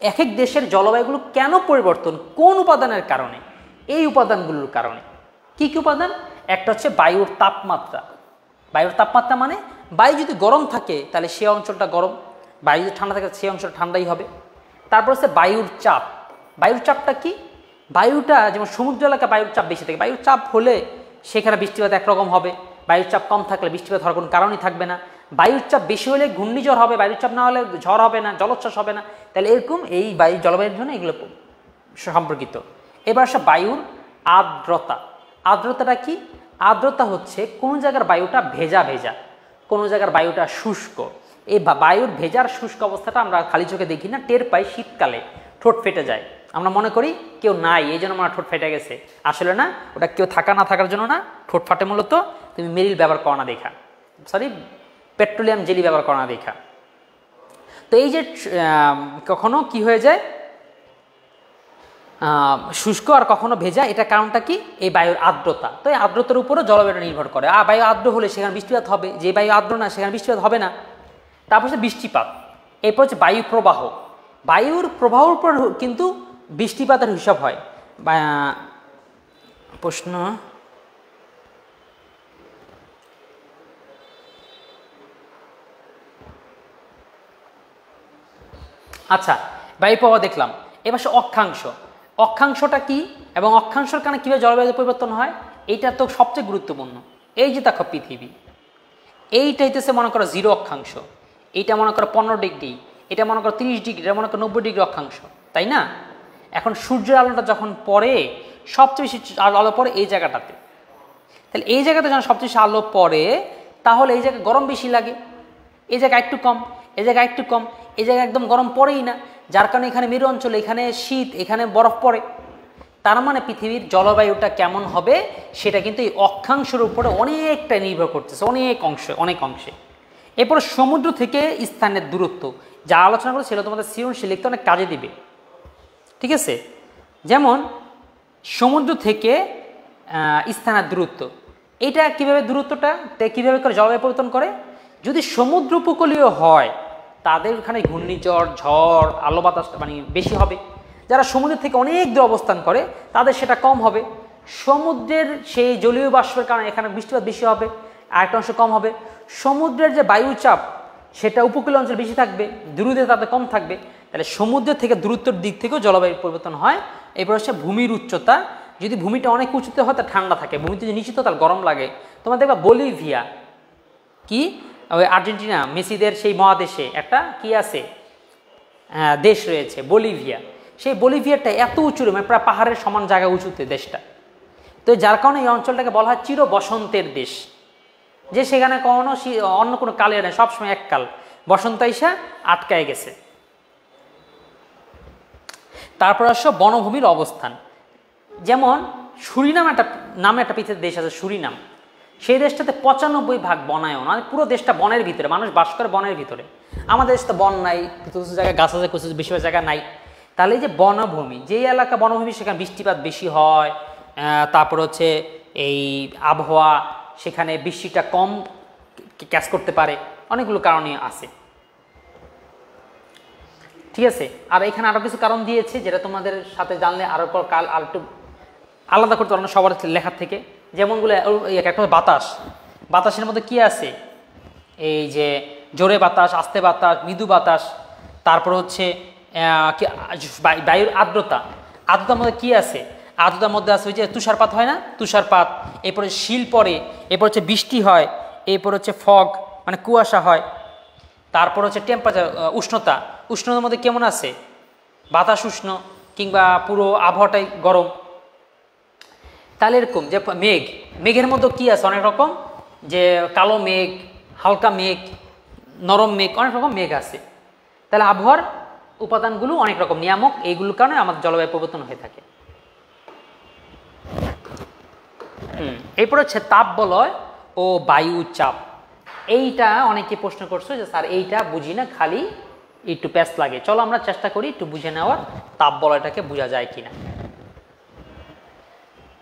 এক এক দেশের জলবায়ুগুলো কেন পরিবর্তন, কোন উপাদানের কারণে? এই উপাদানগুলোর কারণে। কি কি উপাদান? একটা হচ্ছে বায়ুর তাপমাত্রা। বায়ুর তাপমাত্রা মানে বায়ু যদি গরম থাকে তাহলে সে অঞ্চলটা গরম, বায়ু যদি ঠান্ডা থাকে সেই অঞ্চলটা ঠান্ডাই হবে। তারপর হচ্ছে বায়ুর চাপ। বায়ুর চাপটা কি? বায়ুটা যেমন সমুদ্র এলাকায় বায়ুর চাপ বেশি থাকে, বায়ুর চাপ হলে সেখানে বৃষ্টিপাত একরকম হবে, বায়ুর চাপ কম থাকলে বৃষ্টিপাত হওয়ার কোনো কারণই থাকবে না। বায়ুর চাপ বেশি হলে ঘূর্ণিঝড় হবে, বায়ুর চাপ না হলে ঝড় হবে না, জলোচ্ছ্বাস হবে না। তাহলে এরকম এই বায়ু জলবায়ুর জন্য এগুলো সম্পর্কিত। এবার আসে বায়ুর আর্দ্রতা। আর্দ্রতাটা কি? আর্দ্রতা হচ্ছে কোন জায়গার বায়ুটা ভেজা ভেজা, কোন জায়গার বায়ুটা শুষ্ক। এই বায়ুর ভেজার শুষ্ক অবস্থাটা আমরা খালি চোখে দেখি না, টের পাই শীতকালে, ঠোঁট ফেটে যায়, আমরা মনে করি কেউ নাই এই জন্য আমার ঠোঁট ফেটে গেছে। আসলে না, ওটা কেউ থাকা না থাকার জন্য না, ঠোঁট ফাটে মূলত তুমি মেরিল ব্যবহার করো না দেখা, সরি পেট্রোলিয়াম জেলি ব্যবহার করা দেখা। তো এই যে কখনো কি হয়ে যায় শুষ্ক আর কখনো ভেজা, এটা কারণটা কি? এই বায়ুর আর্দ্রতা। তো এই আর্দ্রতার উপরও জলবায়ুটা নির্ভর করে। আর বায়ু আর্দ্র হলে সেখানে বৃষ্টিপাত হবে, যে বায়ু আর্দ্র না সেখানে বৃষ্টিপাত হবে না। তারপর হচ্ছে বৃষ্টিপাত। এরপর হচ্ছে বায়ু প্রবাহ। বায়ুর প্রবাহের উপর কিন্তু বৃষ্টিপাতের হিসাব হয়। প্রশ্ন, আচ্ছা বায়ু প্রবাহ দেখলাম। এবার অক্ষাংশ। অক্ষাংশটা কি এবং অক্ষাংশের কারণে কীভাবে জলবায়ু পরিবর্তন হয়, এইটা তো সবচেয়ে গুরুত্বপূর্ণ। এই যে দেখো পৃথিবী, এইটা হইতেছে মনে করো 0 অক্ষাংশ, এইটা মনে করো 15 ডিগ্রি, এটা মনে করো 30 ডিগ্রি, এটা মনে করো 90 ডিগ্রি অক্ষাংশ, তাই না? এখন সূর্যের আলোটা যখন পড়ে, সবচেয়ে বেশি আলো পড়ে এই জায়গাটাতে। তাহলে এই জায়গাতে যখন সবচেয়ে বেশি আলো পড়ে, তাহলে এই জায়গায় গরম বেশি লাগে, এই জায়গায় একটু কম, এই জায়গায় একটু কম, এই জায়গায় একদম গরম পড়েই না, যার কারণে এখানে মেরু অঞ্চলে এখানে শীত, এখানে বরফ পড়ে। তার মানে পৃথিবীর জলবায়ুটা কেমন হবে সেটা কিন্তু এই অক্ষাংশের উপরে অনেকটা নির্ভর করতেছে, অনেক অংশে। এরপরে সমুদ্র থেকে স্থানের দূরত্ব, যা আলোচনা করে সেটা তোমাদের সৃজনশীল লিখতে অনেক কাজে দিবে, ঠিক আছে? যেমন সমুদ্র থেকে স্থানের দূরত্ব, এটা কিভাবে দূরত্বটা কীভাবে করে জলবায়ু পরিবর্তন করে? যদি সমুদ্র উপকূলীয় হয় তাদের ওখানে ঘূর্ণিঝড়, ঝড়, আলো বাতাস মানে বেশি হবে। যারা সমুদ্রের থেকে অনেক দূরে অবস্থান করে তাদের সেটা কম হবে। সমুদ্রের সেই জলীয় বাষ্পের কারণে এখানে বৃষ্টিপাত বেশি হবে, আরেকটা অংশ কম হবে। সমুদ্রের যে বায়ুচাপ সেটা উপকূলীয় অঞ্চল বেশি থাকবে, দূরত্বে তাতে কম থাকবে। তাহলে সমুদ্রের থেকে দূরত্বের দিক থেকেও জলবায়ুর পরিবর্তন হয়। এরপর হচ্ছে ভূমির উচ্চতা। যদি ভূমিটা অনেক উঁচুতে হয় তা ঠান্ডা থাকে, ভূমিতে যদি নিচুতে তাহলে গরম লাগে। তোমার দেখবা বলিভিয়া, কি ওই আর্জেন্টিনা মেসিদের সেই মহাদেশে একটা কি আছে দেশ রয়েছে বলিভিয়া, সেই বলিভিয়াটা এত উঁচু, মানে প্রায় পাহাড়ের সমান জায়গা উঁচুতে দেশটা। তো যার কারণে এই অঞ্চলটাকে বলা হয় চির বসন্তের দেশ, যে সেখানে কখনো অন্য কোনো কালে নেই, সবসময় এক কাল, বসন্ত আইসা আটকায় গেছে। তারপর আসো বনভূমির অবস্থান। যেমন সুরিনাম নামে একটা পৃথিবীর দেশ আছে, সুরিনাম। সেই দেশটাতে 95% বনায়ন, মানে পুরো দেশটা বনের ভিতরে, মানুষ বাস করে বনের ভিতরে। আমাদের দেশে তো বন নাই, কিছু কিছু জায়গায় গাছ আছে, কিছু বেশিরভাগ জায়গা নাই। তাহলে এই যে বনভূমি, যেই এলাকা বনভূমি সেখানে বৃষ্টিপাত বেশি হয়, তারপর হচ্ছে এই আবহাওয়া সেখানে বৃষ্টিটা কম ক্যাচ করতে পারে, অনেকগুলো কারণই আছে, ঠিক আছে? আর এখানে আরও কিছু কারণ দিয়েছে যেটা তোমাদের সাথে জানলে আরও কাল আর একটু আলাদা করতে পারো সবার লেখার থেকে। যেমনগুলো একটা বাতাস, বাতাসের মধ্যে কি আছে? এই যে জোরে বাতাস, আস্তে বাতাস, মৃদু বাতাস। তারপর হচ্ছে বায়ুর আর্দ্রতা, আর্দ্রতার মধ্যে কি আছে? আর্দ্রতার মধ্যে আছে ওই যে তুষারপাত হয় না, তুষারপাত। এরপরে শিল পড়ে, এরপর হচ্ছে বৃষ্টি হয়, এরপর হচ্ছে ফগ মানে কুয়াশা হয়। তারপর হচ্ছে টেম্পারেচার, উষ্ণতা, উষ্ণতার মধ্যে কেমন আছে? বাতাস উষ্ণ কিংবা পুরো আবহাওয়াটাই গরম। তাহলে এরকম যে মেঘের মধ্যে কি আছে? অনেক রকম, যে কালো মেঘ, হালকা মেঘ, নরম মেঘ, অনেক রকম মেঘ আছে। তাহলে আবহাওয়ার উপাদানগুলো অনেক রকম নিয়ামক, এইগুলোর কারণে আমাদের জলবায়ু পরিবর্তন হয়ে থাকে। এরপর হচ্ছে তাপ বলয় ও বায়ু চাপ। এইটা অনেকে প্রশ্ন করছো যে স্যার এইটা বুঝি না, খালি একটু প্যাচ লাগে। চলো আমরা চেষ্টা করি একটু বুঝে নেওয়ার তাপ বলয়টাকে বোঝা যায় কিনা।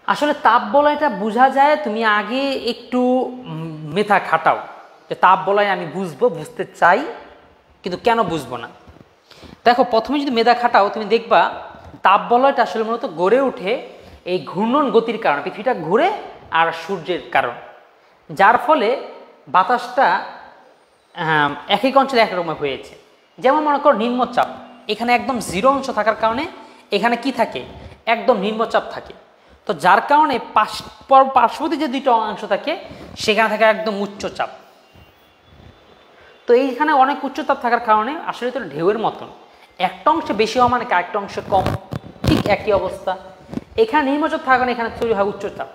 আসলে তাপ বলয়টা বোঝা যায়, তুমি আগে একটু মেধা খাটাও যে তাপ বলয় আমি বুঝবো, বুঝতে চাই, কিন্তু কেন বুঝবো না। দেখো প্রথমে যদি মেধা খাটাও তুমি দেখবা তাপ বলয়টা আসলে মূলত গড়ে ওঠে এই ঘূর্ণন গতির কারণে, পৃথিবীটা ঘুরে আর সূর্যের কারণ, যার ফলে বাতাসটা এক এক অঞ্চলে একরকম হয়েছে। যেমন মনে করো নিম্নচাপ, এখানে একদম 0 অংশ থাকার কারণে এখানে কি থাকে, একদম নিম্নচাপ থাকে। তো যার কারণে পার্শ্ববর্তী যে 2টা অংশ থাকে সেখানে থাকে একদম উচ্চচাপ। তো এইখানে অনেক উচ্চতাপ থাকার কারণে আসলে তো ঢেউয়ের মতন একটা অংশে বেশি হওয়া মানে আরেকটা অংশে কম, ঠিক একই অবস্থা। এখানে নিম্নচাপ থাকার কারণে এখানে তৈরি হয় উচ্চচাপ,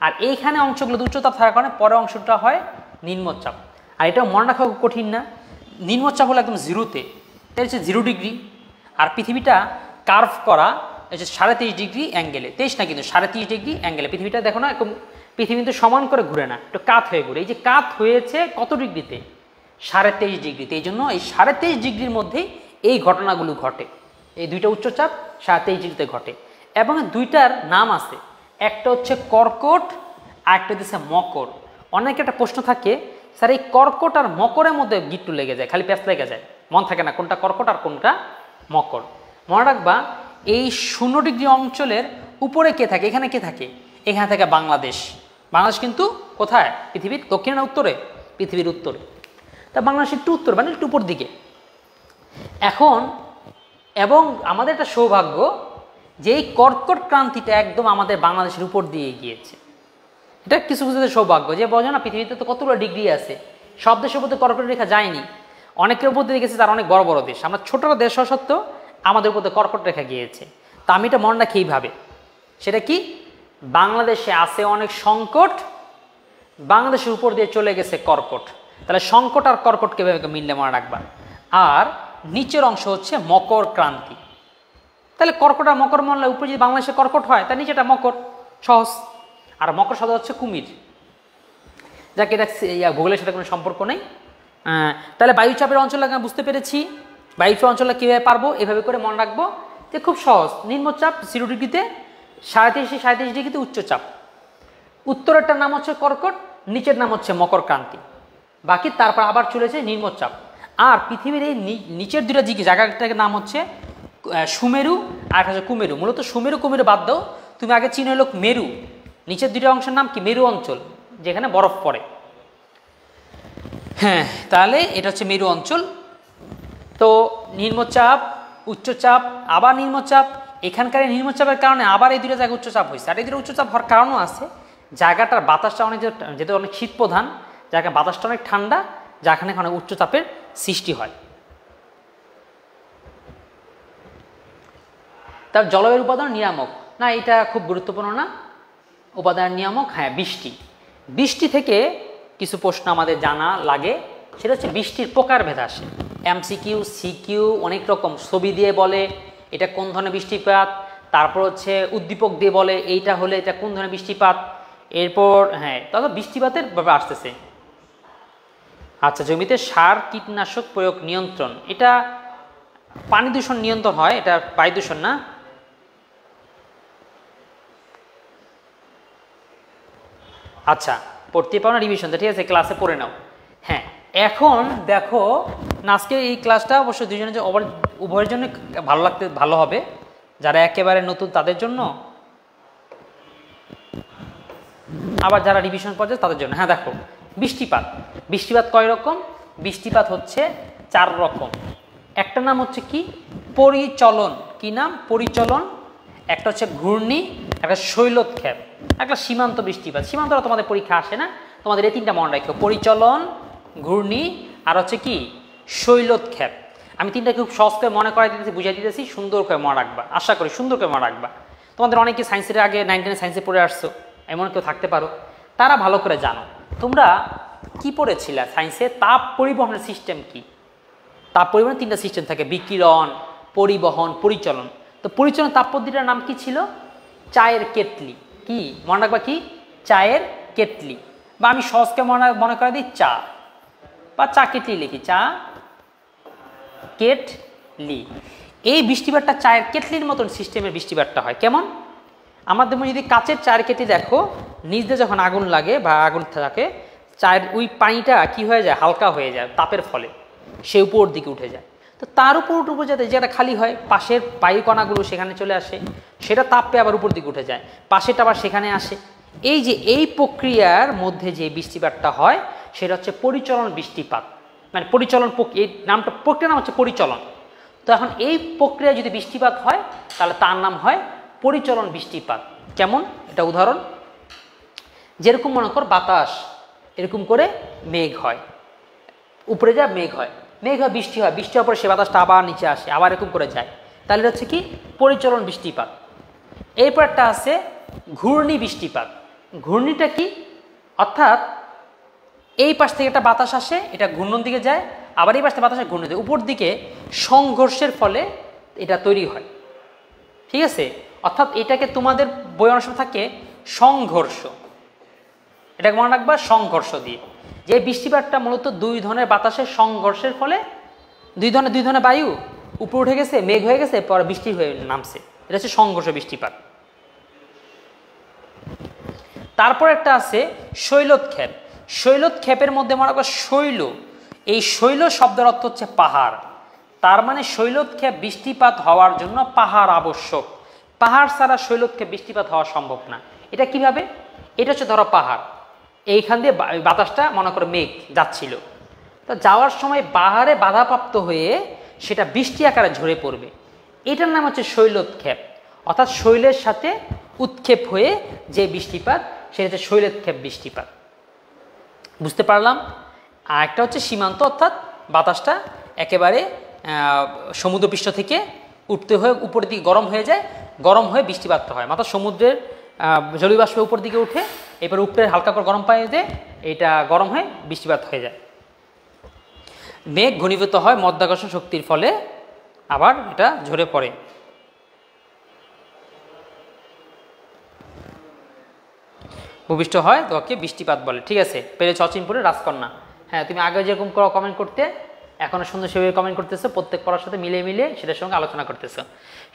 আর এইখানে অংশগুলো উচ্চতাপ থাকার কারণে পরের অংশটা হয় নিম্নচাপ। আর এটাও মনে রাখা কঠিন না, নিম্নচাপ হলো একদম 0-তে, তাই হচ্ছে 0 ডিগ্রি। আর পৃথিবীটা কার্ভ করা হচ্ছে 23.5 ডিগ্রি অ্যাঙ্গেলে, 23 না কিন্তু 23.5 ডিগ্রি অ্যাঙ্গেলে। পৃথিবীটা দেখো না, এরকম পৃথিবী কিন্তু সমান করে ঘুরে না, একটু কাত হয়ে ঘুরে। এই যে কাত হয়েছে কত ডিগ্রিতে, 23.5 ডিগ্রিতে। এই জন্য এই 23.5 ডিগ্রির মধ্যেই এই ঘটনাগুলো ঘটে, এই 2টা উচ্চচাপ 23.5 ডিগ্রিতে ঘটে। এবং 2টার নাম আছে, একটা হচ্ছে কর্কট আর একটা হচ্ছে মকর। অনেকে একটা প্রশ্ন থাকে, স্যার এই কর্কট আর মকরের মধ্যে গিট্টু লেগে যায়, খালি প্যাঁচ লেগে যায়, মন থাকে না কোনটা কর্কট আর কোনটা মকর। মনে রাখবা এই 0 ডিগ্রি অঞ্চলের উপরে কে থাকে, এখানে কে থাকে, এখানে থাকে বাংলাদেশ। বাংলাদেশ কিন্তু কোথায়, পৃথিবীর দক্ষিণে না উত্তরে, পৃথিবীর উত্তরে। তা বাংলাদেশ একটু উত্তর মানে একটু উপর দিকে। এখন এবং আমাদের একটা সৌভাগ্য যে এই কর্কট ক্রান্তিটা একদম আমাদের বাংলাদেশের উপর দিয়ে গিয়েছে। এটা কিছু কিছু সৌভাগ্য, যে বোঝো না পৃথিবীতে তো কতগুলো ডিগ্রি আছে, সব দেশের উপর কর্কট রেখা যায়নি, অনেকের উপর দিয়ে গেছে তার অনেক বড় বড় দেশ। আমরা ছোট দেশ হওয়া সত্ত্বেও আমাদের উপর কর্কট রেখা গিয়েছে। তা আমি এটা মনে রাখি এইভাবে, সেটা কি, বাংলাদেশে আছে অনেক সংকট, বাংলাদেশের উপর দিয়ে চলে গেছে কর্কট। তাহলে সংকট আর কর্কট কিভাবে মিললে মনে রাখবা। আর নিচের অংশ হচ্ছে মকর ক্রান্তি। তাহলে কর্কট আর মকর মনে উপরে যদি বাংলাদেশে কর্কট হয় তার নিচেটা মকর, সহজ। আর মকর শব্দ হচ্ছে কুমির, যাকে এটা ভূগোলের সাথে কোনো সম্পর্ক নেই। তাহলে বায়ুচাপের অঞ্চল আমরা বুঝতে পেরেছি। বায়ুচাপ অঞ্চলটা কীভাবে পারবো, এভাবে করে মনে রাখবো যে খুব সহজ। নিম্নচাপ 0 ডিগ্রিতে, 37 ডিগ্রিতে উচ্চচাপ। উত্তরেরটার নাম হচ্ছে কর্কট, নিচের নাম হচ্ছে মকর ক্রান্তি। বাকি তারপর আবার চলেছে নিম্নচাপ। আর পৃথিবীর এই নিচের 2টা জায়গাটার নাম হচ্ছে সুমেরু আর একটা হচ্ছে কুমেরু। মূলত সুমেরু কুমেরু বাদ দাও, তুমি আগে চিনে হলো মেরু। নিচের 2টা অংশের নাম কি, মেরু অঞ্চল, যেখানে বরফ পড়ে। হ্যাঁ, তাহলে এটা হচ্ছে মেরু অঞ্চল। তো নিম্নচাপ, উচ্চচাপ, আবার নিম্নচাপ। এখানকার নিম্নচাপের কারণে আবার এই 2টা জায়গায় উচ্চচাপ হয়েছে। আর এই 2টা উচ্চচাপ হওয়ার কারণও আছে, জায়গাটার বাতাসটা অনেক, যেহেতু অনেক শীত প্রধান জায়গা, বাতাসটা অনেক ঠান্ডা, যেখানে অনেক উচ্চচাপের সৃষ্টি হয়। তার জলবায়ুর উপাদান নিয়ামক না, এটা খুব গুরুত্বপূর্ণ না। উপাদান নিয়ামক, হ্যাঁ বৃষ্টি। বৃষ্টি থেকে কিছু প্রশ্ন আমাদের জানা লাগে, সেটা হচ্ছে বৃষ্টির প্রকারভেদ আসে। MCQ, CQ অনেক রকম, ছবি দিয়ে বলে এটা কোন ধরনের বৃষ্টিপাত, তারপর হচ্ছে উদ্দীপক দিয়ে বলে এইটা হলে এটা কোন ধরনের বৃষ্টিপাত। এরপর হ্যাঁ, তবে বৃষ্টিপাতের ব্যাপার আসতেছে। আচ্ছা, জমিতে সার কীটনাশক প্রয়োগ নিয়ন্ত্রণ, এটা পানি দূষণ নিয়ন্ত্রণ হয়, এটা বায়ু দূষণ না। আচ্ছা, পড়তে পারো না রিভিশন, ঠিক আছে, ক্লাসে পড়ে নাও। হ্যাঁ, এখন দেখো আজকে এই ক্লাসটা অবশ্য দুজনের উভয়ের জন্য ভালো হবে। যারা একেবারে নতুন তাদের জন্য, আবার যারা রিভিশন পর্যায়ে তাদের জন্য। হ্যাঁ দেখো, বৃষ্টিপাত কয় রকম, বৃষ্টিপাত হচ্ছে 4 রকম। একটা নাম হচ্ছে কি, পরিচলন। কি নাম, পরিচলন। একটা হচ্ছে ঘূর্ণি, একটা শৈলোৎক্ষেপ, একটা সীমান্ত বৃষ্টিপাত। সীমান্তটা তোমাদের পরীক্ষা আসে না, তোমাদের এই 3টা মনে রাখো, পরিচলন, ঘূর্ণি আর হচ্ছে কি শৈলোৎক্ষেপ। আমি 3টা খুব সহজ করে মনে করাই দিতেছি, বুঝাই দিতেছি, সুন্দর করে মনে রাখবা, আশা করি সুন্দর করে মনে রাখবা। তোমাদের অনেকে সায়েন্সের আগে 9 10 সায়েন্সে পড়ে আসছো, এমন কেউ থাকতে পারো, তারা ভালো করে জানো। তোমরা কি পড়েছিলে সায়েন্সে, তাপ পরিবহনের সিস্টেম কি। তাপ পরিবহনের 3টা সিস্টেম থাকে, বিকিরণ, পরিবহন, পরিচলন। তো পরিচলন তাপ পদ্ধতিটার নাম কি ছিল, চায়ের কেটলি। কি মনে রাখবা, কি চায়ের কেটলি, বা আমি সহজকে মনে করে দিই চা, বা চা কেটলি লিখি, চা কেটলি। এই বৃষ্টিপাতটা চায়ের কেটলির মতন সিস্টেমের বৃষ্টিপাতটা হয়। কেমন? আমাদের যদি কাচের চায়ের কেটলি দেখো, নিচ দিয়ে যখন আগুন লাগে বা আগুন থাকে, চায়ের ওই পানিটা কি হয়ে যায়, হালকা হয়ে যায় তাপের ফলে, সে উপর দিকে উঠে যায়। তো তার উপর যাতে যেটা খালি হয়, পাশের বায়ু কণাগুলো সেখানে চলে আসে, সেটা তাপ পেয়ে আবার উপর দিকে উঠে যায়, পাশেটা আবার সেখানে আসে। এই যে এই প্রক্রিয়ার মধ্যে যে বৃষ্টিপাতটা হয় সেটা হচ্ছে পরিচলন বৃষ্টিপাত, মানে পরিচলন এই নামটা, প্রক্রিয়ার নাম হচ্ছে পরিচলন। তো এখন এই প্রক্রিয়া যদি বৃষ্টিপাত হয় তাহলে তার নাম হয় পরিচলন বৃষ্টিপাত। কেমন? এটা উদাহরণ, যেরকম মনে কর বাতাস এরকম করে মেঘ হয়, উপরে যায় মেঘ হয়, মেঘ হয় বৃষ্টি হয়, বৃষ্টি হওয়ার পরে সে বাতাসটা আবার নিচে আসে, আবার এরকম করে যায়, তাহলে হচ্ছে কি পরিচলন বৃষ্টিপাত। এরপর একটা আছে ঘূর্ণি বৃষ্টিপাত। ঘূর্ণিটা কি? অর্থাৎ এই পাশ থেকে একটা বাতাস আসে, এটা ঘূর্ণন দিকে যায়, আবার এই পাশ থেকে বাতাসে ঘূর্ণন দিকে, উপর দিকে সংঘর্ষের ফলে এটা তৈরি হয়। ঠিক আছে? অর্থাৎ এটাকে তোমাদের বই অনেক সময় থাকে সংঘর্ষ, এটাকে মনে রাখবা সংঘর্ষ দিয়ে। যে বৃষ্টিপাতটা মূলত দুই ধরনের বাতাসের সংঘর্ষের ফলে, দুই ধরনের বায়ু উপরে উঠে গেছে, মেঘ হয়ে গেছে, পরে বৃষ্টি হয়ে নামছে, এটা হচ্ছে সংঘর্ষ বৃষ্টিপাত। তারপর একটা আছে শৈলোৎক্ষেপ। শৈলোৎক্ষেপের মধ্যে মনে রাখবা শৈল, এই শৈল শব্দের অর্থ হচ্ছে পাহাড়। তার মানে শৈলোৎক্ষেপ বৃষ্টিপাত হওয়ার জন্য পাহাড় আবশ্যক, পাহাড় ছাড়া শৈলোৎক্ষেপ বৃষ্টিপাত হওয়া সম্ভব না। এটা কিভাবে? এটা হচ্ছে ধরো পাহাড়, এইখান দিয়ে বাতাসটা মনে করো মেঘ যাচ্ছিল, তো যাওয়ার সময় পাহাড়ে বাধাপ্রাপ্ত হয়ে সেটা বৃষ্টি আকারে ঝরে পড়বে, এটার নাম হচ্ছে শৈলোৎক্ষেপ। অর্থাৎ শৈলের সাথে উৎক্ষেপ হয়ে যে বৃষ্টিপাত সেটা হচ্ছে শৈলোৎক্ষেপ বৃষ্টিপাত। বুঝতে পারলাম? আর একটা হচ্ছে সীমান্ত, অর্থাৎ বাতাসটা একেবারে সমুদ্রপৃষ্ঠ থেকে উঠতে হয়ে উপরের দিকে গরম হয়ে যায়, গরম হয়ে বৃষ্টিপাত হয়, অর্থাৎ সমুদ্রের জলীয় বাষ্প উপর দিকে উঠে এরপর উপরে হালকা করে গরম পানি দিয়ে এটা গরম হয়ে বৃষ্টিপাত হয়ে যায়। মেঘ ঘনীভূত হয় মাধ্যাকর্ষণ শক্তির ফলে, আবার এটা ঝরে পড়ে। ভূমিষ্ঠ হয় তোকে বৃষ্টিপাত বলে। ঠিক আছে, পেরেছ অচিনপুরের রাজকন্যা। হ্যাঁ, তুমি আগে যেরকম কমেন্ট করতে, এখনো সুন্দর সেভাবে কমেন্ট করতেছো, প্রত্যেক পড়ার সাথে মিলিয়ে মিলিয়ে সেটার সঙ্গে আলোচনা করতেছো।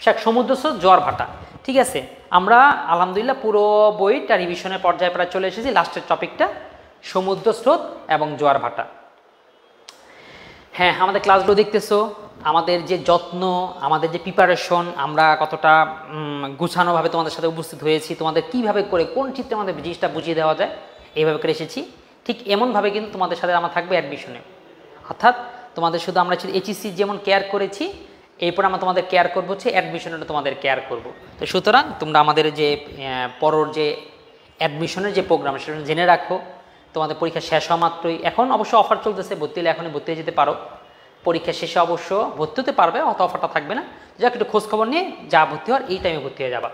শেখ সমুদ্র স্রোত, জোয়ার ভাটা। ঠিক আছে, আমরা আলহামদুলিল্লাহ পুরো বইটা রিভিশনের পর্যায়ে প্রায় চলে এসেছি। লাস্টের টপিকটা সমুদ্র স্রোত এবং জোয়ার ভাটা। হ্যাঁ, আমাদের ক্লাসগুলো দেখতেছো, আমাদের যে যত্ন, আমাদের যে প্রিপারেশন, আমরা কতটা গুছানোভাবে তোমাদের সাথে উপস্থিত হয়েছি, তোমাদের কিভাবে করে কোন চিত্রে আমাদের জিনিসটা বুঝিয়ে দেওয়া যায় এইভাবে করে এসেছি। ঠিক এমনভাবে কিন্তু তোমাদের সাথে আমরা থাকবে অ্যাডমিশনে। অর্থাৎ তোমাদের শুধু আমরা এইচএসসি যেমন কেয়ার করেছি, এরপর আমরা তোমাদের কেয়ার করবো হচ্ছে অ্যাডমিশনে তোমাদের কেয়ার করব। তো সুতরাং তোমরা আমাদের যে পরের যে অ্যাডমিশনের যে প্রোগ্রাম সেটা জেনে রাখো। তোমাদের পরীক্ষা শেষ হওয়া মাত্রই, এখন অবশ্য অফার চলতেছে, ভর্তি হলে এখনই ভর্তি হয়ে যেতে পারো। পরীক্ষা শেষে অবশ্য ভর্তি হতে পারবে, অত অফারটা থাকবে না। যাক, একটু খোঁজখবর নিয়ে যা ভর্তি হওয়ার এই টাইমে ভর্তি হয়ে যাবা।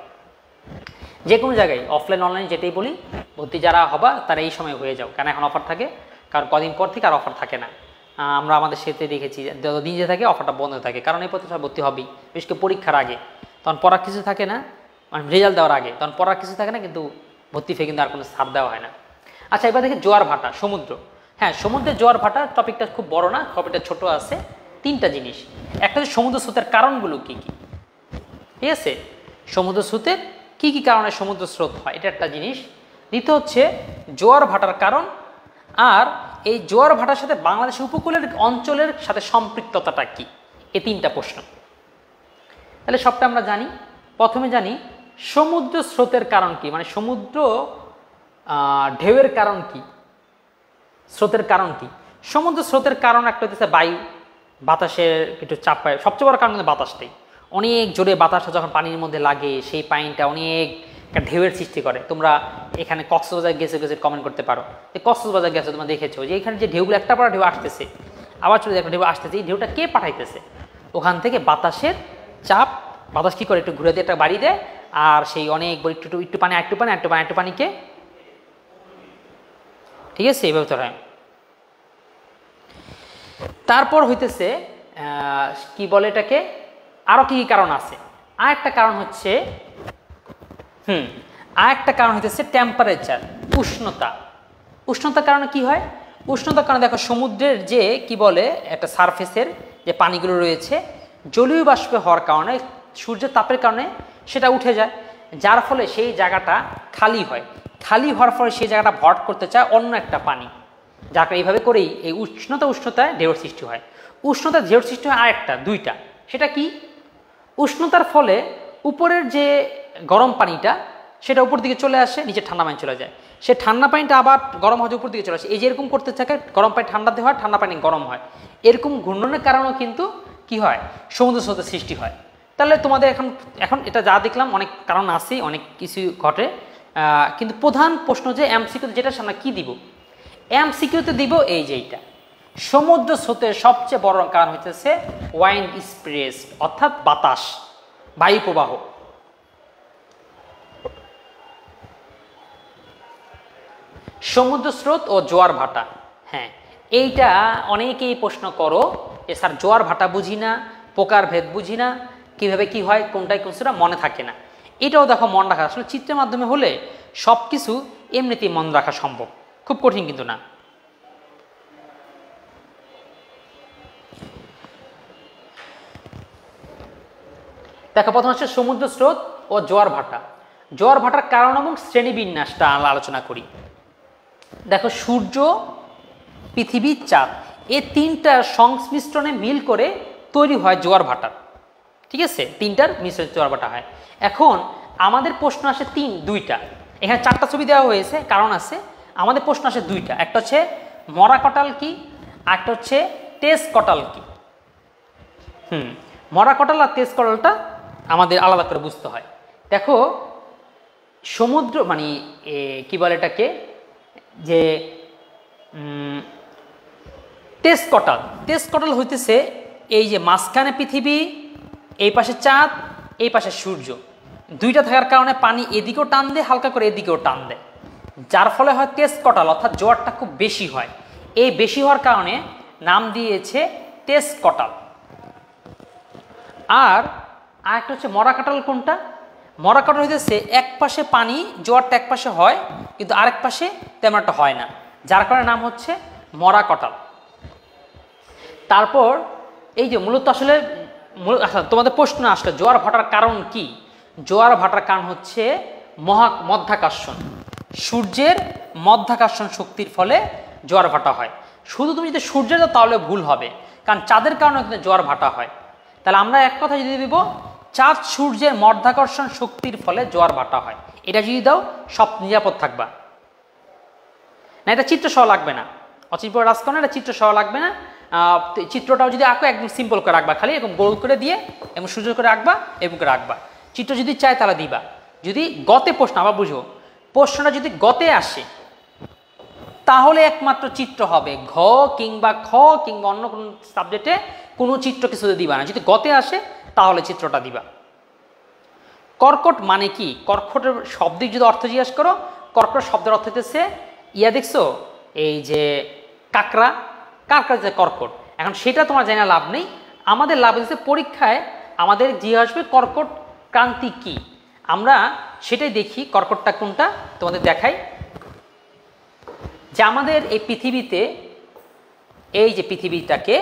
যে কোনো জায়গায় অফলাইন অনলাইন যেটাই বলি, ভর্তি যারা হবা তারা এই সময় হয়ে যাও, কারণ এখন অফার থাকে, কারণ কদিন পর থেকে আর অফার থাকে না। আমরা আমাদের সাথে দেখেছি যতদিন যে থাকে অফারটা বন্ধ থাকে, কারণ এই প্রতিষ্ঠান ভর্তি হবেই, বিশেষ করে পরীক্ষার আগে, তখন পড়ার কিছু থাকে না, মানে রেজাল্ট দেওয়ার আগে তখন পড়ার কিছু থাকে না, কিন্তু ভর্তি ফে কিন্তু আর কোনো ছাড় দেওয়া হয় না। আচ্ছা, এবার দেখি জোয়ার ভাটা, সমুদ্র। হ্যাঁ, সমুদ্রের জোয়ার ভাটা টপিকটা খুব বড় না, টপিকটা ছোট আছে। তিনটা জিনিস, একটা হচ্ছে সমুদ্র স্রোতের কারণগুলো কি কি। ঠিক আছে, সমুদ্র স্রোতের কি কি কারণে সমুদ্র স্রোত হয়, এটা একটা জিনিস। দ্বিতীয় হচ্ছে জোয়ার ভাটার কারণ, আর এই জোয়ার ভাটার সাথে বাংলাদেশের উপকূলের অঞ্চলের সাথে সম্পৃক্ততাটা কি, এই তিনটা প্রশ্ন। তাহলে সবটা আমরা জানি। প্রথমে জানি সমুদ্র স্রোতের কারণ কি, মানে সমুদ্র ঢেউয়ের কারণ কি, স্রোতের কারণ কি। সমুদ্র স্রোতের কারণ একটা হচ্ছে বায়ু, বাতাসের একটু চাপ পায়, সবচেয়ে বড় কারণ কিন্তু বাতাসটাই। অনেক জোরে বাতাসটা যখন পানির মধ্যে লাগে, সেই পানিটা অনেক একটা ঢেউয়ের সৃষ্টি করে। তোমরা এখানে কক্সবাজার গেছে কমেন্ট করতে পারো যে কক্সবাজার গেছো, তোমরা দেখেছো যে এখানে যে ঢেউগুলো একটা পর ঢেউ আসতেছে, আবার চলে যায় একটা ঢেউ আসতেছে, এই ঢেউটা কে পাঠাইতেছে? ওখান থেকে বাতাসের চাপ, বাতাস কী করে একটু ঘুরে দিয়ে একটা বাড়ি দেয়, আর সেই অনেক একটু পানি একটু পানিকে, ঠিক আছে, এইভাবে তো হয়। তারপর হইতেছে কি বলে এটাকে, আরো কি কি কারণ আছে। আর একটা কারণ হচ্ছে আর একটা কারণ হইতেছে টেম্পারেচার, উষ্ণতা। উষ্ণতার কারণে কি হয়? উষ্ণতার কারণে দেখো সমুদ্রের যে কি বলে একটা সারফেসের যে পানিগুলো রয়েছে জলীয় বাষ্প হওয়ার কারণে সূর্যের তাপের কারণে সেটা উঠে যায়, যার ফলে সেই জায়গাটা খালি হয়। খালি হওয়ার ফলে সেই জায়গাটা ভরাট করতে চায় অন্য একটা পানি, যার কারণে এইভাবে করেই এই উষ্ণতায় ঢেউর সৃষ্টি হয়। উষ্ণতার ঢেউর সৃষ্টি হয় আরেকটা, দুইটা। সেটা কি? উষ্ণতার ফলে উপরের যে গরম পানিটা সেটা উপর দিকে চলে আসে, নিচে ঠান্ডা পানি চলে যায়। সে ঠান্ডা পানিটা আবার গরম হয়ে উপর দিকে চলে আসে। এই যে এরকম করতে থাকে, গরম পানি ঠান্ডাতে হয়, ঠান্ডা পানি গরম হয়। এরকম ঘূর্ণনের কারণেও কিন্তু কি হয়? সমুদ্র স্রোতের সৃষ্টি হয়। তাহলে তোমাদের এখন এটা যা দেখলাম অনেক কারণ আছে, অনেক কিছু ঘটে, কিন্তু প্রধান প্রশ্ন যে এমসিকিউ যেটা সামনে কি দিব? এমসিকিউতে দিব এই যে এইটা, সমুদ্র স্রোতের সবচেয়ে বড় কারণ হচ্ছে ওয়াইন্ড স্প্রেস, অর্থাৎ বাতাস, বায়ু প্রবাহ। সমুদ্র স্রোত ও জোয়ার ভাটা, হ্যাঁ এইটা অনেকেই প্রশ্ন করো যে স্যার জোয়ার ভাটা বুঝি না, প্রকার ভেদ বুঝি না, কিভাবে কি হয়, কোনটাই কোনটা মনে থাকে না। এটাও দেখো মন রাখা আসলে চিত্রের মাধ্যমে হলে সব কিছু এমনিতেই মন রাখা সম্ভব, খুব কঠিন কিন্তু না। দেখো প্রথম হচ্ছে সমুদ্র স্রোত ও জোয়ার ভাটা। জোয়ার ভাটার কারণ এবং শ্রেণীবিন্যাসটা আলোচনা করি। দেখো সূর্য, পৃথিবী, চাঁদ, এই তিনটার সংমিশ্রণে মিল করে তৈরি হয় জোয়ার ভাটা। ঠিক আছে, তিনটার মিশ্রণে জোয়ার ভাটা হয়। এখন আমাদের প্রশ্ন আসে দুইটা। এখানে চারটা ছবি দেওয়া হয়েছে, কারণ আছে। আমাদের প্রশ্ন আসে দুইটা, একটা হচ্ছে মরা কটাল কি, একটা হচ্ছে তেজ কটাল কি। মরা কটাল আর তেজ কটালটা আমাদের আলাদা করে বুঝতে হয়। দেখো সমুদ্র মানে কি বলে এটাকে, যে তেজ কটাল হইতেছে এই যে মাঝখানে পৃথিবী, এই পাশে চাঁদ, এই পাশে সূর্য, দুইটা থাকার কারণে পানি এদিকেও টান দেয়, হালকা করে এদিকেও টান দেয়, যার ফলে হয় তেজ কটাল, অর্থাৎ জোয়ারটা খুব বেশি হয়। এই বেশি হওয়ার কারণে নাম দিয়েছে তেজ কটাল। আর আরেকটা হচ্ছে মরা কাটাল। কোনটা? মরা কাটাল হইতেছে এক পাশে পানি, জোয়ারটা এক পাশে হয় কিন্তু আরেক পাশে তেমন একটা হয় না, যার কারণে নাম হচ্ছে মরা কাটাল। তারপর এই যে মূলত আসলে তোমাদের প্রশ্ন আসলে জোয়ার ভাটার কারণ কি? জোয়ার ভাটার কারণ হচ্ছে মধ্যাকর্ষণ, সূর্যের মধ্যাকর্ষণ শক্তির ফলে জোয়ার ভাটা হয়। শুধু তুমি যদি সূর্যের দাও তাহলে ভুল হবে, কারণ চাঁদের কারণে কিন্তু জোয়ার ভাটা হয়। তাহলে আমরা এক কথা যদি দিব চাঁদ সূর্যের মধ্যাকর্ষণ শক্তির ফলে জোয়ার ভাটা হয়, এটা যদি দাও সব নিরাপদ থাকবা। না এটা চিত্র সহ লাগবে না, অচিনপুর রাজকরণ এটা চিত্র সহ লাগবে না। চিত্রটাও যদি আঁকো একদম সিম্পল করে রাখবা, খালি এরকম গোল করে দিয়ে এবং সুন্দর করে রাখবা, এবং করে রাখবা। চিত্র যদি চাই তাহলে দিবা। যদি গতে প্রশ্ন, আবার বুঝো, প্রশ্নটা যদি গতে আসে তাহলে একমাত্র চিত্র হবে, ঘ কিংবা খ কিংবা অন্য কোনো সাবজেক্টে কোনো চিত্র কিছু দিবা না। যদি গতে আসে তাহলে চিত্রটা দিবা। কর্কট মানে কি? কর্কটের শব্দের যদি অর্থ জিজ্ঞাসা করো, কর্কট শব্দের অর্থ হচ্ছে দেখছো এই যে কাকড়া, যে কর্কট। এখন সেটা তোমার জানা লাভ নেই, আমাদের লাভ হচ্ছে পরীক্ষায় আমাদের জিজ্ঞাসা আসবে কর্কট ক্রান্তি কি, আমরা সেটাই দেখি কর্কটটা কোনটা তোমাদের দেখাই। যে আমাদের এই পৃথিবীতে, এই যে পৃথিবীটাকে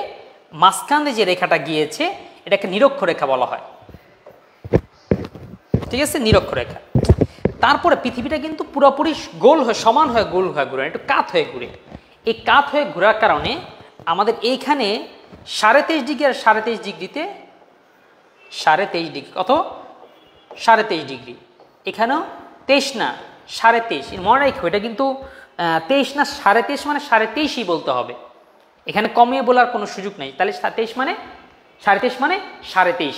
মাঝখানে যে রেখাটা গিয়েছে এটাকে নিরক্ষরেখা বলা হয়। ঠিক আছে, নিরক্ষরেখা। তারপরে পৃথিবীটা কিন্তু পুরোপুরি গোল হয়ে, সমান হয়ে গোল হয়ে ঘুরে, একটু কাত হয়ে ঘুরে। এই কাত হয়ে ঘোরার কারণে আমাদের এইখানে 23.5 ডিগ্রি আর 23.5 ডিগ্রিতে 23.5 ডিগ্রি, কত 23.5 ডিগ্রি, এখানেও 23 না 23.5, মনে রাখো এটা কিন্তু 23 না 23.5 মানে 23.5ই বলতে হবে, এখানে কমিয়ে বলার কোনো সুযোগ নেই। তাহলে 23 মানে 23.5 মানে 23.5,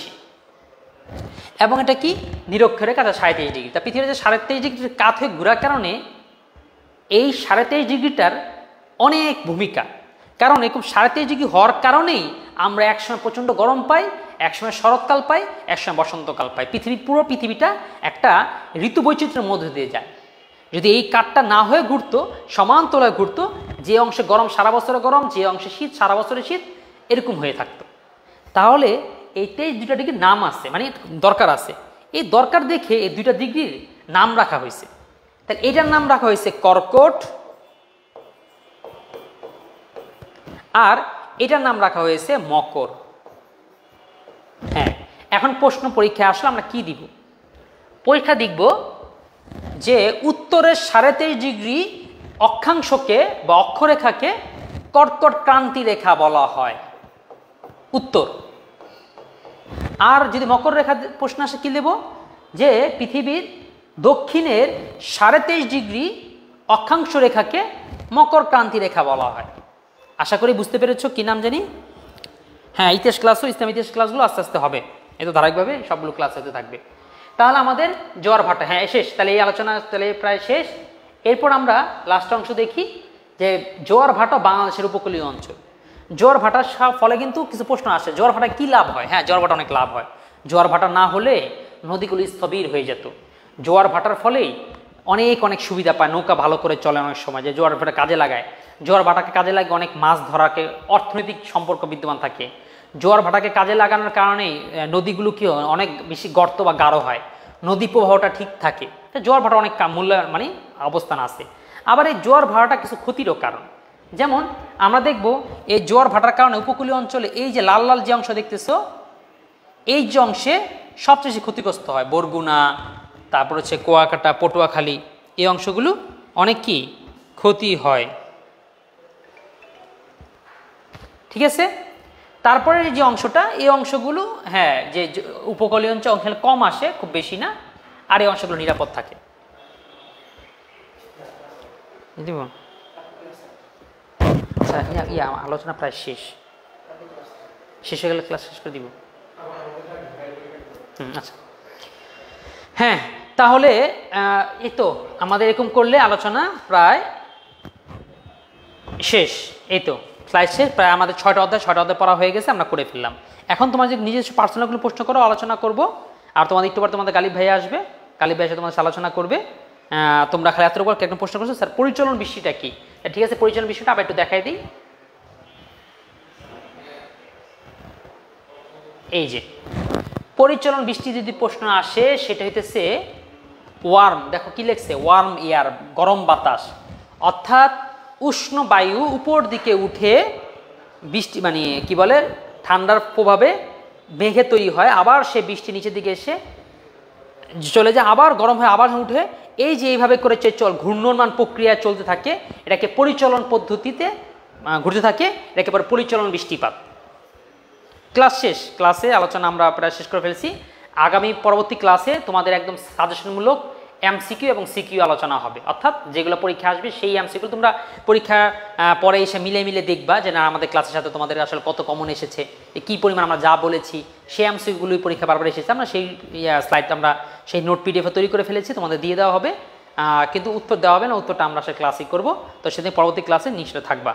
এবং এটা কি নিরক্ষরেখা 23.5 ডিগ্রি। তা পৃথিবীতে 23.5 ডিগ্রি কাত হয়ে ঘোরার কারণে এই 23.5 ডিগ্রিটার অনেক ভূমিকা, কারণ এরকম 23.5 ডিগ্রি হওয়ার কারণেই আমরা একসময় প্রচণ্ড গরম পাই, একসময় শরৎকাল পাই, একসময় বসন্তকাল পাই। পুরো পৃথিবীটা একটা ঋতু বৈচিত্র্যের মধ্যে দিয়ে যায়। যদি এই কাঠটা না হয়ে ঘুরতো, সমান তলায় ঘুরতো, যে অংশে গরম সারা বছরে গরম, যে অংশে শীত সারা বছরে শীত, এরকম হয়ে থাকতো, তাহলে এই 23 দুইটা ডিগ্রির নাম আছে, মানে দরকার আছে। এই দরকার দেখে এই দুইটা ডিগ্রির নাম রাখা হয়েছে। তাহলে এটার নাম রাখা হয়েছে কর্কট, আর এটার নাম রাখা হয়েছে মকর। হ্যাঁ, এখন প্রশ্ন পরীক্ষায় আসলে আমরা কি দিব? পরীক্ষা দেখব যে উত্তরের 23.5 ডিগ্রি অক্ষাংশকে বা অক্ষরেখাকে কর্কট ক্রান্তি রেখা বলা হয়, উত্তর। আর যদি মকর রেখা প্রশ্ন আসে কি দেব? যে পৃথিবীর দক্ষিণের 23.5 ডিগ্রি অক্ষাংশ রেখাকে মকর ক্রান্তি রেখা বলা হয়। আশা করি বুঝতে পেরেছ কি নাম জানি। হ্যাঁ, ইতিহাস ক্লাসও, ইসলাম ইতিহাস ক্লাসগুলো আস্তে আস্তে হবে, এ তো ধারাবাহিকভাবে সবগুলো ক্লাস হতে থাকবে। তাহলে আমাদের জোয়ার ভাটা, হ্যাঁ শেষ, তাহলে এই আলোচনা তাহলে প্রায় শেষ। এরপর আমরা লাস্ট অংশ দেখি যে জোয়ার ভাটা বাংলাদেশের উপকূলীয় অঞ্চল। জোয়ার ভাটার ফলে কিন্তু কিছু প্রশ্ন আসে, জোয়ার ভাটা কি লাভ হয়? হ্যাঁ, জোয়ার ভাটা অনেক লাভ হয়। জোয়ার ভাটা না হলে নদীগুলো স্থবির হয়ে যেত। জোয়ার ভাটার ফলেই অনেক অনেক সুবিধা পায়, নৌকা ভালো করে চলে অনেক সময়, যে জোয়ার ভাটা কাজে লাগায়। জোয়ার ভাটাকে কাজে লাগে অনেক মাছ ধরাকে, অর্থনৈতিক সম্পর্ক বিদ্যমান থাকে। জোয়ার ভাটাকে কাজে লাগানোর কারণেই নদীগুলো কি অনেক বেশি গর্ত বা গাঢ় হয়, নদী প্রবাহটা ঠিক থাকে। জোয়ার ভাটা অনেক মূল্য মানে অবস্থান আছে। আবার এই জোয়ার ভাটাটা কিছু ক্ষতিরও কারণ। যেমন আমরা দেখব এই জোয়ার ভাটার কারণে উপকূলীয় অঞ্চলে এই যে লাল লাল যে অংশ দেখতেছো, এই যে অংশে সবচেয়ে বেশি ক্ষতিগ্রস্ত হয় বরগুনা, তারপর হচ্ছে কুয়াকাটা, পটুয়াখালী, এই অংশগুলো অনেক কি ক্ষতি হয়। ঠিক আছে, তারপরে যে অংশটা, এই অংশগুলো হ্যাঁ যে উপকূলীয় অঞ্চল কম আসে, খুব বেশি না, আর এই অংশগুলো নিরাপদ থাকে। আচ্ছা, আলোচনা প্রায় শেষ হয়ে গেলে ক্লাস শেষ করে দিব। আচ্ছা, হ্যাঁ, তাহলে এই তো আমাদের এরকম করলে আলোচনা প্রায় শেষ। এই তো স্লাইড শেষ, প্রায় আমাদের 6টা অধ্যায় পড়া হয়ে গেছে, আমরা করে ফেললাম। এখন তোমাদের নিজস্ব পার্সোনালগুলো প্রশ্ন করো, আলোচনা করব। আর তোমাদের একটু পর তোমাদের গালিব ভাইয়া আসবে, গালিব ভাই এসে তোমাদের আলোচনা করবে। তোমরা খালি এত উপর কেন প্রশ্ন করছো, স্যার পরিচালন বৃষ্টিটা কি? ঠিক আছে, পরিচালন বৃষ্টিটা আবার একটু দেখাই দিই। এই যে পরিচালন বৃষ্টি যদি প্রশ্ন আসে, সেটা হইতেছে ওয়ার্ম, দেখো কি লেখছে, ওয়ার্ম এয়ার, গরম বাতাস, অর্থাৎ উষ্ণ বায়ু উপর দিকে উঠে বৃষ্টি মানে কি বলে ঠান্ডার প্রভাবে মেঘে তৈরি হয়, আবার সে বৃষ্টি নিচের দিকে এসে চলে যায়, আবার গরম হয়ে আবার উঠে, এই যে এইভাবে করে ঘূর্ণমান প্রক্রিয়া চলতে থাকে, এটাকে পরিচালন পদ্ধতিতে ঘুরতে থাকে, এটাকে পরে পরিচালন বৃষ্টিপাত। ক্লাস শেষ, ক্লাসে আলোচনা আমরা প্রায় শেষ করে ফেলছি। আগামী পরবর্তী ক্লাসে তোমাদের একদম সাজেশনমূলক এমসিকিউ এবং সিকিউ আলোচনা হবে, অর্থাৎ যেগুলো পরীক্ষা আসবে সেই এমসিকিউ তোমরা পরীক্ষা পরে এসে মিলে মিলে দেখবা যে না আমাদের ক্লাসের সাথে তোমাদের আসলে কত কমন এসেছে, কী পরিমাণ আমরা যা বলেছি সেই এমসিকিউগুলোই পরীক্ষা বারবার এসেছে। আমরা সেই স্লাইডটা আমরা সেই নোট পিডিএফে তৈরি করে ফেলেছি, তোমাদের দিয়ে দেওয়া হবে, কিন্তু উত্তর দেওয়া হবে না, উত্তরটা আমরা আসলে ক্লাসই করবো। তো সেদিন পরবর্তী ক্লাসে নিশ্চয় থাকবা,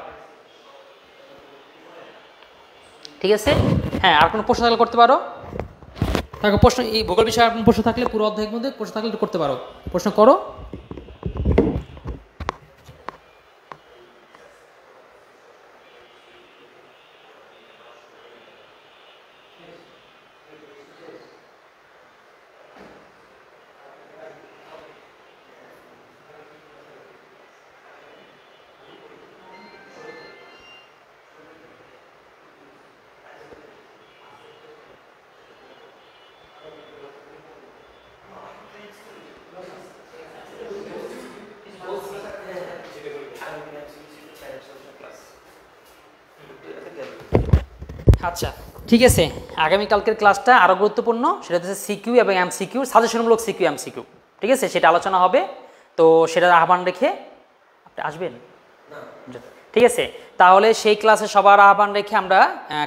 ঠিক আছে? হ্যাঁ, আর কোনো প্রশ্ন থাকলে করতে পারো। দেখো প্রশ্ন, এই ভূগোল বিষয়ে প্রশ্ন থাকলে পুরো অধ্যায়ের মধ্যে প্রশ্ন থাকলে করতে পারো, প্রশ্ন করো। আচ্ছা, ঠিক আছে, আগামীকালকের ক্লাসটা আরও গুরুত্বপূর্ণ, সেটা হচ্ছে সিকিউ এবং এমসিকিউ, সাজেশনমূলক সিকিউ এমসিকিউ, ঠিক আছে? সেটা আলোচনা হবে। তো সেটার আহ্বান রেখে আপনি আসবেন, ঠিক আছে? তাহলে সেই ক্লাসে সবার আহ্বান রেখে আমরা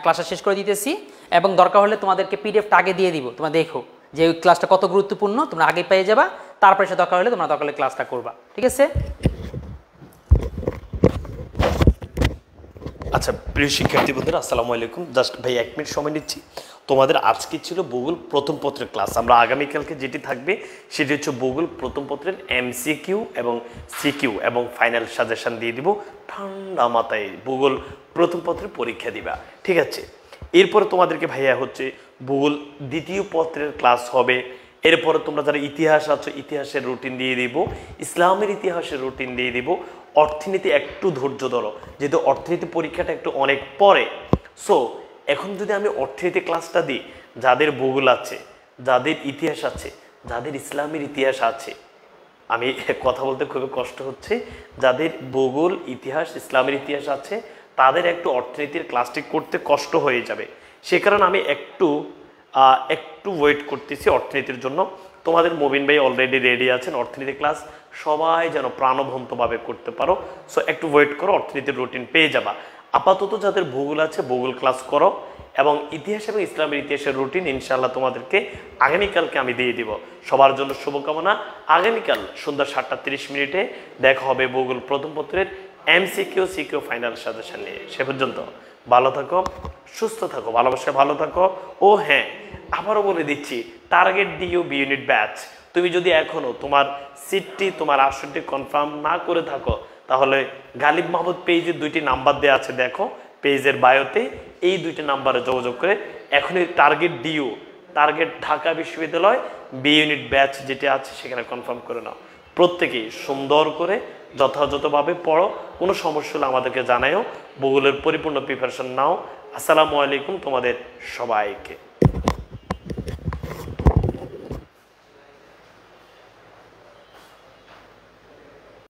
ক্লাসটা শেষ করে দিতেছি, এবং দরকার হলে তোমাদেরকে পিডিএফটা আগে দিয়ে দিব, তোমরা দেখো যে ওই ক্লাসটা কত গুরুত্বপূর্ণ, তোমরা আগে পেয়ে যাবা, তারপরে সে দরকার হলে তোমরা দরকার হলে ক্লাসটা করবা, ঠিক আছে? আচ্ছা, প্রিয় শিক্ষার্থী বন্ধুরা, আসসালামু আলাইকুম। জাস্ট ভাই 1 মিনিট সময় নিচ্ছি। তোমাদের আজকে ছিল ভূগোল প্রথম পত্রের ক্লাস। আমরা আগামীকালকে যেটি থাকবে সেটি হচ্ছে ভূগোল প্রথম পত্রের এমসিকিউ এবং সিকিউ এবং ফাইনাল সাজেশন দিয়ে দিব। ঠান্ডা মাথায় ভূগোল প্রথম পত্রের পরীক্ষা দিবা, ঠিক আছে? এরপরে তোমাদেরকে ভাইয়া হচ্ছে ভূগোল দ্বিতীয় পত্রের ক্লাস হবে এরপরে তোমরা যারা ইতিহাস আছো ইতিহাসের রুটিন দিয়ে দিব, ইসলামের ইতিহাসের রুটিন দিয়ে দিব। অর্থনীতি একটু ধৈর্য ধরো, যেহেতু অর্থনীতি পরীক্ষাটা একটু অনেক পরে। সো এখন যদি আমি অর্থনীতি ক্লাসটা দিই, যাদের ভূগোল আছে, যাদের ইতিহাস আছে, যাদের ইসলামের ইতিহাস আছে, আমি কথা বলতে খুবই কষ্ট হচ্ছে, যাদের ভূগোল ইতিহাস ইসলামের ইতিহাস আছে তাদের একটু অর্থনীতির ক্লাসটি করতে কষ্ট হয়ে যাবে। সে কারণে আমি একটু ওয়েট করতেছি অর্থনীতির জন্য। তোমাদের মুবিন ভাই অলরেডি রেডি আছেন, অর্থনীতি ক্লাস সবাই যেন প্রাণবন্তভাবে করতে পারো। সো একটু ওয়েট করো, অর্থনীতির রুটিন পেয়ে যাবা। আপাতত যাদের ভূগোল আছে ভূগোল ক্লাস করো, এবং ইতিহাস এবং ইসলামের ইতিহাসের রুটিন ইনশাআল্লাহ তোমাদেরকে আগামীকালকে আমি দিয়ে দিব। সবার জন্য শুভকামনা। আগামীকাল সন্ধ্যা 7:30 দেখা হবে ভূগোল প্রথম পত্রের MCQ CQ ফাইনাল সাজেশন নিয়ে। সে পর্যন্ত ভালো থাকো, সুস্থ থাকো, ভালোবাসায় ভালো থাকো। ও হ্যাঁ, আবারও বলে দিচ্ছি, target DU B unit batch তুমি যদি এখনো তোমার সিটটি তোমার আসনটি কনফার্ম না করে থাকো, তাহলে গালিব মাহমুদ পেজের 2টি নাম্বার দেওয়া আছে, দেখো পেজের বায়োতে, এই 2টি নাম্বারে যোগাযোগ করে এখনই টার্গেট ডিউ, টার্গেট ঢাকা বিশ্ববিদ্যালয় বি ইউনিট ব্যাচ যেটি আছে সেখানে কনফার্ম করে নাও। প্রত্যেকেই সুন্দর করে যথাযথভাবে পড়ো, কোনো সমস্যা হলে আমাদেরকে জানাও, ভূগোলের পরিপূর্ণ প্রিপারেশন নাও। আসসালামু আলাইকুম তোমাদের সবাইকে।